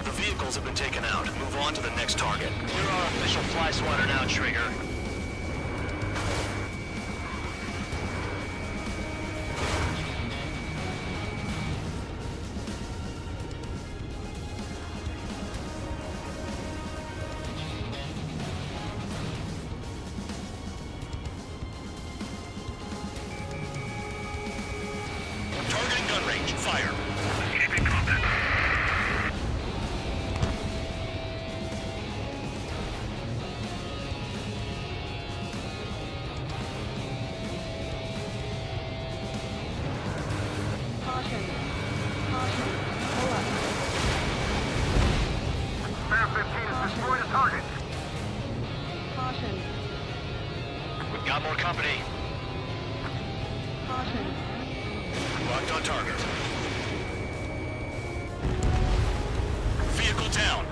[SPEAKER 15] The vehicles have been taken out. Move on to the next target.
[SPEAKER 9] You're our official fly swatter now, Trigger.
[SPEAKER 15] Targeting gun range. Fire.
[SPEAKER 8] Escaping combat.
[SPEAKER 16] Caution. Caution. Pull up.
[SPEAKER 10] Spare 15 has destroyed a target.
[SPEAKER 16] Caution.
[SPEAKER 9] We've got more company.
[SPEAKER 16] Caution.
[SPEAKER 15] Locked on target. Vehicle down.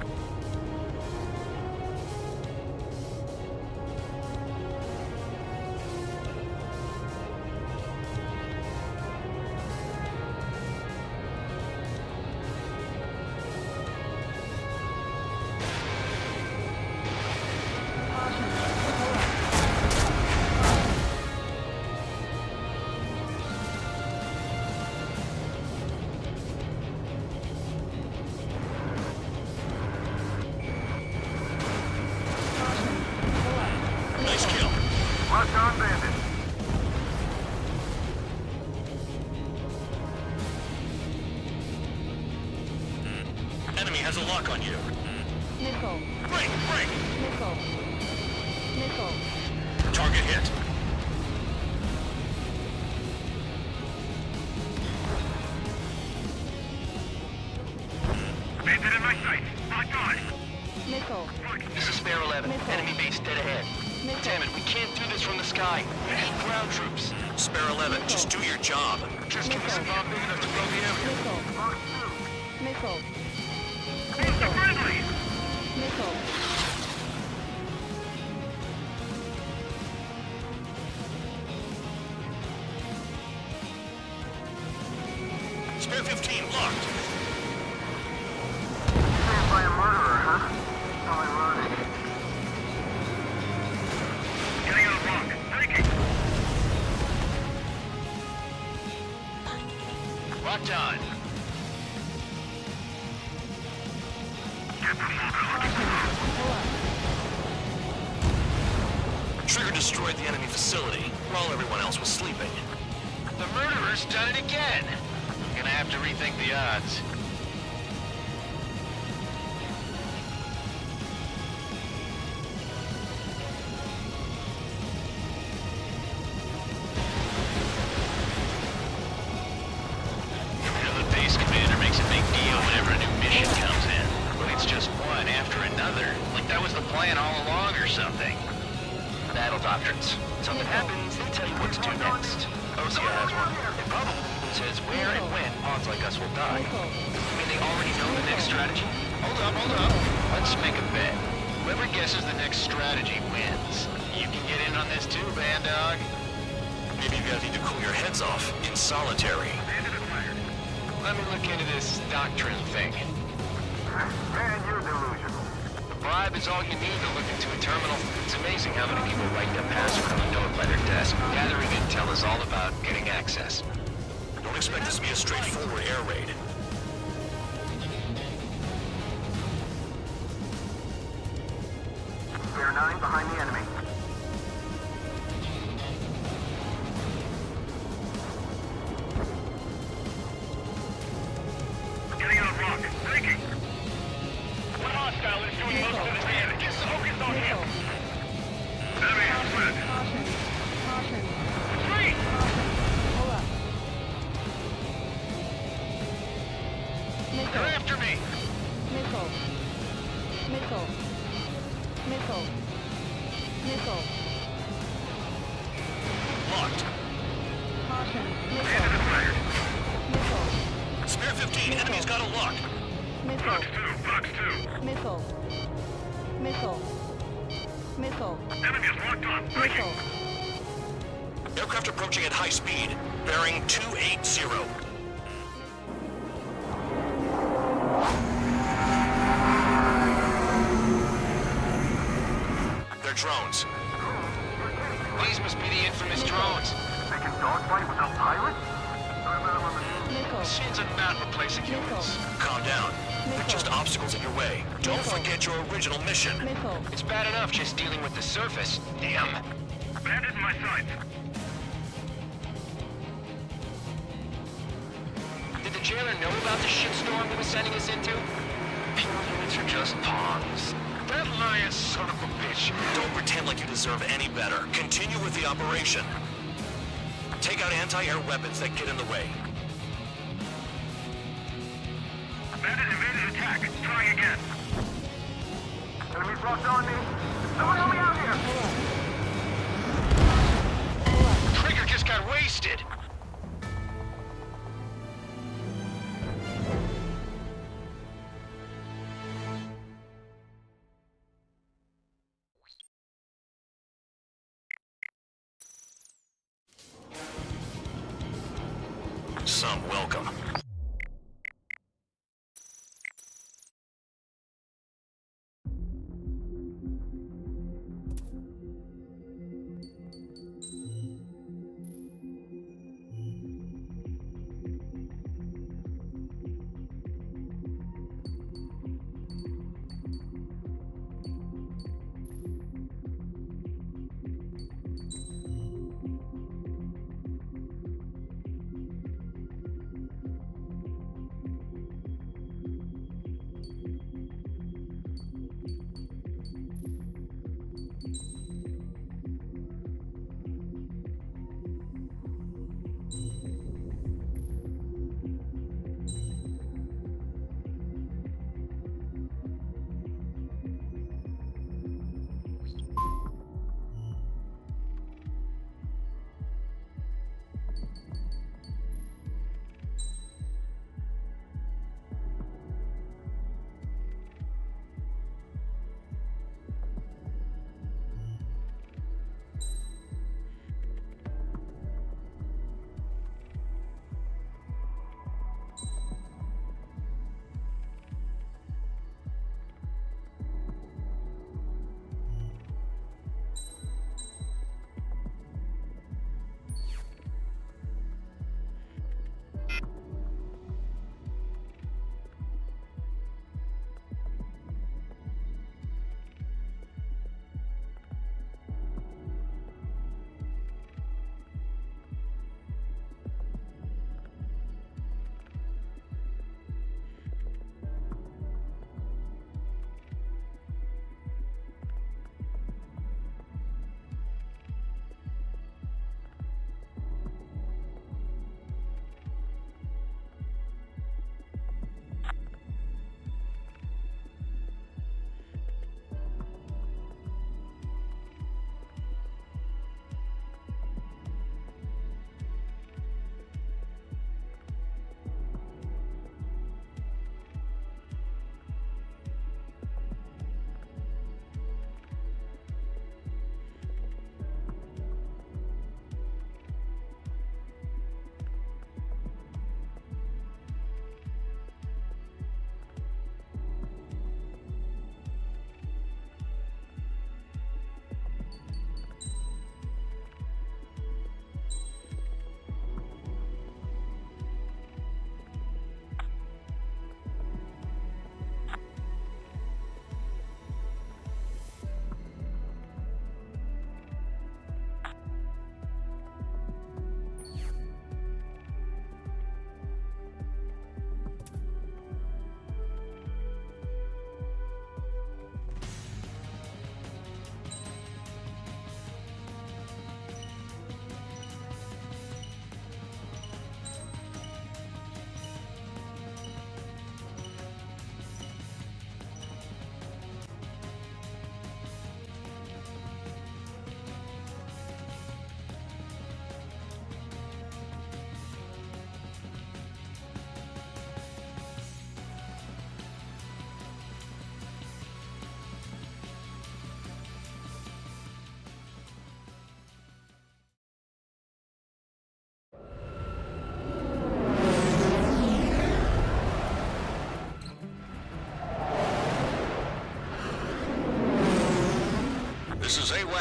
[SPEAKER 16] Caution. Pull up. Caution. Pull up.
[SPEAKER 15] Nice kill.
[SPEAKER 10] Locked on bandit.
[SPEAKER 15] Enemy has a lock on you.
[SPEAKER 16] Missile.
[SPEAKER 15] Break! Break!
[SPEAKER 16] Missile. Missile.
[SPEAKER 15] Target hit.
[SPEAKER 8] Bandit in my sight. Locked on.
[SPEAKER 16] Missile.
[SPEAKER 9] This is Spare 11.
[SPEAKER 16] Missile.
[SPEAKER 9] Enemy base dead ahead.
[SPEAKER 16] Missile.
[SPEAKER 9] Damn it, we can't do this from the sky. We need ground troops.
[SPEAKER 15] Spare 11, just do your job.
[SPEAKER 9] Just give us a bomb big enough to blow the area.
[SPEAKER 16] Missile. Missile.
[SPEAKER 8] Who's the friendly?
[SPEAKER 16] Missile.
[SPEAKER 15] Spare 15, locked.
[SPEAKER 10] Saved by a murderer, huh? How ironic.
[SPEAKER 8] Getting on a rock. Breaking.
[SPEAKER 9] Locked on.
[SPEAKER 8] Get the fuck out.
[SPEAKER 16] Pull up.
[SPEAKER 15] Trigger destroyed the enemy facility while everyone else was sleeping.
[SPEAKER 9] The murderer's done it again. Gonna have to rethink the odds. The base commander makes a big deal whenever a new mission comes in. But it's just one after another. Like that was the plan all along or something. Battle doctrines. Something happens, they tell you what to do next. Osea has one. It probably says where and when pawns like us will die. I mean, they already know the next strategy? Hold up. Let's make a bet. Whoever guesses the next strategy wins. You can get in on this too, band dog.
[SPEAKER 15] Maybe you guys need to cool your heads off in solitary.
[SPEAKER 9] Let me look into this doctrine thing.
[SPEAKER 10] Man, you're delusional.
[SPEAKER 9] The bribe is all you need to look into a terminal. It's amazing how many people write their password on a note by their desk. Gathering intel is all about getting access.
[SPEAKER 15] Don't expect this to be a straightforward air raid.
[SPEAKER 10] Air 9 behind the enemy.
[SPEAKER 8] Getting on rock. Breaking. One hostile is doing most of the damage. Just focus on him. Enemy split. Three.
[SPEAKER 9] They're after me.
[SPEAKER 16] Missile.
[SPEAKER 15] Locked.
[SPEAKER 16] Caution.
[SPEAKER 15] Spare 15, enemy's got a lock.
[SPEAKER 16] Missile.
[SPEAKER 8] Box 2.
[SPEAKER 16] Missile.
[SPEAKER 8] Enemy is locked on. Breaking.
[SPEAKER 15] Aircraft approaching at high speed, bearing 280. They're drones.
[SPEAKER 9] These must be the infamous drones.
[SPEAKER 10] They can dogfight without pilots?
[SPEAKER 9] Machines are not replacing humans.
[SPEAKER 15] Calm down. They're just obstacles in your way. Don't forget your original mission.
[SPEAKER 9] It's bad enough just dealing with the surface. Damn.
[SPEAKER 8] Bandit in my sights.
[SPEAKER 9] Did the jailer know about the shitstorm he was sending us into? Pure units are just pawns. That lying son of a bitch.
[SPEAKER 15] Don't pretend like you deserve any better. Continue with the operation. Take out anti-air weapons that get in the way.
[SPEAKER 8] Bandit evaded attack. Trying again.
[SPEAKER 10] Enemies locked on me. Someone help me out here.
[SPEAKER 9] Trigger just got wasted.
[SPEAKER 15] Some welcome.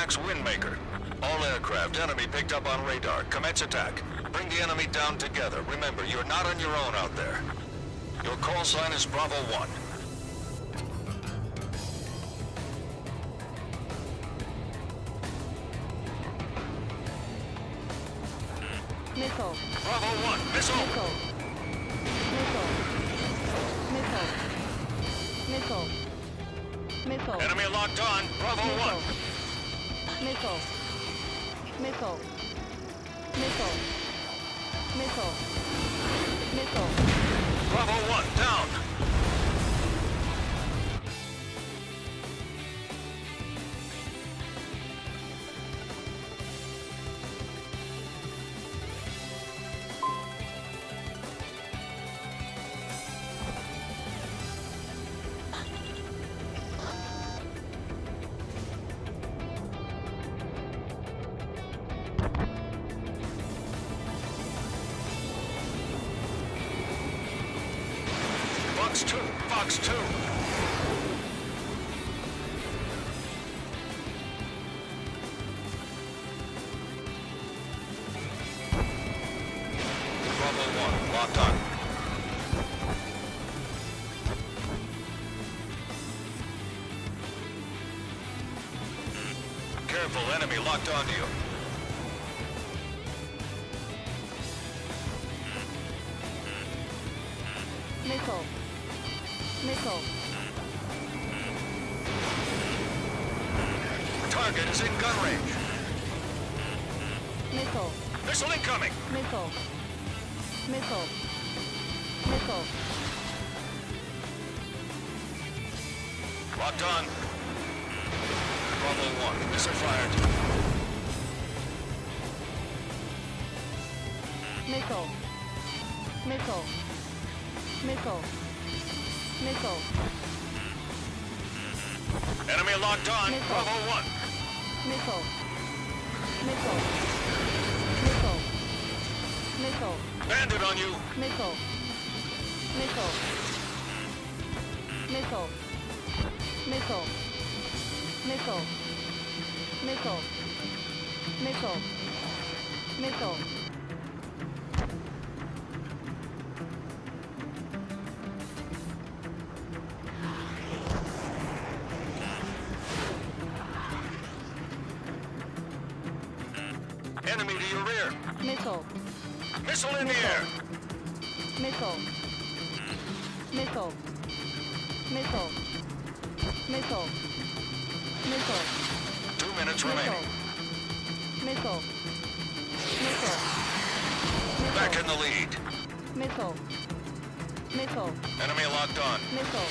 [SPEAKER 15] attacks Windmaker. All aircraft enemy picked up on radar. Commence attack. Bring the enemy down together. Remember, you're not on your own out there. Your call sign is Bravo 1.
[SPEAKER 16] Missile.
[SPEAKER 15] Bravo 1, missile!
[SPEAKER 16] Missile. Missile. Missile. Missile.
[SPEAKER 15] Enemy locked on. Bravo 1.
[SPEAKER 16] Missile. Missile. Missile. Missile. Missile.
[SPEAKER 15] Bravo 1, down. Fox 2, Fox 2. Bravo 1, locked on. Careful, enemy locked onto you.
[SPEAKER 16] Missile. Missile.
[SPEAKER 15] Target is in gun range.
[SPEAKER 16] Missile.
[SPEAKER 15] Missile incoming.
[SPEAKER 16] Missile. Missile. Missile.
[SPEAKER 15] Locked on. Bravo 1, missile fired.
[SPEAKER 16] Missile. Missile. Missile. Missile.
[SPEAKER 15] Enemy locked on.
[SPEAKER 16] Missile.
[SPEAKER 15] Bravo 1.
[SPEAKER 16] Missile. Missile. Missile. Missile.
[SPEAKER 15] Bandit on you.
[SPEAKER 16] Missile. Missile. Missile. Missile. Missile. Missile. Missile. Missile.
[SPEAKER 15] Enemy to your rear.
[SPEAKER 16] Missile.
[SPEAKER 15] Missile in the air.
[SPEAKER 16] Missile. Missile. Missile. Missile. Missile.
[SPEAKER 15] 2 minutes remaining.
[SPEAKER 16] Missile. Missile.
[SPEAKER 15] Back in the lead.
[SPEAKER 16] Missile. Missile.
[SPEAKER 15] Enemy locked on.
[SPEAKER 16] Missile.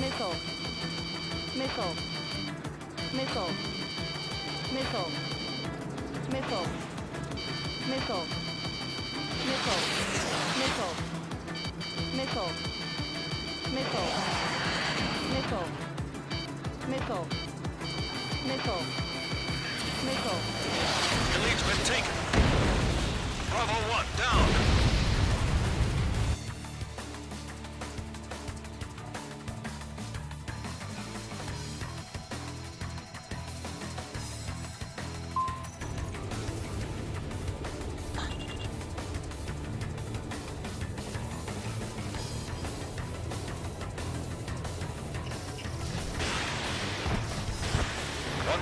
[SPEAKER 16] Missile. Missile. Missile. Missile. Missile. Missile. Missile. Missile. Missile. Missile. Missile. Missile. Missile. Missile.
[SPEAKER 15] Your lead's been taken. Bravo 1, down.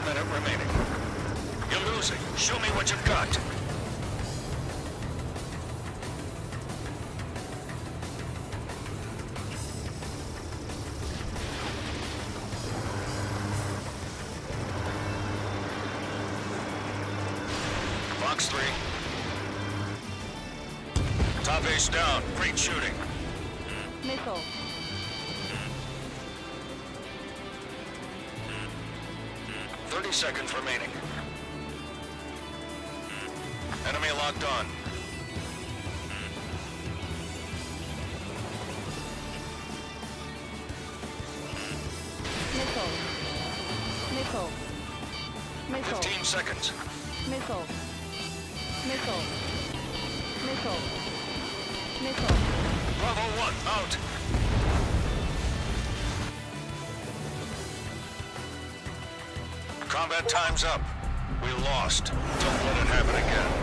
[SPEAKER 15] Minute remaining. You're losing. Show me what you've got. Fox 3. Top ace down. Great shooting.
[SPEAKER 16] Missile.
[SPEAKER 15] 30 seconds remaining. Enemy locked on.
[SPEAKER 16] Missile. Missile. Missile.
[SPEAKER 15] 15 seconds.
[SPEAKER 16] Missile. Missile. Missile. Missile.
[SPEAKER 15] Bravo 1, out. Combat time's up. We lost. Don't let it happen again.